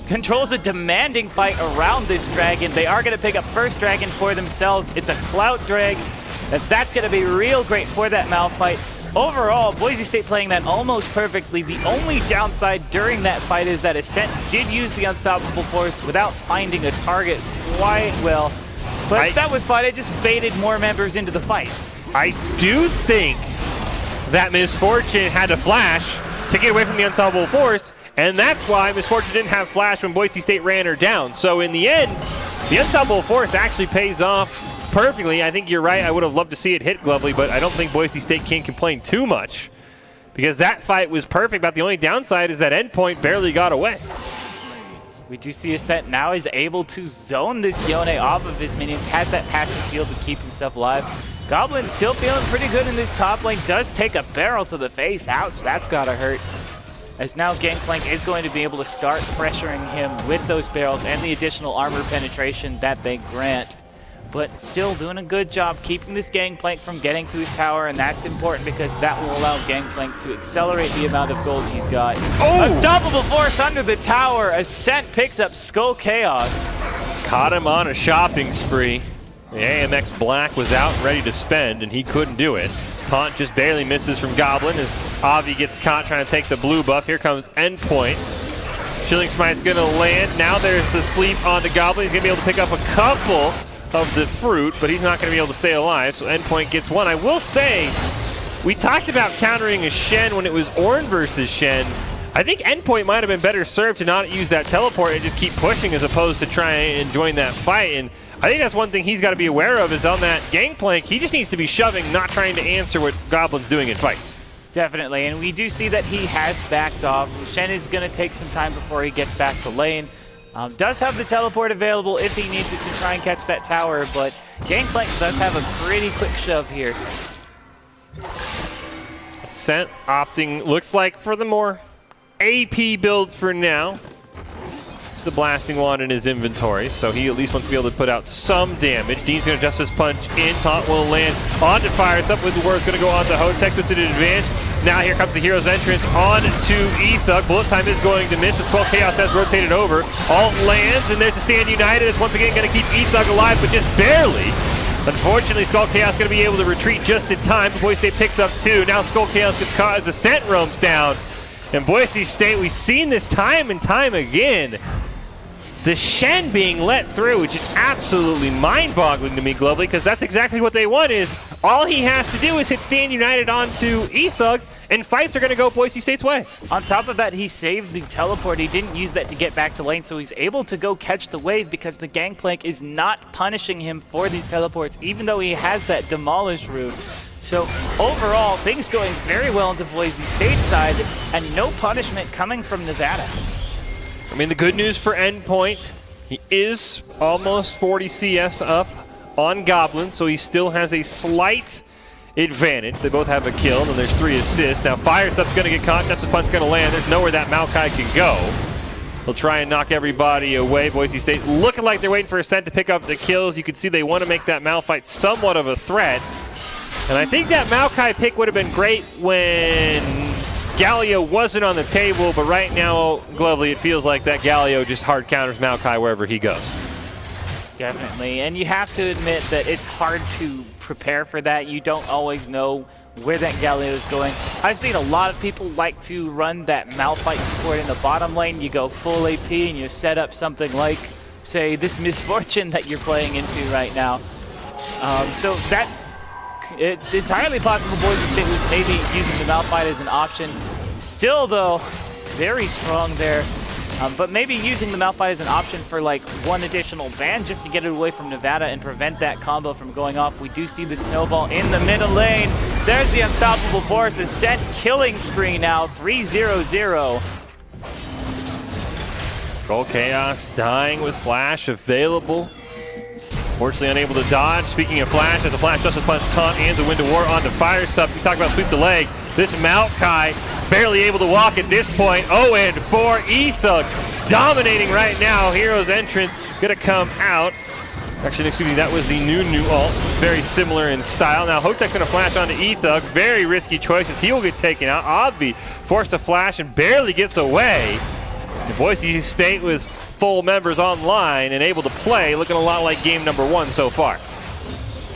controls a demanding fight around this Dragon. They are going to pick up first Dragon for themselves. It's a clout drag. That's going to be real great for that Malphite. Overall, Boise State playing that almost perfectly. The only downside during that fight is that Ascent did use the Unstoppable Force without finding a target quite well. But that was fine. It just baited more members into the fight. I do think that Misfortune had to flash to get away from the Unstoppable Force, and that's why Misfortune didn't have flash when Boise State ran her down. So in the end, the Unstoppable Force actually pays off perfectly. I think you're right. I would have loved to see it hit Glovely, but I don't think Boise State can complain too much because that fight was perfect. But the only downside is that Endpoint barely got away. We do see Ascent now is able to zone this Yone off of his minions, has that passive field to keep himself alive. Goblin still feeling pretty good in this top lane, does take a barrel to the face. Ouch, that's gotta hurt. As now Gangplank is going to be able to start pressuring him with those barrels and the additional armor penetration that they grant. But still doing a good job keeping this Gangplank from getting to his tower, and that's important because that will allow Gangplank to accelerate the amount of gold he's got. Oh! Unstoppable Force under the tower. Ascent picks up Skull Chaos. Caught him on a shopping spree. The AMX Black was out and ready to spend, and he couldn't do it. Taunt just barely misses from Goblin as Avi gets caught trying to take the blue buff. Here comes Endpoint. Chilling Smite's going to land. Now there's a sleep onto Goblin. He's going to be able to pick up a couple of the fruit, but he's not going to be able to stay alive, so Endpoint gets 1. I will say, we talked about countering a Shen when it was Ornn versus Shen. I think Endpoint might have been better served to not use that teleport and just keep pushing as opposed to try and join that fight. And I think that's one thing he's got to be aware of is on that Gangplank, he just needs to be shoving, not trying to answer what Goblin's doing in fights. Definitely, and we do see that he has backed off. Shen is going to take some time before he gets back to lane. Does have the teleport available if he needs it to try and catch that tower, but Gangplank does have a pretty quick shove here. Ascent opting, looks like, for the more AP build for now. It's the blasting wand in his inventory, so he at least wants to be able to put out some damage. Dean's going to adjust his punch in. Taunt will land onto Fires Up with the word. It's going to go on to Hotek. It's an advantage. Now here comes the hero's entrance on to Ethug. Bullet time is going to miss, but Skull Chaos has rotated over. Alt lands, and there's a Stand United. It's once again going to keep Ethug alive, but just barely. Unfortunately, Skull Chaos going to be able to retreat just in time. Boise State picks up 2. Now Skull Chaos gets caught as Ascent roams down. And Boise State, we've seen this time and time again. The Shen being let through, which is absolutely mind-boggling to me globally, because that's exactly what they want. Is all he has to do is hit Stand United onto Ethug, and fights are going to go Boise State's way. On top of that, he saved the teleport. He didn't use that to get back to lane, so he's able to go catch the wave because the Gangplank is not punishing him for these teleports, even though he has that Demolish route. So overall, things going very well on the Boise State side, and no punishment coming from Nevada. I mean, the good news for Endpoint, he is almost 40 CS up on Goblin, so he still has a slight advantage. They both have a kill, and there's 3 assists. Now Fire's going to get caught, Justice Punch's going to land. There's nowhere that Maokai can go. They'll try and knock everybody away. Boise State looking like they're waiting for Ascent to pick up the kills. You can see they want to make that Mal fight somewhat of a threat. And I think that Maokai pick would have been great when Galio wasn't on the table, but right now, globally, it feels like that Galio just hard counters Maokai wherever he goes. Definitely, and you have to admit that it's hard to prepare for that. You don't always know where that Galio is going. I've seen a lot of people like to run that Malphite support in the bottom lane. You go full AP and you set up something like, say, this Misfortune that you're playing into right now. So that it's entirely possible Boise State was maybe using the Malphite as an option. Still, though, very strong there. But maybe using the Malphite as an option for like one additional ban just to get it away from Nevada and prevent that combo from going off. We do see the snowball in the middle lane. There's the Unstoppable Force. Ascent killing spree now, 3-0-0. Skull Chaos dying with Flash available. Fortunately unable to dodge. Speaking of Flash, there's a Flash Justice Punch taunt and the Wind of War onto Fire Sub. We talk about sweep the leg. This Maokai barely able to walk at this point. 0-4. Ethug dominating right now. Hero's entrance gonna come out. Actually, excuse me, that was the new ult. Very similar in style. Now Hotek's gonna flash onto Ethug. Very risky choices. He will get taken out. Obvi forced to flash and barely gets away. And Boise State with full members online and able to play, looking a lot like game number 1 so far.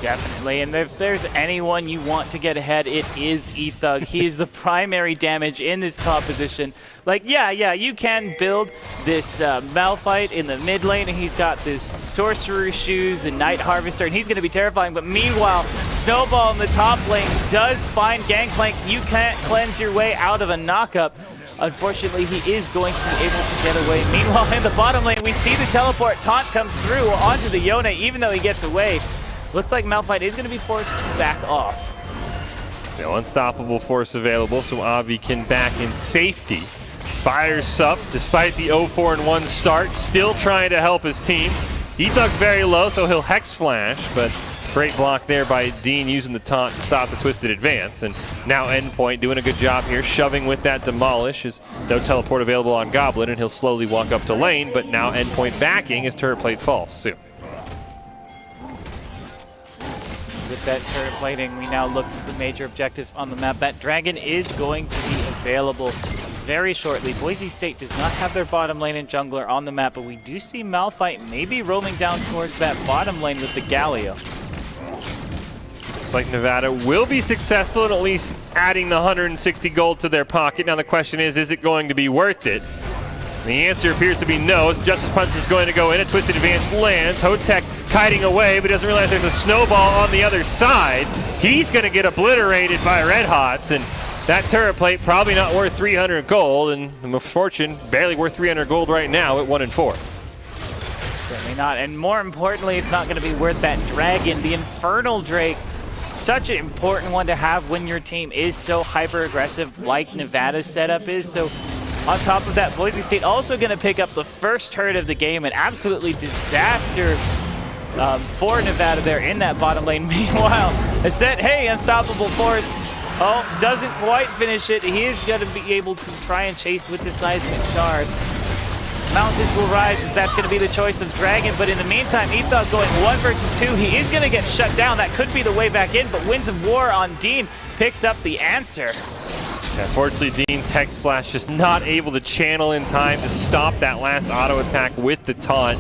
Definitely, and if there's anyone you want to get ahead, it is Ethug. He is the primary damage in this composition. Like, yeah, you can build this Malphite in the mid lane, and he's got this Sorcerer's Shoes and Night Harvester, and he's going to be terrifying. But meanwhile, Snowball in the top lane does find Gangplank. You can't cleanse your way out of a knockup. Unfortunately, he is going to be able to get away. Meanwhile, in the bottom lane, we see the teleport. Taunt comes through onto the Yone, even though he gets away. Looks like Malphite is going to be forced to back off. No Unstoppable Force available, so Avi can back in safety. Fires up, despite the 0-4-1 start, still trying to help his team. Ethug very low, so he'll Hex Flash, but great block there by Dean using the taunt to stop the twisted advance. And now Endpoint doing a good job here, shoving with that Demolish. Is no teleport available on Goblin, and he'll slowly walk up to lane, but now Endpoint backing as turret plate falls soon. With that turret plating, we now look to the major objectives on the map. That dragon is going to be available very shortly. Boise State does not have their bottom lane and jungler on the map, but we do see Malphite maybe roaming down towards that bottom lane with the Galio. Looks like Nevada will be successful in at least adding the 160 gold to their pocket. Now the question is it going to be worth it? The answer appears to be no, as Justice Punch is going to go in. A twisted advance lands. Hotek kiting away, but doesn't realize there's a snowball on the other side. He's going to get obliterated by Red Hots, and that turret plate probably not worth 300 gold, and Misfortune barely worth 300 gold right now at 1-4. Certainly not, and more importantly, it's not going to be worth that dragon. The Infernal Drake such an important one to have when your team is so hyper-aggressive like Nevada's setup is. So on top of that, Boise State also going to pick up the first turret of the game, an absolutely disaster for Nevada there in that bottom lane. Meanwhile, Ascent, hey, Unstoppable Force. Oh, doesn't quite finish it. He is going to be able to try and chase with the Seismic Shard. Mountains will rise as that's going to be the choice of Dragon, but in the meantime, Ethog going 1 versus 2. He is going to get shut down. That could be the way back in, but Winds of War on Dean picks up the answer. Unfortunately, Dean's Hex Flash just not able to channel in time to stop that last auto attack with the taunt.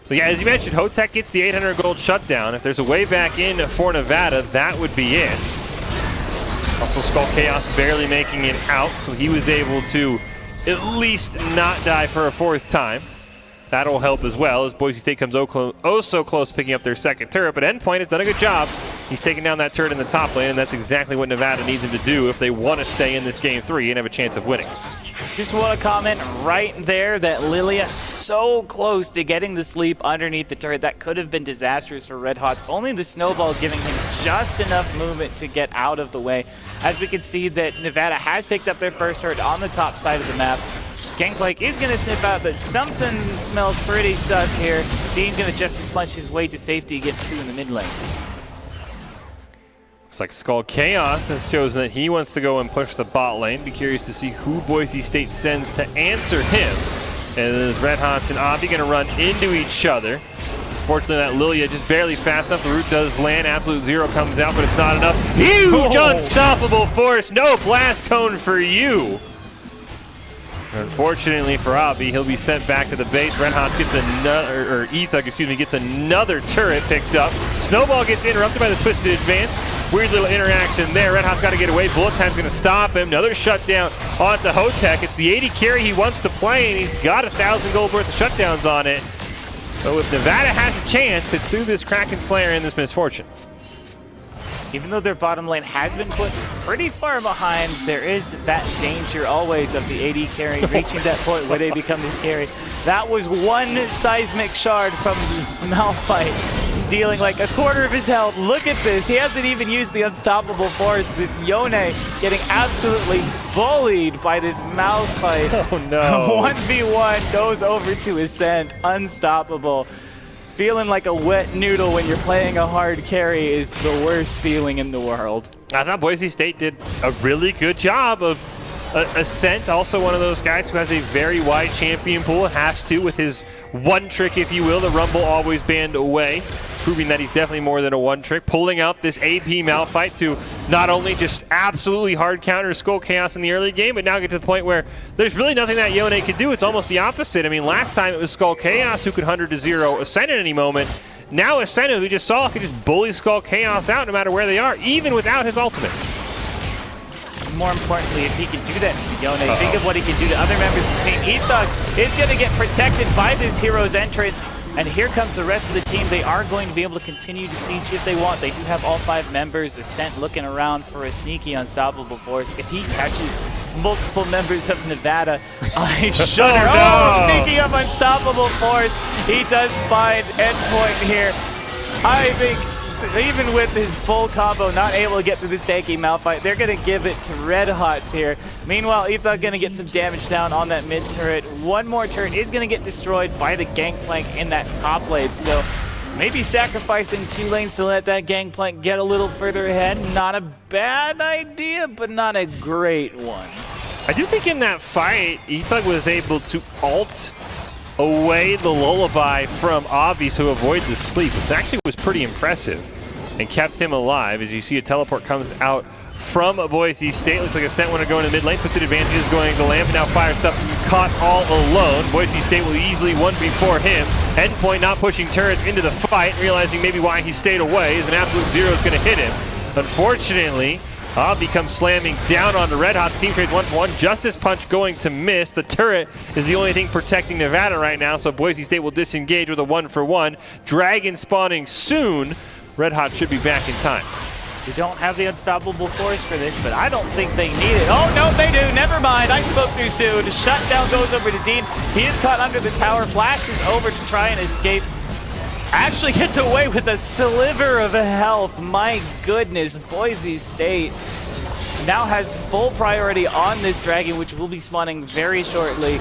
So yeah, as you mentioned, Hotek gets the 800 gold shutdown. If there's a way back in for Nevada, that would be it. Also, Skull Chaos barely making it out, so he was able to at least not die for a 4th time. That'll help as well as Boise State comes oh so close to picking up their second turret, but Endpoint has done a good job. He's taking down that turret in the top lane, and that's exactly what Nevada needs him to do if they want to stay in this game 3 and have a chance of winning. Just want to comment right there that Lilia so close to getting the sleep underneath the turret. That could have been disastrous for Red Hot's. Only the snowball giving him just enough movement to get out of the way. As we can see that Nevada has picked up their first turret on the top side of the map. Gangplank is going to sniff out that something smells pretty sus here. Dean's going to Justice Punch his way to safety, gets 2 in the mid lane. Looks like Skull Chaos has chosen that he wants to go and push the bot lane. Be curious to see who Boise State sends to answer him. And there's Red Hots and Avi going to run into each other. Fortunately, that Lilia just barely fast enough. The root does land. Absolute Zero comes out, but it's not enough. Huge Unstoppable Force. No Blast Cone for you. Unfortunately for Avi, he'll be sent back to the base. Red Hot gets another, or Ethug, excuse me, gets another turret picked up. Snowball gets interrupted by the Twisted Advance. Weird little interaction there. Red Hot's got to get away. Bullet Time's going to stop him. Another shutdown onto Hotek. It's the 80 carry he wants to play, and he's got 1,000 gold worth of shutdowns on it. So if Nevada has a chance, it's through this Kraken Slayer and this Misfortune. Even though their bottom lane has been put pretty far behind, there is that danger always of the AD carry reaching that point where they become this carry. That was 1 Seismic Shard from this Malphite, dealing like 1/4 of his health. Look at this. He hasn't even used the Unstoppable Force. This Yone getting absolutely bullied by this Malphite. Oh no. 1v1 goes over to Ascent. Unstoppable. Feeling like a wet noodle when you're playing a hard carry is the worst feeling in the world. I thought Boise State did a really good job of Ascent, also one of those guys who has a very wide champion pool, has to with his one trick, if you will, the Rumble always banned away, proving that he's definitely more than a one trick, pulling out this AP Malphite to not only just absolutely hard counter Skull Chaos in the early game, but now get to the point where there's really nothing that Yone can do. It's almost the opposite. I mean, last time it was Skull Chaos who could 100-0 Ascent at any moment. Now Ascent, as we just saw, can just bully Skull Chaos out no matter where they are, even without his ultimate. More importantly, if he can do that to Yone, think of what he can do to other members of the team. Ethug is going to get protected by this hero's entrance. And here comes the rest of the team. They are going to be able to continue to siege if they want. They do have all 5 members. Ascent looking around for a sneaky Unstoppable Force. If he catches multiple members of Nevada, I shudder. Oh, speaking of Unstoppable Force, he does find Endpoint here. I think even with his full combo, not able to get through this tanky Malphite, they're going to give it to Red Hots here. Meanwhile, Ethog going to get some damage down on that mid turret. One more turret is going to get destroyed by the Gangplank in that top lane. So maybe sacrificing 2 lanes to let that Gangplank get a little further ahead. Not a bad idea, but not a great one. I do think in that fight, Ethug was able to ult away the lullaby from Avi to avoid the sleep, which actually was pretty impressive and kept him alive. As you see, a teleport comes out from Boise State. Looks like Ascent want to go into mid lane. Twisted Advantage is going to Lamp. Now Fire Stuff caught all alone. Boise State will easily 1v4 him. Endpoint not pushing turrets into the fight, realizing maybe why he stayed away, as an Absolute Zero is going to hit him. Unfortunately, Avi comes slamming down on the Red Hot. Team trades 1-for-1. Justice Punch going to miss. The turret is the only thing protecting Nevada right now, so Boise State will disengage with a 1-for-1. Dragon spawning soon. Red Hot should be back in time. They don't have the Unstoppable Force for this, but I don't think they need it. Oh, no, they do. Never mind. I spoke too soon. Shutdown goes over to Dean. He is caught under the tower. Flashes over to try and escape. actually gets away with a sliver of health. My goodness, Boise State now has full priority on this dragon, which will be spawning very shortly.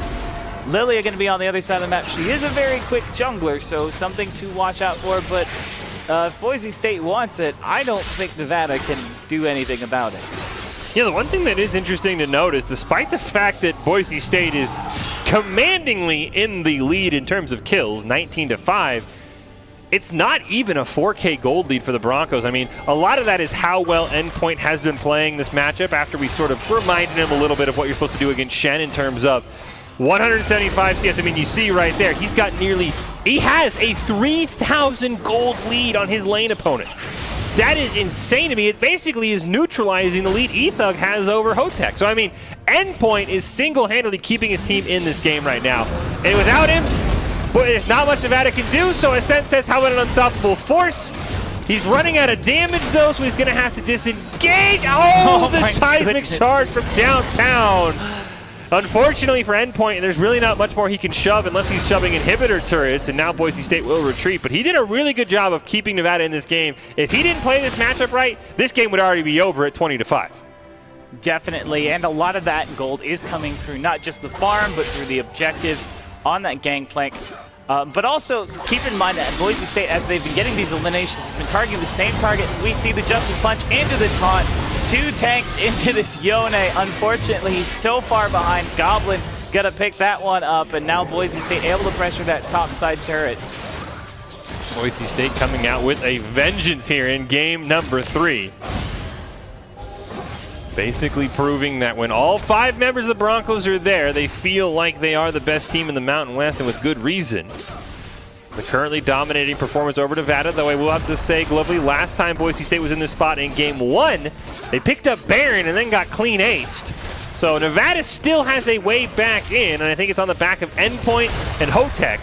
Lilia going to be on the other side of the map. She is a very quick jungler, so something to watch out for, but if Boise State wants it, I don't think Nevada can do anything about it. Yeah, the one thing that is interesting to note is despite the fact that Boise State is commandingly in the lead in terms of kills, 19-5, it's not even a 4K gold lead for the Broncos. I mean, a lot of that is how well Endpoint has been playing this matchup after we sort of reminded him a little bit of what you're supposed to do against Shen in terms of 175 CS. I mean, you see right there, he has a 3,000 gold lead on his lane opponent. That is insane to me. It basically is neutralizing the lead Ethug has over Hotek. So, I mean, Endpoint is single-handedly keeping his team in this game right now. And without him, there's not much Nevada can do, so Ascent says, how about an unstoppable force? He's running out of damage, though, so he's going to have to disengage. Oh, the seismic charge from downtown. Unfortunately for Endpoint, there's really not much more he can shove unless he's shoving inhibitor turrets, and now Boise State will retreat. But he did a really good job of keeping Nevada in this game. If he didn't play this matchup right, this game would already be over at 20-5. Definitely, and a lot of that gold is coming through not just the farm, but through the objectives on that gangplank. But also, keep in mind that Boise State, as they've been getting these eliminations, has been targeting the same target. We see the Justice Punch into the taunt. 2 tanks into this Yone. Unfortunately, he's so far behind. Goblin gonna pick that one up, and now Boise State able to pressure that top side turret. Boise State coming out with a vengeance here in game number 3. Basically proving that when all 5 members of the Broncos are there, they feel like they are the best team in the Mountain West, and with good reason. The currently dominating performance over Nevada, though I will have to say, Glovely, last time Boise State was in this spot in game 1, they picked up Baron and then got clean aced. So Nevada still has a way back in, and I think it's on the back of Endpoint and Hotek.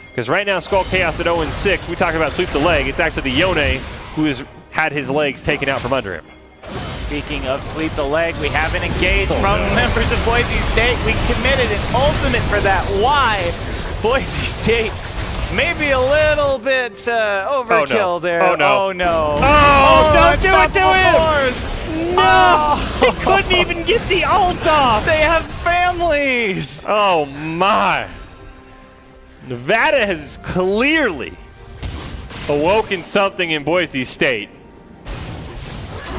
Because right now, Skull Chaos at 0-6, we talk about sweep the leg. It's actually the Yone who has had his legs taken out from under him. Speaking of sweep the leg, we have an engage from members of Boise State. We committed an ultimate for that. Why? Boise State maybe a little bit overkill there. Oh no. Oh no. Oh, don't do it to him! No! He couldn't even get the ult off! They have families! Oh my. Nevada has clearly awoken something in Boise State.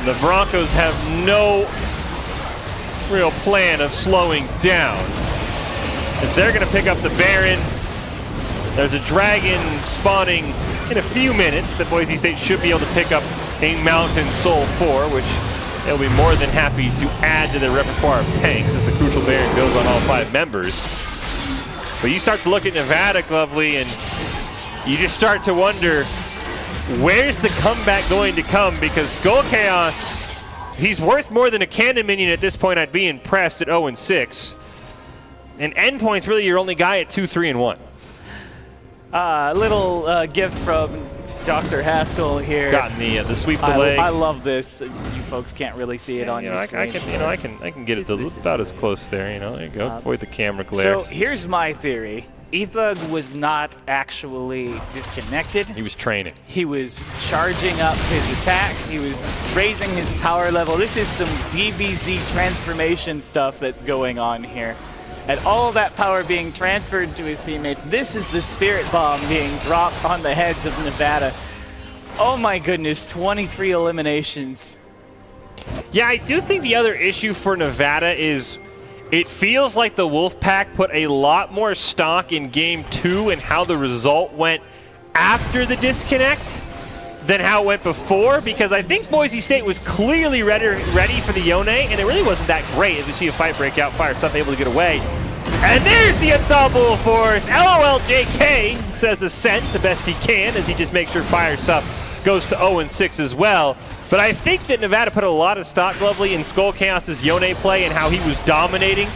The Broncos have no real plan of slowing down, as they're going to pick up the Baron. There's a dragon spawning in a few minutes that Boise State should be able to pick up a Mountain Soul for, which they'll be more than happy to add to their repertoire of tanks as the crucial Baron goes on all 5 members. But you start to look at Nevada, Glovely, and you just start to wonder, where's the comeback going to come? Because Skull Chaos, he's worth more than a cannon minion at this point. I'd be impressed at 0-6. And Endpoint's really your only guy at 2-3-1. Little gift from Dr. Haskell here. Gotten the sweep the leg. I love this. You folks can't really see it on your screen. I can get it about as close there. There you go. Avoid the camera glare. So here's my theory. Ethug was not actually disconnected. He was training. He was charging up his attack. He was raising his power level. This is some DBZ transformation stuff that's going on here. And all of that power being transferred to his teammates. This is the spirit bomb being dropped on the heads of Nevada. Oh my goodness, 23 eliminations. Yeah, I do think the other issue for Nevada is it feels like the Wolfpack put a lot more stock in game 2 and how the result went after the disconnect than how it went before, because I think Boise State was clearly ready for the Yone, and it really wasn't that great as we see a fight break out. Firestuff able to get away. And there's the unstoppable force. LOL JK, says Ascent the best he can as he just makes sure Firestuff goes to 0-6 as well. But I think that Nevada put a lot of stock, Lovely, in Skull Chaos's Yone play and how he was dominating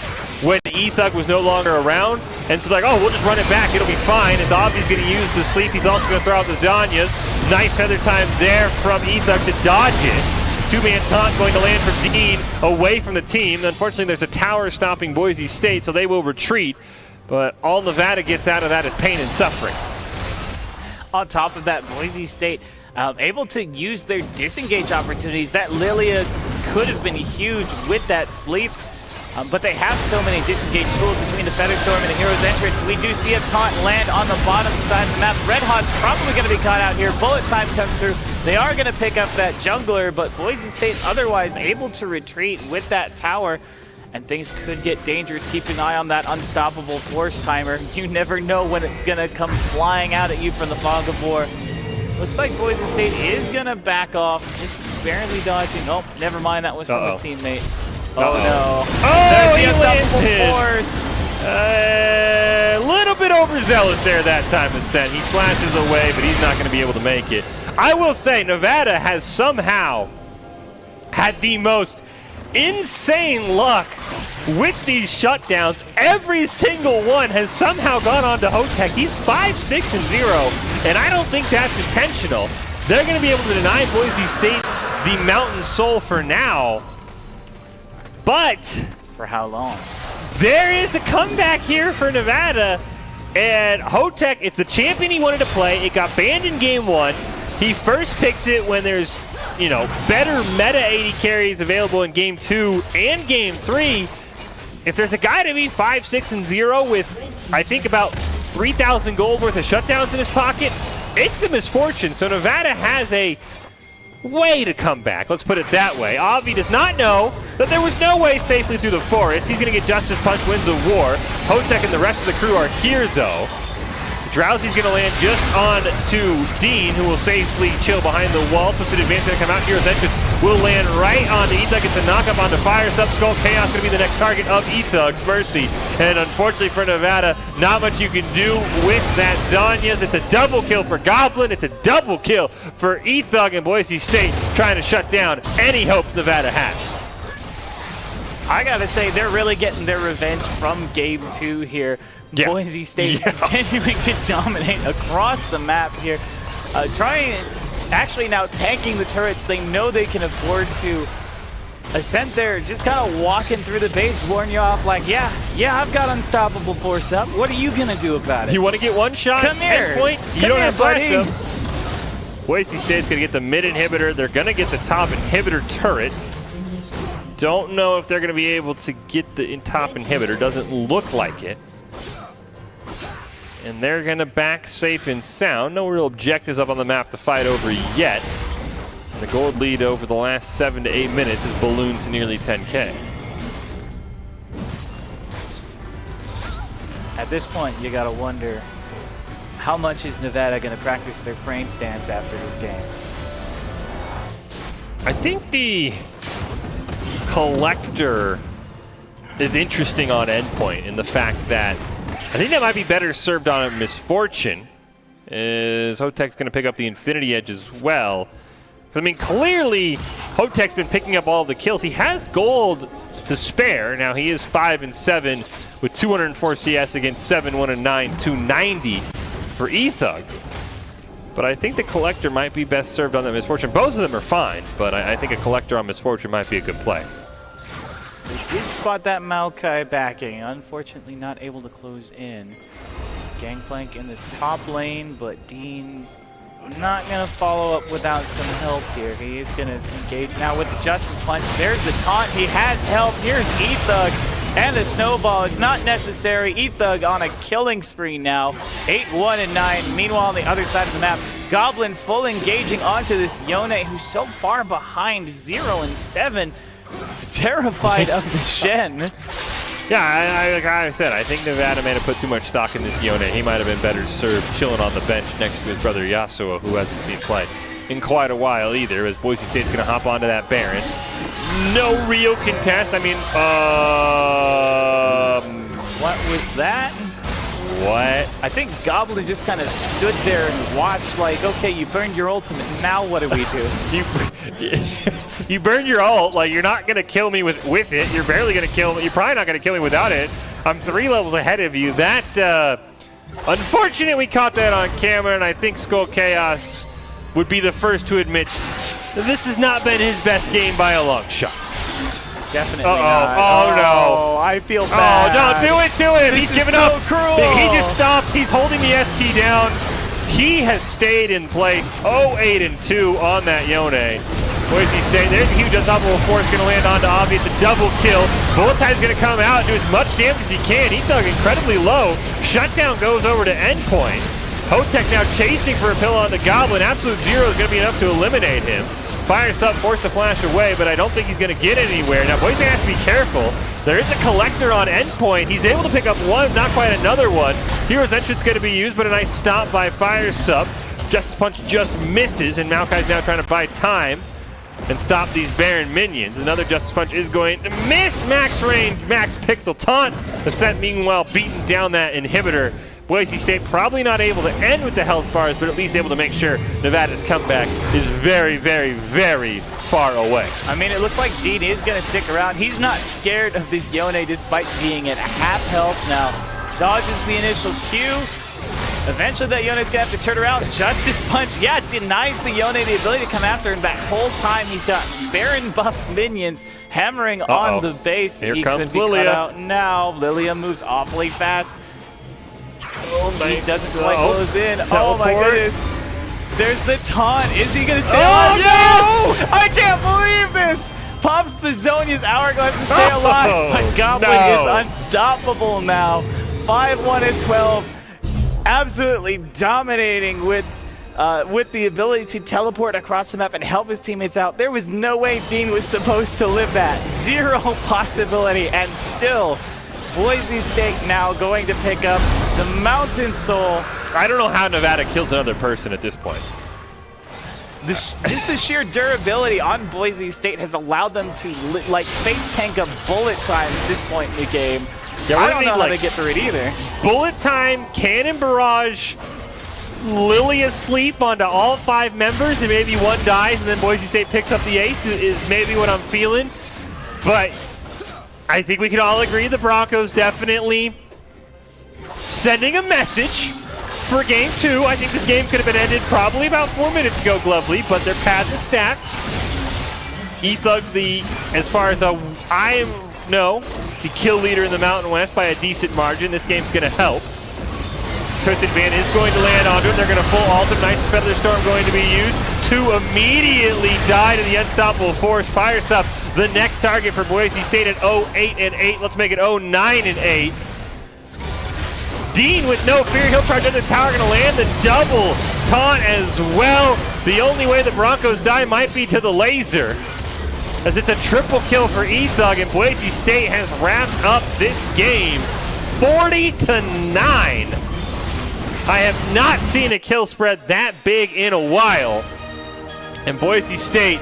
when Ethug was no longer around. And so like, oh, we'll just run it back. It'll be fine. It's obvious he's going to use the sleep. He's also going to throw out the Zanyas. Nice feather time there from Ethug to dodge it. 2-man taunt going to land from Dean away from the team. Unfortunately, there's a tower stopping Boise State, so they will retreat. But all Nevada gets out of that is pain and suffering. On top of that, Boise State able to use their disengage opportunities. That Lilia could have been huge with that sleep. But they have so many disengage tools between the Featherstorm and the Hero's Entrance. We do see a taunt land on the bottom side of the map. Red Hot's probably going to be caught out here. Bullet time comes through. They are going to pick up that jungler, but Boise State otherwise able to retreat with that tower. And things could get dangerous. Keep an eye on that unstoppable force timer. You never know when it's going to come flying out at you from the fog of war. Looks like Boise State is going to back off, just barely dodging. Oh, never mind. That was from a teammate. Oh no. Oh, he unstoppable force. A little bit overzealous there that time, Ascent. He flashes away, but he's not going to be able to make it. I will say, Nevada has somehow had the most insane luck with these shutdowns. Every single one has somehow gone on to Hotech. He's 5-6-0, and I don't think that's intentional. They're going to be able to deny Boise State the Mountain Soul for now. But for how long? There is a comeback here for Nevada, and Hotech, it's the champion he wanted to play. It got banned in game 1. He first picks it when there's, you know, better meta AD carries available in game 2 and game 3. If there's a guy to be 5-6-0 with, I think, about 3,000 gold worth of shutdowns in his pocket, it's the Misfortune. So Nevada has a way to come back, let's put it that way. Avi does not know that there was no way safely through the forest. He's going to get Justice Punch, wins a war. Hotech and the rest of the crew are here, though. Drowsy's going to land just on to Dean, who will safely chill behind the wall. Twisted Advance going to come out. Hero's Entrance will land right on to Ethug. It's a knockup onto Fire. Subskull Chaos going to be the next target of Ethug's Mercy. And unfortunately for Nevada, not much you can do with that Zhonya's. It's a double kill for Goblin. It's a double kill for Ethug, and Boise State trying to shut down any hope Nevada has. I gotta say, they're really getting their revenge from game 2 here. Yeah. Boise State continuing to dominate across the map here. Actually now tanking the turrets. They know they can afford to. Ascent there, just kind of walking through the base, warn you off like, yeah, I've got unstoppable force up. What are you gonna do about it? You want to get one shot? Come here. Endpoint? You don't have flash up. Boise State's gonna get the mid inhibitor. They're gonna get the top inhibitor turret. Don't know if they're going to be able to get the top inhibitor. Doesn't look like it. And they're going to back safe and sound. No real objectives up on the map to fight over yet. And the gold lead over the last 7 to 8 minutes is ballooned to nearly 10K. At this point, you got to wonder, how much is Nevada going to practice their frame stance after this game? I think the Collector is interesting on Endpoint in the fact that I think that might be better served on a Misfortune, as Hotech's going to pick up the Infinity Edge as well. I mean, clearly Hotech's been picking up all the kills. He has gold to spare. Now he is 5-7 with 204 CS against 7-1-9, 290 for Ethug. But I think the Collector might be best served on that Misfortune. Both of them are fine, but I think a Collector on Misfortune might be a good play. They did spot that Maokai backing. Unfortunately, not able to close in. Gangplank in the top lane, but Dean not going to follow up without some help here. He is going to engage now with the Justice Punch. There's the taunt. He has help. Here's Ethug and the snowball. It's not necessary. Ethug on a killing spree now. 8-1-9. Meanwhile, on the other side of the map, Goblin full engaging onto this Yone, who's so far behind, 0-7. Terrified of the Shen. Yeah, like I said, I think Nevada may have put too much stock in this Yone. He might have been better served chilling on the bench next to his brother Yasuo, who hasn't seen play in quite a while either, as Boise State's going to hop onto that Baron. No real contest. I mean, what was that? What? I think Goblin just kind of stood there and watched like, okay, you burned your ultimate, now what do we do? You burned your ult, like you're not gonna kill me with it. You're barely gonna kill me. You're probably not gonna kill me without it. I'm 3 levels ahead of you. That, unfortunate we caught that on camera, and I think Skull Chaos would be the first to admit this has not been his best game by a long shot. Definitely not. Oh, no. I feel bad. Oh, no, do it to him. This He's giving up. Cruel. He just stops. He's holding the S key down. He has stayed in place. 0-8-2 on that Yone. Boise State, there's a huge unstoppable force going to land onto Avi. It's a double kill. Bullet Time's going to come out and do as much damage as he can. Ethug incredibly low. Shutdown goes over to Endpoint. Hotek now chasing for a pill on the Goblin. Absolute Zero is going to be enough to eliminate him. Fires up, forced to flash away, but I don't think he's going to get anywhere. Now, Boise has to be careful. There is a collector on Endpoint. He's able to pick up one, not quite another one. Hero's Entrance going to be used, but a nice stop by Fire Sub. Justice Punch just misses, and Maokai's now trying to buy time and stop these Baron minions. Another Justice Punch is going to miss. Max range, Max Pixel taunt. Ascent meanwhile beating down that inhibitor. Boise State probably not able to end with the health bars, but at least able to make sure Nevada's comeback is very, very, very far away. I mean, it looks like Dean is going to stick around. He's not scared of this Yone despite being at half health now. Dodges the initial Q. Eventually that Yone's going to have to turn around. Justice Punch, yeah, denies the Yone the ability to come after him. That whole time he's got Baron buff minions hammering on the base. Here he comes could be Lilia. cut out now. Lilia moves awfully fast. He doesn't quite close in. Teleport. Oh my goodness. There's the taunt. Is he going to stay Oh, alive? no! Yes! I can't believe this! Pops the Zonia's hourglass to stay alive, but Goblin is unstoppable now. 5-1-12. Absolutely dominating with the ability to teleport across the map and help his teammates out. There was no way Dean was supposed to live that. Zero possibility, and still Boise State now going to pick up the Mountain Soul. I don't know how Nevada kills another person at this point. Just the sheer durability on Boise State has allowed them to like face tank a bullet time at this point in the game. Yeah, I don't know how they get through it either. Bullet time, Cannon Barrage, Lilia sleep onto all 5 members, and maybe one dies, and then Boise State picks up the ace is maybe what I'm feeling. But I think we can all agree the Broncos definitely sending a message for Game 2. I think this game could have been ended probably about 4 minutes ago, Glovely, but they're padding the stats. Ethug, as far as I know, the kill leader in the Mountain West by a decent margin. This game's going to help. Twisted Van is going to land onto it. They're going to full ult him. Nice Feather Storm going to be used to immediately die to the Unstoppable Force. Fires up the next target for Boise State at 0-8-8. Let's make it 0-9-8. Dean with no fear. He'll charge under the tower. Going to land the double taunt as well. The only way the Broncos die might be to the laser, as it's a triple kill for Ethug, and Boise State has wrapped up this game 40-9. I have not seen a kill spread that big in a while, and Boise State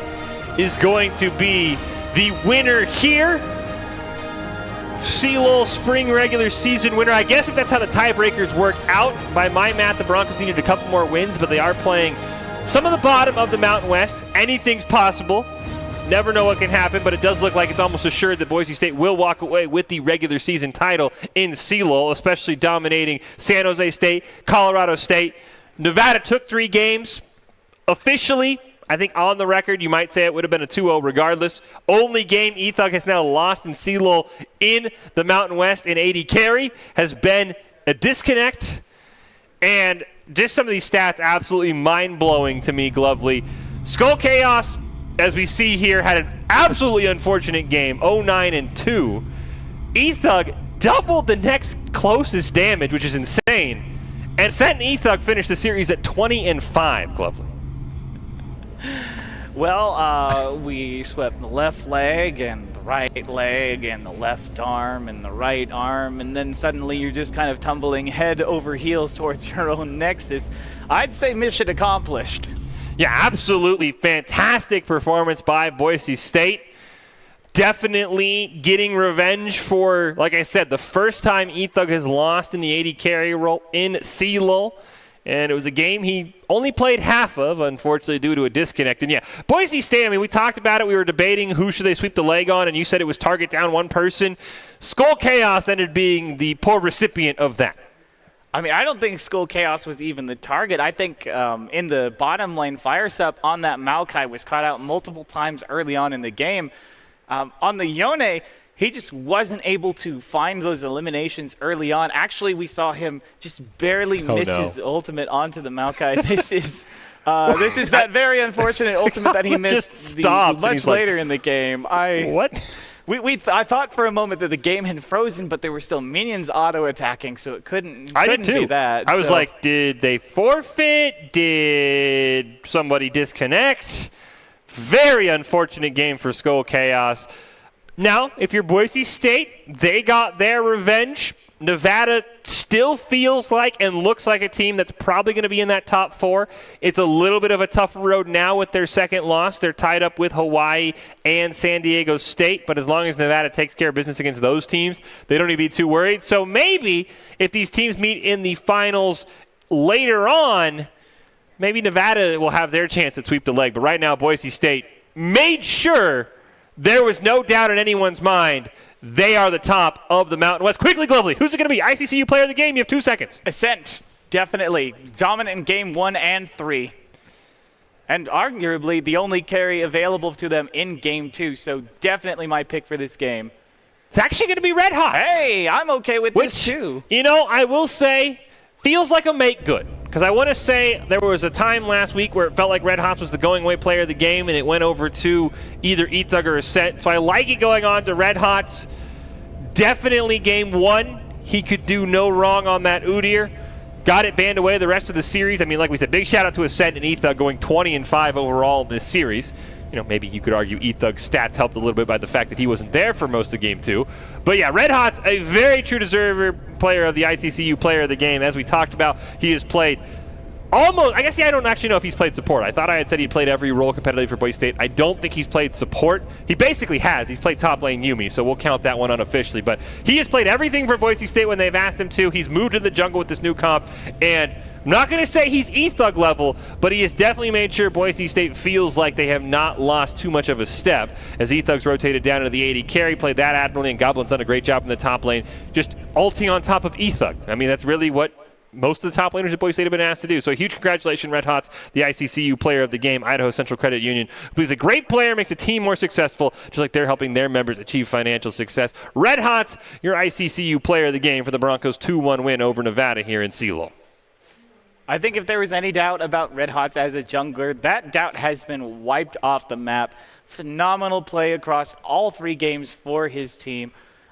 is going to be the winner here. CLOL Spring Regular Season winner. I guess if that's how the tiebreakers work out, by my math, the Broncos needed a couple more wins, but they are playing some of the bottom of the Mountain West. Anything's possible. Never know what can happen, but it does look like it's almost assured that Boise State will walk away with the regular season title in CLOL, especially dominating San Jose State, Colorado State. Nevada took 3 games. Officially, I think on the record, you might say it would have been a 2-0 regardless. Only game Ethug has now lost in CLOL in the Mountain West in AD carry has been a disconnect. And just some of these stats absolutely mind-blowing to me, Glovely. Skull Chaos, as we see here, had an absolutely unfortunate game, 0-9-2. Ethug doubled the next closest damage, which is insane. And Sent and Ethug finished the series at 20-5, Glovely. Well, we swept the left leg and the right leg and the left arm and the right arm, and then suddenly you're just kind of tumbling head over heels towards your own Nexus. I'd say mission accomplished. Yeah, absolutely fantastic performance by Boise State. Definitely getting revenge for, like I said, the first time Ethug has lost in the AD carry role in CLOL. And it was a game he only played half of, unfortunately, due to a disconnect. And yeah, Boise State, I mean, we talked about it. We were debating who should they sweep the leg on, and you said it was target down one person. Skull Chaos ended up being the poor recipient of that. I mean, I don't think Skull Chaos was even the target. I think in the bottom lane, Firesup on that Maokai was caught out multiple times early on in the game. On the Yone, he just wasn't able to find those eliminations early on. Actually, we saw him just barely miss his ultimate onto the Maokai. This is that very unfortunate ultimate that he missed much later in the game. I thought for a moment that the game had frozen, but there were still minions auto-attacking, so it couldn't be that. I was like, did they forfeit? Did somebody disconnect? Very unfortunate game for Skull Chaos. Now, if you're Boise State, they got their revenge. Nevada still feels like and looks like a team that's probably going to be in that top 4. It's a little bit of a tougher road now with their second loss. They're tied up with Hawaii and San Diego State, but as long as Nevada takes care of business against those teams, they don't need to be too worried. So maybe if these teams meet in the finals later on, maybe Nevada will have their chance at sweep the leg. But right now, Boise State made sure there was no doubt in anyone's mind they are the top of the Mountain West. Quickly, Glovely, who's it going to be? ICCU player of the game? You have 2 seconds. Ascent, definitely. Dominant in game 1 and 3. And arguably the only carry available to them in game 2. So definitely my pick for this game. It's actually going to be Red Hot. Hey, I'm okay with this too. You know, I will say, feels like a make good. Because I want to say there was a time last week where it felt like Red Hots was the going-away player of the game, and it went over to either Ethug or Ascent. So I like it going on to Red Hots. Definitely game 1. He could do no wrong on that Udyr. Got it banned away the rest of the series. I mean, like we said, big shout-out to Ascent and Ethug going 20-5 overall in this series. You know, maybe you could argue Ethug's stats helped a little bit by the fact that he wasn't there for most of game 2. But yeah, Red Hot's a very true deserver player of the ICCU player of the game. As we talked about, he has played almost, I guess, I don't actually know if he's played support. I thought I had said he played every role competitively for Boise State. I don't think he's played support. He basically has. He's played top lane Yumi, so we'll count that one unofficially. But he has played everything for Boise State when they've asked him to. He's moved to the jungle with this new comp, and I'm not going to say he's Ethug level, but he has definitely made sure Boise State feels like they have not lost too much of a step as Ethug's rotated down into the AD carry, played that admirably, and Goblin's done a great job in the top lane, just ulting on top of Ethug. I mean, that's really what most of the top laners at Boise State have been asked to do. So a huge congratulations, Red Hots, the ICCU player of the game, Idaho Central Credit Union, who is a great player, makes a team more successful, just like they're helping their members achieve financial success. Red Hots, your ICCU player of the game for the Broncos' 2-1 win over Nevada here in CLOL. I think if there was any doubt about Red Hots as a jungler, that doubt has been wiped off the map. Phenomenal play across all 3 games for his team,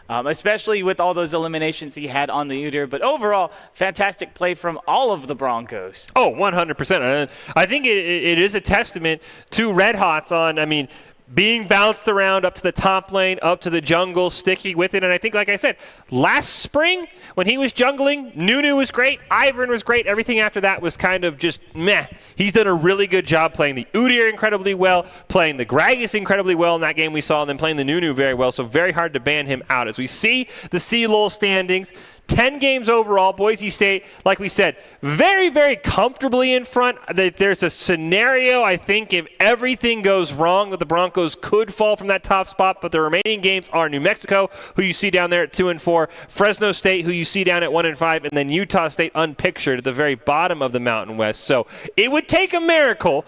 especially with all those eliminations he had on the Udyr. But overall, fantastic play from all of the Broncos. Oh, 100%. I think it is a testament to Red Hots on, I mean, being bounced around up to the top lane, up to the jungle, sticky with it. And I think, like I said, last spring when he was jungling, Nunu was great, Ivern was great. Everything after that was kind of just meh. He's done a really good job playing the Udyr incredibly well, playing the Gragas incredibly well in that game we saw, and then playing the Nunu very well. So very hard to ban him out. As we see the CLOL standings, 10 games overall. Boise State, like we said, very, very comfortably in front. There's a scenario, I think, if everything goes wrong, that the Broncos could fall from that top spot, but the remaining games are New Mexico, who you see down there at 2-4, Fresno State, who you see down at 1-5, and then Utah State unpictured at the very bottom of the Mountain West. So it would take a miracle,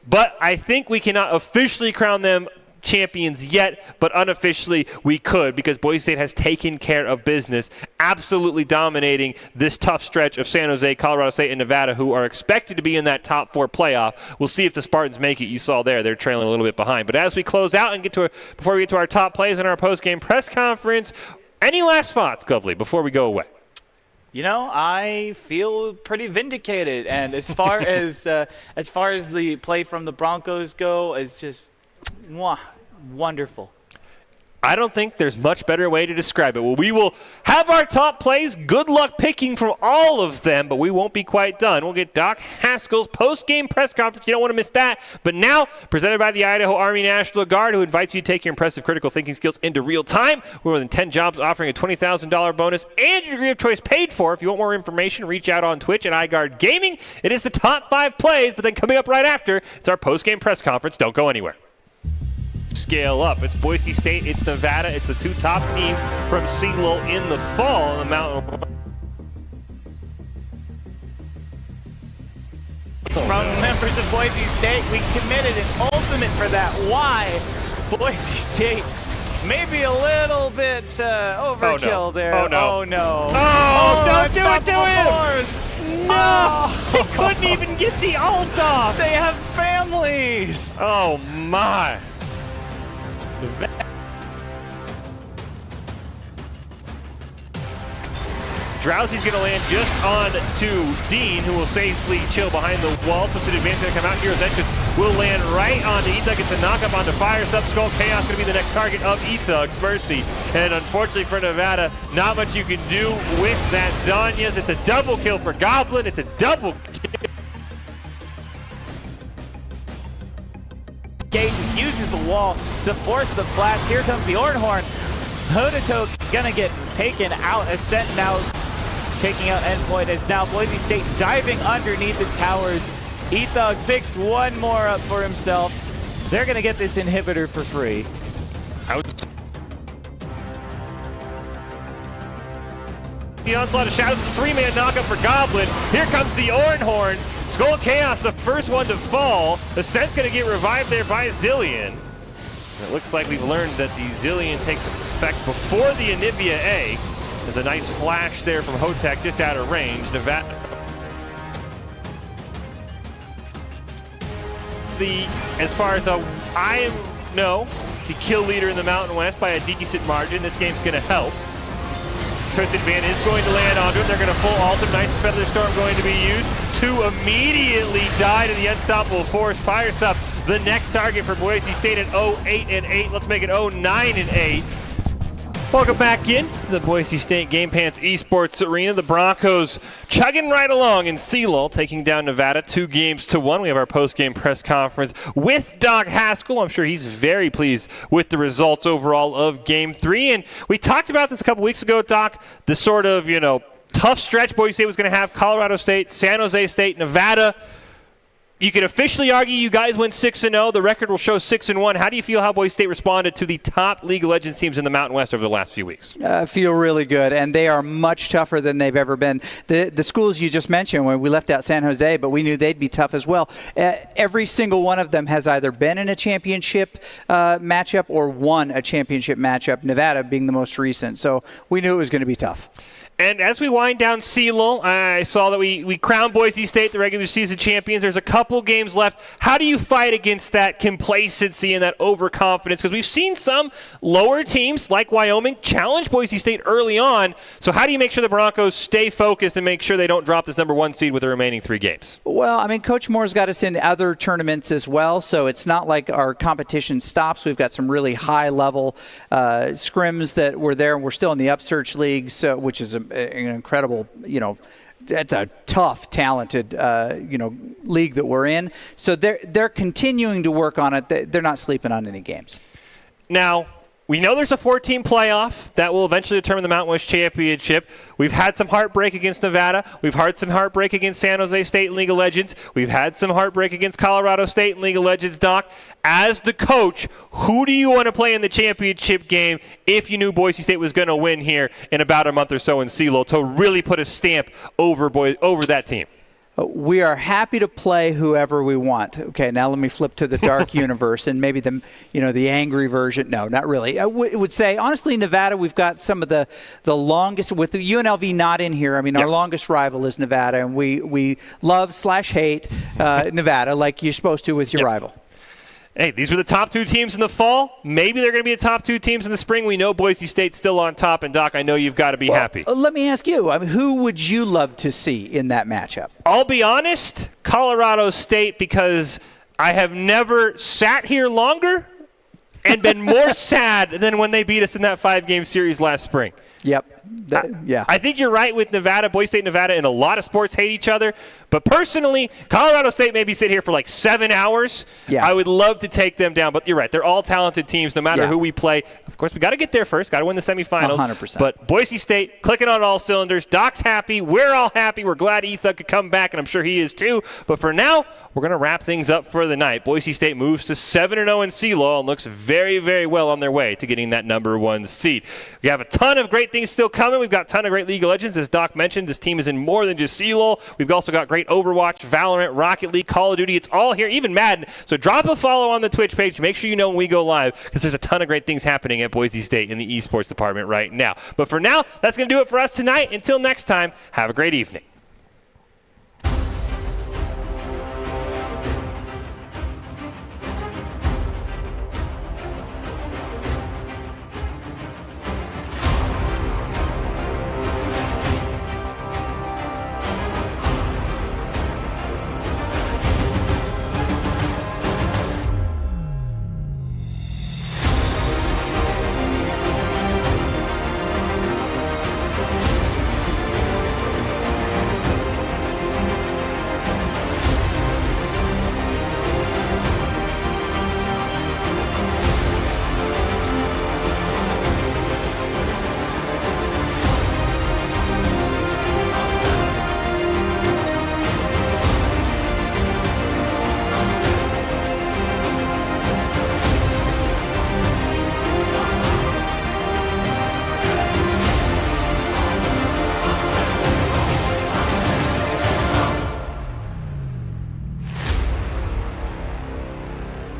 but I think we cannot officially crown them champions yet, but unofficially we could, because Boise State has taken care of business, absolutely dominating this tough stretch of San Jose, Colorado State, and Nevada, who are expected to be in that top 4 playoff. We'll see if the Spartans make it. You saw there, they're trailing a little bit behind. But as we close out and before we get to our top plays in our post-game press conference, any last thoughts, Govley, before we go away? You know, I feel pretty vindicated, and as far as the play from the Broncos go, it's just wonderful. I don't think there's much better way to describe it. Well, we will have our top plays. Good luck picking from all of them, but we won't be quite done. We'll get Doc Haskell's post-game press conference. You don't want to miss that. But now, presented by the Idaho Army National Guard, who invites you to take your impressive critical thinking skills into real time. We're more than 10 jobs offering a $20,000 bonus and your degree of choice paid for. If you want more information, reach out on Twitch at iGuard Gaming. It is the top 5 plays, but then coming up right after, it's our post-game press conference. Don't go anywhere. Scale up. It's Boise State, it's Nevada, it's the 2 top teams from CLOL in the fall in the Mountain. From members of Boise State, we committed an ultimate for that. Why? Boise State Maybe a little bit overkill there. Oh, no. Oh, no. Oh, don't do it to him! Force. No! He couldn't even get the ult off! They have families. Oh, my. Drowsy's going to land just on to Dean, who will safely chill behind the wall. Twisted Advance going to come out. Hero's Entrance will land right onto Ethug. It's a knock-up onto Fire. Sub-Skull Chaos going to be the next target of Ethug's Mercy. And unfortunately for Nevada, not much you can do with that Zhonya's. It's a double kill for Goblin. It's a double kill. Gage uses the wall to force the flash. Here comes the Ornhorn. Hodoto gonna get taken out. Ascent now taking out Endpoint as now Boise State diving underneath the towers. Ethug picks one more up for himself. They're gonna get this inhibitor for free. The onslaught of shadows, the three-man knockup for Goblin. Here comes the Ornhorn. Skull Chaos, the first one to fall. The Ascent's going to get revived there by Zillion. And it looks like we've learned that the Zillion takes effect before the Anivia A. There's a nice flash there from Hotek just out of range. Nevada. As far as I know, the kill leader in the Mountain West by a decent margin. This game's going to help. Twisted Van is going to land onto him. They're going to full ult him. Nice Feather Storm going to be used to immediately die to the Unstoppable Force. Fires up the next target for Boise State at 0-8-8. Let's make it 0-9-8. Welcome back in to the Boise State Game Pants Esports Arena. The Broncos chugging right along in CLOL, taking down Nevada 2-1. We have our post-game press conference with Doc Haskell. I'm sure he's very pleased with the results overall of Game 3. And we talked about this a couple weeks ago, Doc, the sort of, tough stretch Boise State was going to have. Colorado State, San Jose State, Nevada. You can officially argue you guys went 6-0. The record will show 6-1. How do you feel how Boise State responded to the top League of Legends teams in the Mountain West over the last few weeks? I feel really good, and they are much tougher than they've ever been. The schools you just mentioned, when we left out San Jose, but we knew they'd be tough as well. Every single one of them has either been in a championship matchup or won a championship matchup, Nevada being the most recent. So we knew it was going to be tough. And as we wind down CLOL, I saw that we crowned Boise State the regular season champions. There's a couple games left. How do you fight against that complacency and that overconfidence? Because we've seen some lower teams like Wyoming challenge Boise State early on. So how do you make sure the Broncos stay focused and make sure they don't drop this number 1 seed with the remaining 3 games? Well, I mean, Coach Moore's got us in other tournaments as well, so it's not like our competition stops. We've got some really high-level scrims that were there, and we're still in the Upsearch League, so, which is an incredible, that's a tough, talented, league that we're in. So they're continuing to work on it. They're not sleeping on any games. Now, we know there's a 4-team playoff that will eventually determine the Mountain West Championship. We've had some heartbreak against Nevada. We've had some heartbreak against San Jose State in League of Legends. We've had some heartbreak against Colorado State in League of Legends, Doc. As the coach, who do you want to play in the championship game if you knew Boise State was going to win here in about a month or so in CLOL to really put a stamp over that team? We are happy to play whoever we want. Okay, now let me flip to the dark universe and maybe the angry version. No, not really. I would say, honestly, Nevada, we've got some of the longest, with the UNLV not in here. I mean, our longest rival is Nevada, and we love/hate Nevada like you're supposed to with your rival. Hey, these were the top 2 teams in the fall. Maybe they're going to be the top 2 teams in the spring. We know Boise State's still on top, and Doc, I know you've got to be happy. Let me ask you, who would you love to see in that matchup? I'll be honest, Colorado State, because I have never sat here longer and been more sad than when they beat us in that 5-game series last spring. Yep. I think you're right with Nevada. Boise State and Nevada in a lot of sports hate each other. But personally, Colorado State maybe sit here for like 7 hours. Yeah. I would love to take them down. But you're right. They're all talented teams no matter who we play. Of course, we got to get there first. Got to win the semifinals. 100%. But Boise State clicking on all cylinders. Doc's happy. We're all happy. We're glad Ethug could come back, and I'm sure he is too. But for now, we're going to wrap things up for the night. Boise State moves to 7-0 in CLOL and looks very, very well on their way to getting that number 1 seed. We have a ton of great things still coming. We've got a ton of great League of Legends. As Doc mentioned, this team is in more than just CLOL. We've also got great Overwatch, Valorant, Rocket League, Call of Duty. It's all here, even Madden. So drop a follow on the Twitch page. Make sure you know when we go live, because there's a ton of great things happening at Boise State in the esports department right now. But for now, that's going to do it for us tonight. Until next time, have a great evening.